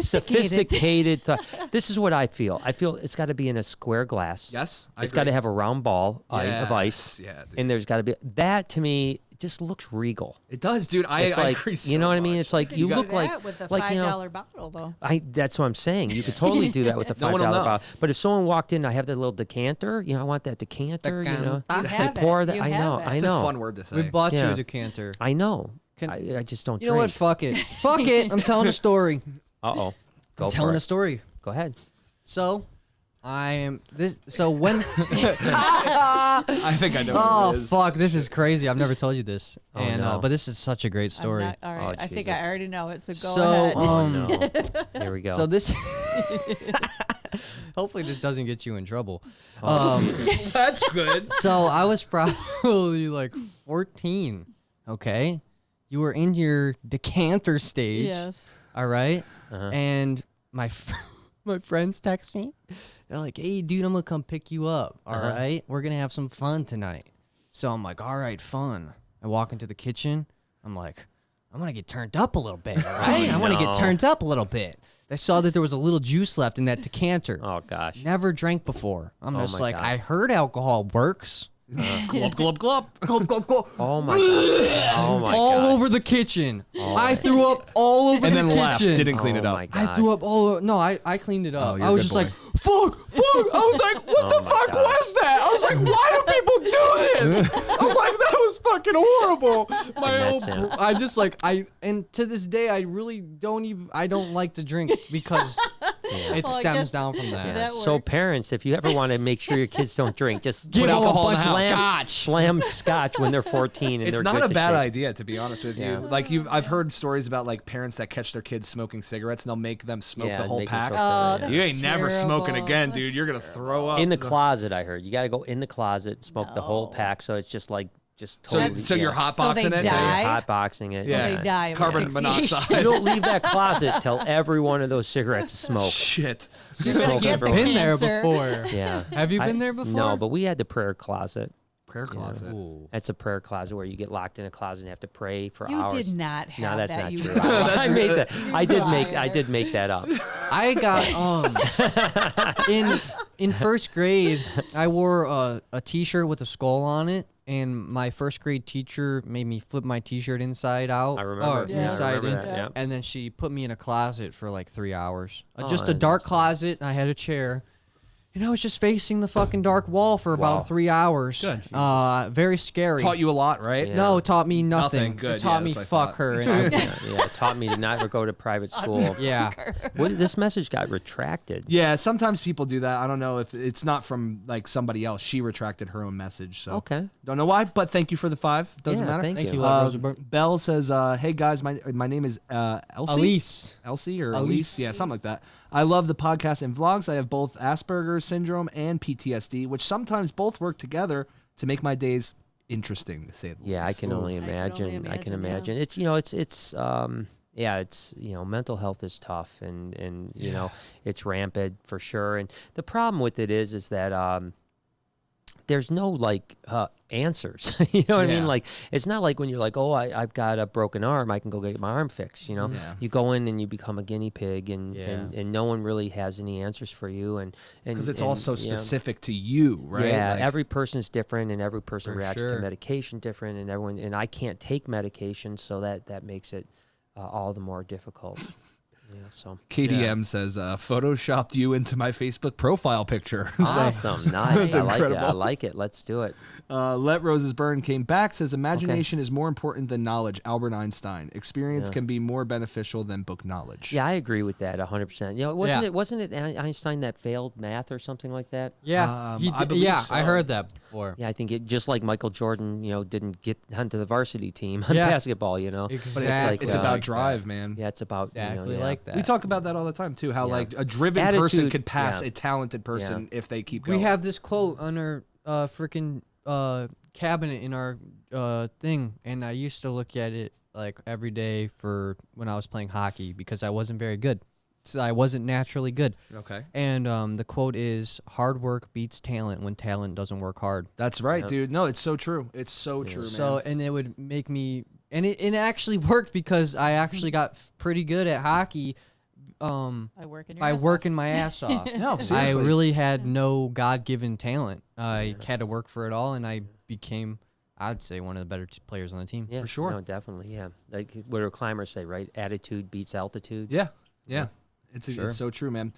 sophisticated. This is what I feel. I feel it's got to be in a square glass. Yes, I It's got to agree. have a round ball of ice, Yeah, dude. and there's got to be that. To me, just looks regal. It does, dude. I agree so you know what I mean? much. It's like you do look that with a $5 bottle, though. That's what I'm saying. You could totally do that with a No one $5 will know. bottle. But if someone walked in, I have that little decanter. You know, I want that decanter. You know, You they have pour it. that. You I have know. it. I It's know. a fun word to say. We bought you Yeah. a decanter. I know. Can- I just don't You drink. know what? Fuck it. Fuck it. I'm telling a story. Uh-oh. Go I'm for telling it. a story. Go ahead. So, I am this. So when. I think I know Oh what it is. fuck! This is crazy. I've never told you this, Oh, and no. but this is such a great story. All right. Oh, I think Jesus. I already know it, so go So, ahead. Oh, no. Here we go. So this. Hopefully, this doesn't get you in trouble. That's good. So I was probably like 14. Okay, you were in your decanter stage. Yes. All right? Uh-huh. And my my friends text me. They're like, "Hey, dude, I'm gonna come pick you up. All Uh-huh. right, we're gonna have some fun tonight." So I'm like, "All right, fun." I walk into the kitchen. I'm like, "I'm gonna get turned up a little bit, all right? I want to no. get turned up a little bit." I saw that there was a little juice left in that decanter. Oh, gosh. Never drank before. I'm Oh just my like, God. I heard alcohol works. Glub, glub, glub. Glug, glug, glug. Oh, my God. Oh, my all God. over the kitchen. Oh I my- threw up all over And the then kitchen. left. Didn't clean it Oh, up. my God. I threw up all over. No, I cleaned it up. Oh, you're I a was good just boy. like, fuck. I was like, what Oh the my fuck God. was that? I was like, why do people do this? I'm like, that was fucking horrible. that's it. I just like, and to this day, I really don't like to drink because it Well, I stems guess down from that. Yeah. That So worked. parents, if you ever want to make sure your kids don't drink, just Give put them a alcohol bunch of slam, scotch. slam scotch when they're 14 and It's they're not good a to bad shit. idea, to be honest with Yeah. you. Like I've heard stories about like parents that catch their kids smoking cigarettes and they'll make them smoke Yeah, the whole make them pack. smoke Oh, the- that's You ain't never smoking terrible. again, dude. That's You're gonna throw up. In the closet, I heard. You got to go in the closet, smoke the whole No. pack, so it's just So, totally. so you're hotboxing So they it. die? Hot boxing it. So Yeah. they die of Carbon asphyxiation. monoxide. You don't leave that closet till every one of those cigarettes is smoked. Shit. You've Smoke gonna get the everywhere. been there cancer. before. Yeah. Have you been there before? No, but we had the prayer closet. Prayer closet. That's a prayer closet where you get locked in a closet and have to pray for You hours. did not have No, that's that. not you true. liar. I made that. I liar. did make that up. I got in first grade, I wore a T-shirt with a skull on it, and my first grade teacher made me flip my T-shirt inside out. I remember. Or Yeah, I inside remember in, that, yeah. and then she put me in a closet for like 3 hours. Oh, Just a and dark that's- closet. I had a chair. And I was just facing the fucking dark wall for Wow. about 3 hours. Good. Very scary. Taught you a lot, right? Yeah. No, it taught me nothing. Nothing. Good. It taught Yeah, me that's what I fuck thought. her. And Yeah, it taught me to not go to private school. yeah. What, this message got retracted. Yeah, sometimes people do that. I don't know if it's not from like somebody else. She retracted her own message, so Okay. don't know why. But thank you for the 5. Doesn't Yeah, matter. thank Thank you. you, Love Rosenberg. Belle says, "Hey guys, my name is Elsie. Elsie or Elise? Yeah, something like that. I love the podcast and vlogs. I have both Asperger's syndrome and PTSD, which sometimes both work together to make my days interesting, to say the Yeah, I least." can only I can only imagine. I can imagine, yeah. imagine. It's mental health is tough and you know, it's rampant for sure. And the problem with it is that there's no like answers. You know what I Yeah. mean? Like it's not like when you're like, oh, I've got a broken arm, I can go get my arm fixed. You know, Yeah. you go in and you become a guinea pig, and, Yeah. and no one really has any answers for you. And Because it's and, all so you know, specific to you, right? Yeah, Like- every person's different, and every person For reacts sure. to medication different, and everyone. And I can't take medication, so that makes it all the more difficult. Yeah, so KDM says, photoshopped you into my Facebook profile picture. awesome, nice. That's I like it. I incredible. like it. Let's do it. Let Roses Burn came back, says, imagination is more important than knowledge. Albert Einstein. Experience Yeah. can be more beneficial than book knowledge. Yeah, I agree with that 100%. You know, wasn't it Einstein that failed math or something like that? Yeah. I believe I so. heard that before. Yeah, I think it just like Michael Jordan, you know, didn't get onto the varsity team on Yeah. basketball. You know, But Exactly. it's like, about like drive, man. yeah, it's about Exactly you know, yeah. like that. We talk about that all the time, too, how Yeah. like a driven person Attitude, could pass yeah. a talented person if they keep We going. have this quote on our freaking cabinet in our thing, and I used to look at it like every day for when I was playing hockey because I wasn't very good. So I wasn't naturally good. Okay. And the quote is, hard work beats talent when talent doesn't work hard. That's right, Yep. dude. No, it's so true. It's so true, man. So, and it would make me, and it actually worked because I actually got pretty good at hockey By working your by ass off. working my ass off. no, I seriously. really had no God-given talent. I had to work for it all, and I I'd say one of the better players on the team. Yeah, For sure. No, definitely. Yeah, like what do climbers say, right? Attitude beats altitude. Yeah. It's so true, man.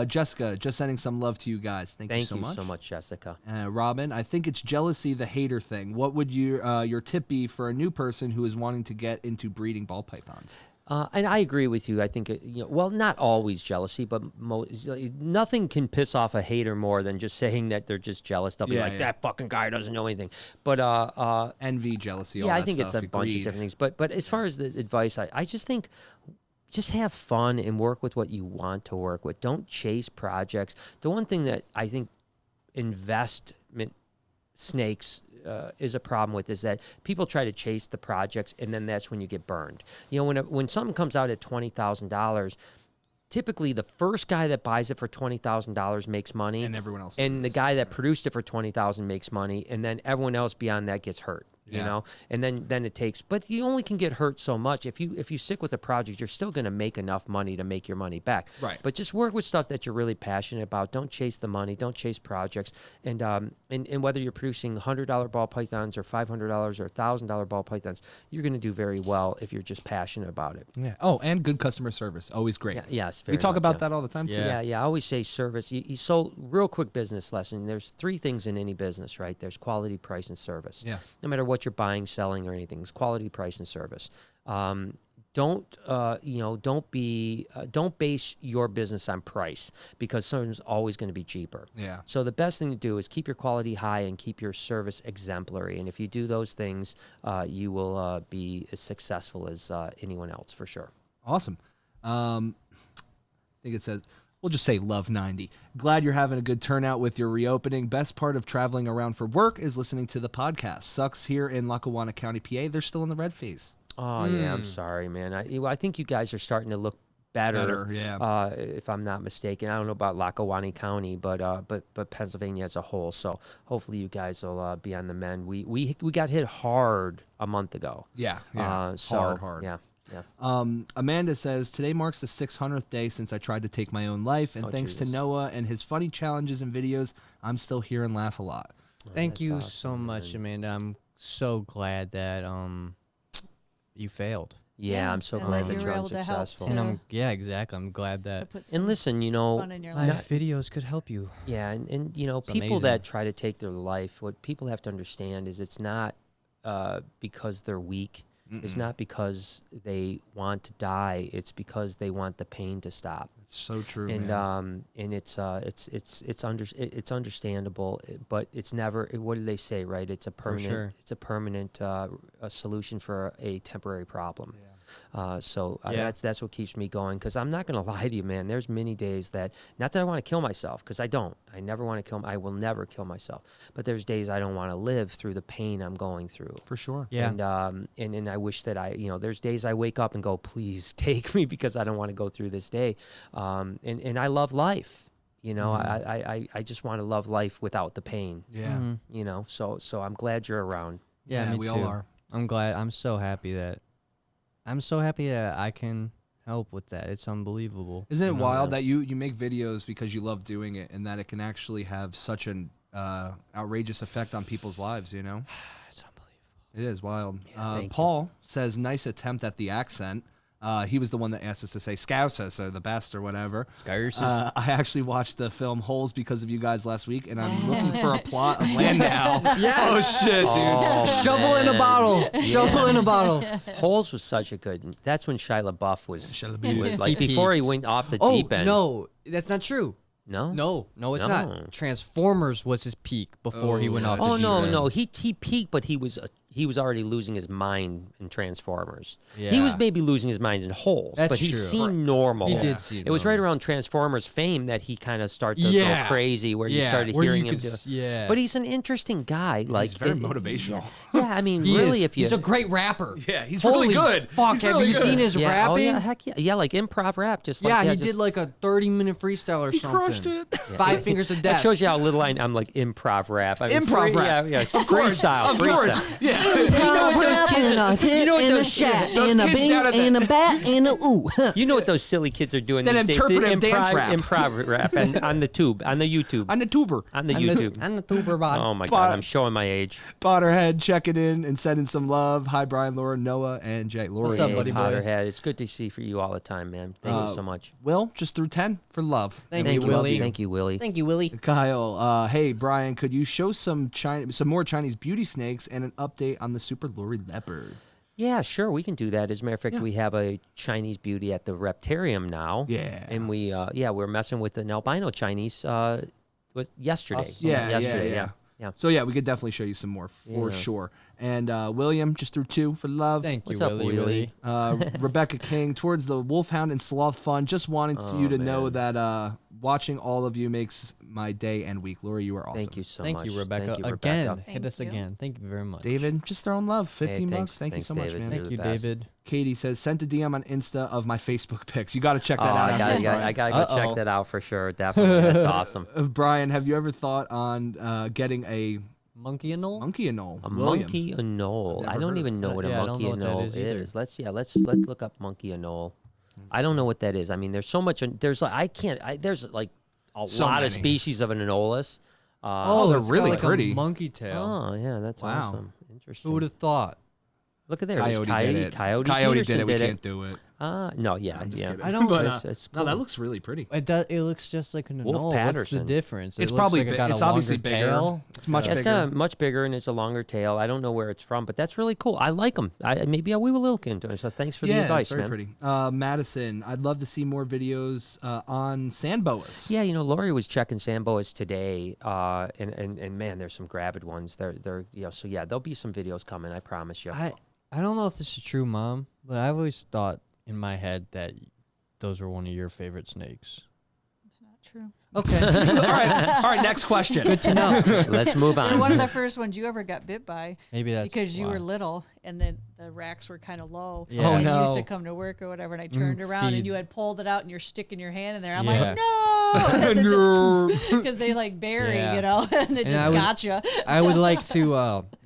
Jessica, just sending some love to you guys. Thank you so much. Jessica. Robin, I think it's jealousy, the hater thing. What would your tip be for a new person who is wanting to get into breeding ball pythons? And I agree with you. I think, well, not always jealousy, but nothing can piss off a hater more than just saying that they're just jealous. They'll be like, that fucking guy doesn't know anything. But envy, jealousy, all yeah, that I think stuff, it's a bunch of different things. But as far as the advice, I just think just have fun and work with what you want to work with. Don't chase projects. The one thing that I think investment snakes is a problem with is that people try to chase the projects, and then that's when you get burned. When something comes out at $20,000, typically the first guy that buys it for $20,000 makes money, and everyone else, and the guy that produced it for $20,000 makes money, and then everyone else beyond that gets hurt. You know, and then it takes, but you only can get hurt so much. If you stick with a project, you're still going to make enough money to make your money back. Right. But just work with stuff that you're really passionate about. Don't chase the money. Don't chase projects. And whether you're producing $100 ball pythons or $500 or $1,000 ball pythons, you're going to do very well if you're just passionate about it. Yeah. Oh, and good customer service, always great. Yeah, yes. We talk about that all the time too. Yeah. I always say service. So real quick business lesson. There's three things in any business, right? There's quality, price, and service. Yeah. No matter what you're buying, selling, or anything, it's quality, price, and service. Don't base your business on price, because something's always going to be cheaper. Yeah. So the best thing to do is keep your quality high and keep your service exemplary. And if you do those things, you will be as successful as anyone else, for sure. Awesome. I think it says, we'll just say love 90. Glad you're having a good turnout with your reopening. Best part of traveling around for work is listening to the podcast. Sucks here in Lackawanna County, PA. They're still in the red phase. Oh, yeah, I'm sorry, man. I think you guys are starting to look better, if I'm not mistaken. I don't know about Lackawanna County, but Pennsylvania as a whole. So hopefully you guys will be on the mend. We got hit hard a month ago. Yeah. Hard. Yeah. Amanda says, today marks the 600th day since I tried to take my own life, and thanks to Noah and his funny challenges and videos, I'm still here and laugh a lot. Thank you awesome, so much, Amanda. I'm so glad that you failed. Yeah, I'm so glad that you're successful. And exactly. I'm glad that. And listen, live videos could help you. Yeah, and it's people amazing. That try to take their life, what people have to understand is it's not because they're weak. It's not because they want to die. It's because they want the pain to stop. It's so true. And it's understandable, but it's never. What do they say? Right? It's a permanent. Sure. It's a permanent a solution for a temporary problem. Yeah. That's what keeps me going, because I'm not going to lie to you, man. There's many days that, not that I want to kill myself, because I don't. I never want to kill. I will never kill myself. But there's days I don't want to live through the pain I'm going through. For sure. Yeah. And I wish that there's days I wake up and go, please take me, because I don't want to go through this day. And I love life. I just want to love life without the pain. Yeah. So I'm glad you're around. Yeah, we all are. I'm glad. I'm so happy that I can help with that. It's unbelievable. Isn't it wild that you make videos because you love doing it, and that it can actually have such an outrageous effect on people's lives, It's unbelievable. It is wild. Yeah, Paul says, nice attempt at the accent. He was the one that asked us to say Scouses or the best or whatever. I actually watched the film Holes because of you guys last week, and I'm looking for a plot of land now. Yes. Oh, shit, dude. Shovel in a bottle. Shovel in a bottle. Holes was such a good. That's when Shia LaBeouf was like before he went off the deep end. No, that's not true. No, it's not. Transformers was his peak before he went off the deep end. No. He peaked, but he was already losing his mind in Transformers. Yeah. He was maybe losing his mind in Holes, but he seemed normal. He did seem normal. It was right around Transformers fame that he kind of started to go crazy, where you started hearing him. But he's an interesting guy. Like, he's very motivational. Yeah, I mean, really, he's a great rapper. Yeah, he's really good. Fuck, have you seen his rapping? Oh, yeah, heck yeah. Yeah, like improv rap. He did like a 30-minute freestyle or something. He crushed it. Five Fingers of Death. That shows you how little I'm like improv rap. Improv rap. Yeah, freestyle. Of course. Yeah. You know what those shot, those and a kids bing, down at the- and a bat, and a ooh. You know what those silly kids are doing That these days? interpretive dance rap. Improv rap and on the YouTube. On the tuber. On the YouTube. And the tuber bot. Oh my God, I'm showing my age. Potterhead checking in and sending some love. Hi, Brian, Laura, Noah, and Jay. Lori. What's up, Hey, buddy boy? Potterhead. It's good to see for you all the time, man. Thank you so much. Will, just through 10 for love. Thank Thank you, you, Willie. Thank you, Willie. Thank you, Willie. Kyle, hey, Brian, could you show some more Chinese beauty snakes and an update on the super lorry leopard? Yeah, sure, we can do that. As a matter of fact, we have a Chinese beauty at the Rep-Terraeum now. Yeah. And we're messing with an albino Chinese was yesterday. Awesome. Yesterday, yeah. So, yeah, we could definitely show you some more for sure. And William, just through 2 for love. Thank you, What's up, Willie. Rebecca King, towards the Wolfhound and Sloth Fun. Just wanting you to know man. that watching all of you makes my day and week. Lori, you are awesome. Thank you so Thank much. you, Rebecca. Thank you, Again, Rebecca. hit us Thank you. again. Thank you very much. David, just throwing love. 15 bucks. thanks- Thank you thanks, so much, David. man. You're Thank the you, best. David. Katie says, sent a DM on Insta of my Facebook pics. You got to check Oh, that out. I after gotta this, go Uh-oh. check that out for sure. Definitely, that's awesome. Brian, have you ever thought on getting a Monkey and Knoll? monkey anole? A William. monkey anole. Never I heard don't of even know what a Yeah, I don't monkey know what that anole is either. is. Let's look up monkey anole. I don't know what that is. I mean, there's so much. There's like there's like a So lot many. of species of an anolus. they're it's got really like pretty. A monkey tail. Oh yeah, that's Wow. awesome. Interesting. Who would have thought? Look at there. There's Coyote did it. Coyote Coyote Peterson did it. We can't do it. No, yeah, I'm just yeah. kidding. I don't- But, It's no, that cool. looks really pretty. It does. It looks just like an Wolf anole. What's the Patterson. difference? It It's looks probably like it big. got It's a obviously longer bigger. tail. It's much Yeah, it's bigger. got a much bigger and it's a longer tail. I don't know where it's from, but that's really cool. I like them. Maybe we will look into it. So thanks for the advice, it's very man. pretty. Madison, I'd love to see more videos on sand boas. Yeah, Lori was checking Samboas today, and man, there's some gravid ones. They're so yeah, there'll be some videos coming. I promise you. I don't know if this is true, Mom, but I've always thought in my head that those were one of your favorite snakes. It's not true. Okay. All right, next question. Good to know. Let's move They're one of on. the first ones you ever got bit by Maybe that's because you why. were little and then the racks were kind of low. Yeah. Oh, and you used no. to come to work or whatever, and I turned around feed. and you had pulled it out and you're sticking your hand in there. I'm Yeah. like, no, because they like bury, Yeah. and it And just I would- gotcha. I would like to.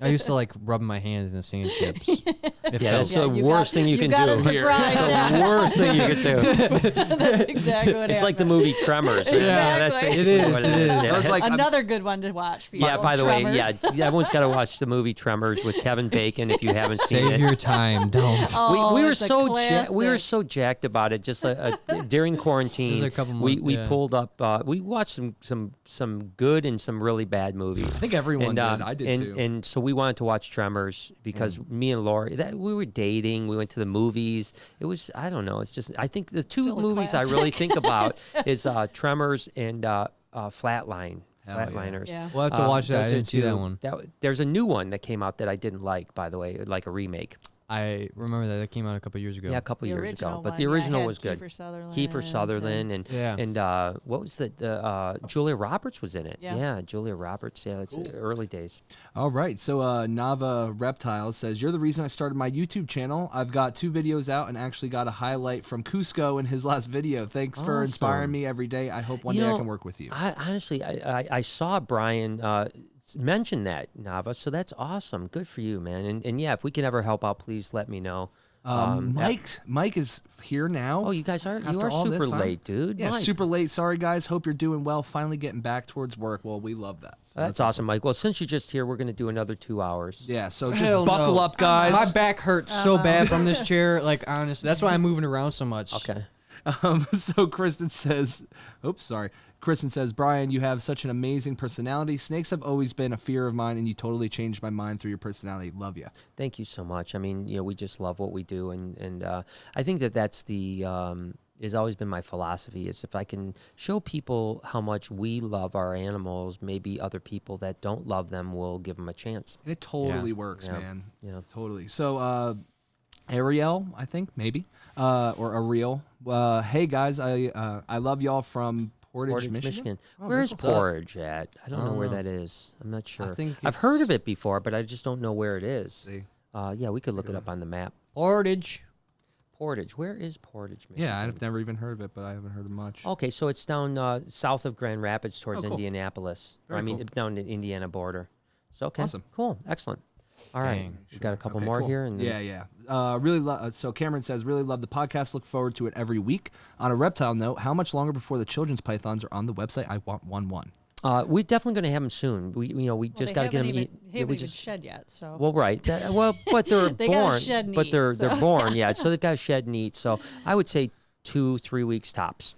I used to like rub my hands in sand chips. It Yeah, that's felt- the you worst got- thing you can got do. a surprise, The yeah. worst thing you can do. That's exactly what It's like the happened. movie Tremors. Right? Yeah, that's exactly. basically It is, what it is. Yeah. That was like Another good one to watch. People. Yeah, by the way, Tremors. yeah, everyone's got to watch the movie Tremors with Kevin Bacon if you haven't seen Save it. your time. Don't. Oh, we were it's a so we were classic. so jacked about it. Just during quarantine, There's a couple we months, yeah. pulled up. We watched some good and some really bad movies. I think everyone and, did. I did and, too. And so we wanted to watch Tremors because me and Lori, we were dating. We went to the movies. It was I don't know. It's just I think the two Still a movies I classic. really think about is Tremors and Flatline. Hell yeah. Flatliners. Yeah. We'll have to watch that. Those I are didn't see that two- one. There's a new one that came out that I didn't like, by the way, like a remake. I remember that. That came out a couple years ago. Yeah, a couple The years ago. original But one, the yeah, original had was good. Kiefer Sutherland. Kiefer Sutherland and Yeah. what was the Julia Roberts was in it. Yeah. Julia Roberts. Yeah, it's early days. All right, so Nava Reptile says, you're the reason I started my YouTube channel. I've got 2 videos out and actually got a highlight from Cusco in his last video. Thanks for inspiring Awesome. me every day. I hope one You day I know, can work with you. I honestly, I saw Brian mention that, Nava, so that's awesome. Good for you, man. And yeah, if we can ever help out, please let me know. Mike is here now. Oh, you guys are After all super this time? late, dude. Yeah, Mike. super late. Sorry, guys. Hope you're doing well. Finally getting back towards work. Well, we love that. So That's awesome, Mike. Well, since you're just here, we're going to do another 2 hours. Yeah, so just Hell buckle no. up, guys. My back hurts so bad from this chair. Like honestly, that's why I'm moving around so much. Okay. So Kristen says, oops, sorry. Kristen says, Brian, you have such an amazing personality. Snakes have always been a fear of mine, and you totally changed my mind through your personality. Love you. Thank you so much. I mean, we just love what we do, and I think that's the has always been my philosophy. Is if I can show people how much we love our animals, maybe other people that don't love them will give them a chance. And it totally works, Yeah. man. Yeah. Totally. So, Ariel, I think, maybe, or Ariel. Hey, guys, I love y'all from Portage, Michigan. Oh, Where's what's up? Portage at? I don't know where know. that is. I'm not sure. think I've heard it's- of it before, but I just don't know where it is. See. Yeah, we could look it up on the map. Portage. Portage. Where is Portage, Michigan? Yeah, I've never even heard of it, but I haven't heard of much. Okay, so it's down south of Grand Rapids towards Oh, cool. Indianapolis. Very I mean, cool. down the Indiana border. So, okay. Awesome. Cool. Excellent. All right, Dang. we got a couple Okay, more cool. here. And then, Really. So Cameron says, really love the podcast. Look forward to it every week. On a reptile note, how much longer before the children's pythons are on the website? I want one. We're definitely going to have them soon. We just got to get them. They haven't even shed yet, so. Well, right. But they're They born. gotta shed and but eat, they're so, born. Yeah. So they've got to shed and eat. So I would say 2-3 weeks tops,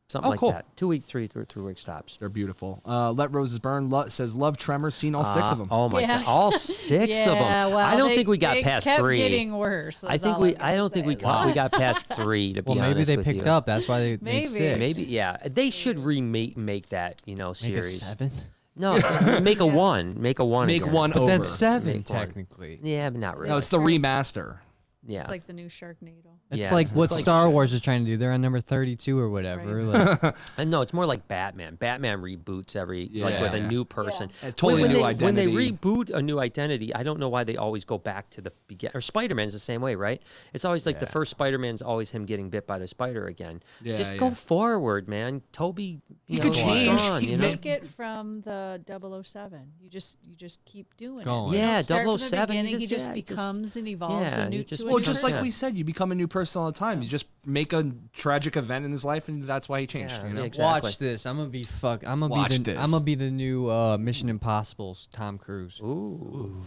something like cool. that. 2 weeks, 3 weeks tops. They're beautiful. Let Roses Burn says, love Tremors. Seen all 6 of them. Oh my Yeah. God, all 6 of them. Well, I don't think we got they past kept 3. Getting worse. I think we. I don't think we got past 3. To be Well, maybe honest they with picked you. up. That's why they Maybe. made 6. Maybe yeah. They should make that Make a series. 7. No, make a 1. Make a 1. Make again. one But over. that's 7 Make one. technically. Yeah, but not really. No, it's the remaster. yeah. It's like the new Sharknado. It's Yeah, like it's what like Star Wars is trying to do. They're on number 32 or whatever. Like, And no, it's more like Batman. Batman reboots like with a Yeah. new person. A totally when new When they identity. reboot a new identity, I don't know why they always go back to the beginning. Or Spider-Man's the same way, right? It's always like the first Spider-Man's always him getting bit by the spider again. Yeah, Just yeah. go forward, man. Toby, He could change. Gone, He's you know? Take it from the 007. You just keep doing Going. it. You Yeah, don't start from the 007, you beginning, he just- just yeah, he just- becomes and evolves yeah, a new he just- to a Well, new just like person. we said, you become a new person all the time. You just make a tragic event in his life, and that's why he changed. Yeah, you know? yeah, exactly. watch this. I'm gonna be Watch this. I'm gonna be the new Mission Impossible's Tom Cruise. Ooh.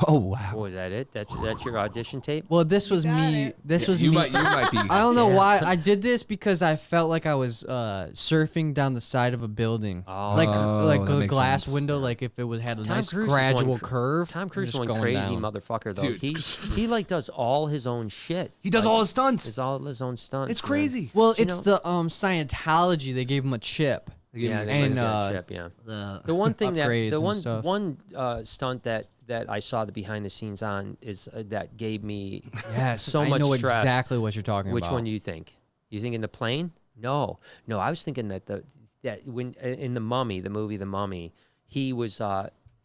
Oh wow. Was that it? That's your audition tape? Well, this was got me. it. This was you me. might be. I don't know why I did this because I felt like I was surfing down the side of a building, Oh. like that a makes glass sense. window, like if it had a nice Cruise is gradual one curve. Tom Cruise is just one going crazy down. motherfucker though. Dude. He like does all his own shit. He does all his stunts. It's all his own stunts. It's man. crazy. Well, You it's the Scientology. They gave him a chip. Yeah, they And, like that uh, chip, yeah. The The one thing upgrades the and stuff. one stunt that I saw the behind the scenes on is that gave me Yes, so I much know stress. exactly what you're talking Which about. one do you think? You think in the plane? No, I was thinking that that when in the Mummy, the movie The Mummy, he was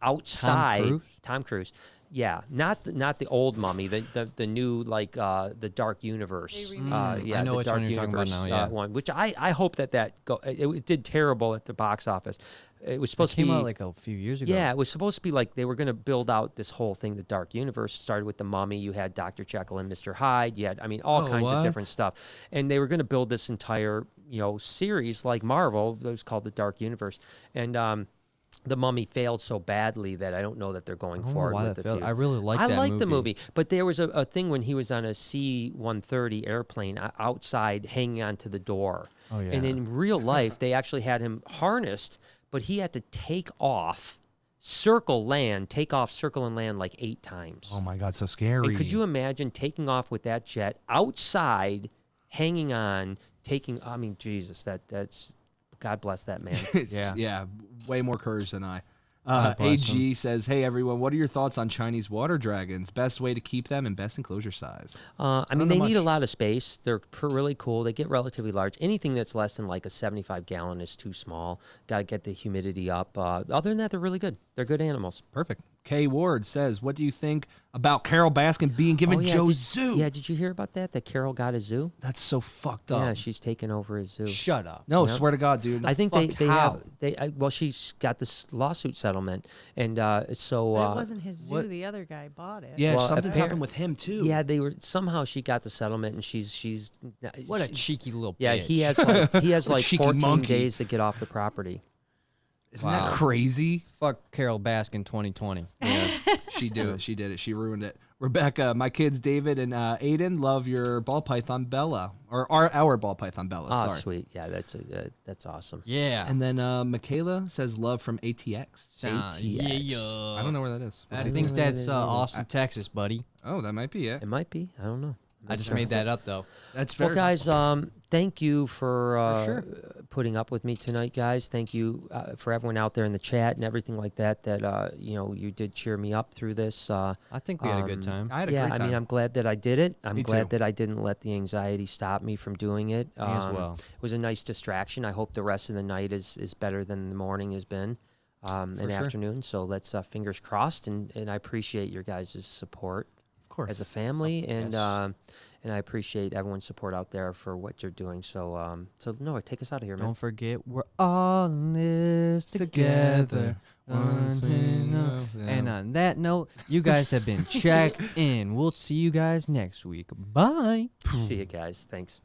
outside. Cruise? Tom Cruise. Yeah, not the old Mummy, the new like the Dark Universe. They remade Yeah, I know the which Dark one you're talking about Universe now, yeah. one, which I hope that it did terrible at the box office. It was It supposed to came be out like a few years ago. yeah, it was supposed to be like they were going to build out this whole thing, the Dark Universe. Started with the Mummy. You had Dr. Jekyll and Mr. Hyde. You had, all kinds of different stuff. And they were going to build this entire, series like Marvel. It was called the Dark Universe. And the Mummy failed so badly that I don't know that they're going I don't know forward why with that the failed. few. I really like I that like the movie. movie, but there was a thing when he was on a C-130 airplane outside hanging onto the door. Oh, yeah. And in real life, they actually had him harnessed, but he had to take off, take off, circle, and land like 8 times. Oh my God, so scary. And could you imagine taking off with that jet outside, hanging on, Jesus, that's God bless that man. yeah, way more courage than I. God bless AG says, "Hey everyone, what are your thoughts on Chinese water dragons? Best way to keep them and best enclosure size." I don't mean, know they need a much. lot of space. They're really cool. They get relatively large. Anything that's less than like a 75-gallon is too small. Got to get the humidity up. Other than that, they're really good. They're good animals. Perfect. K Ward says, "What do you think about Carol Baskin being given Joe's zoo?" Yeah, did you hear about that? That Carol got a zoo? That's so fucked up. Yeah, she's taken over his zoo. Shut up. No, Yep. swear to God, dude. I think fuck, they how? have she's got this lawsuit settlement, and so But it wasn't his zoo. what- The other guy bought it. yeah, well, something's appar- happened with him too. yeah, they were somehow she got the settlement, and she's What a cheeky little yeah bitch. he has like cheeky 14 monkey. days to get off the property. Isn't Wow. that crazy? Fuck Carol Baskin 2020. Yeah, she did it. She did it. She ruined it. Rebecca, my kids David and Aiden love your ball python Bella, or our ball python Bella. Oh, sorry. sweet. Yeah, that's awesome. Yeah. And then Michaela says love from ATX. ATX. Yeah. I don't know where that is. I What's think ATX? that's Austin, Texas, buddy. Oh, that might be it. It might be. I don't know. I just made that up though. That's very Well, guys, thank you for sure. putting up with me tonight, guys. Thank you for everyone out there in the chat and everything like that. That you did cheer me up through this. I think we had a good time. I had a Yeah, great time. I mean, I'm glad that I did it. I'm Me glad too. that I didn't let the anxiety stop me from doing it. Me as well. It was a nice distraction. I hope the rest of the night is better than the morning has been, and sure. afternoon. So let's fingers crossed. And I appreciate your guys' support of course. as a family, and yes. and I appreciate everyone's support out there for what you're doing. So Noah, take us out of here, man. Don't forget, we're all in this together. And on that note, you guys have been checked in. We'll see you guys next week. Bye. See you guys. Thanks.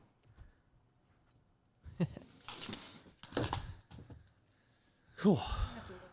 Whew.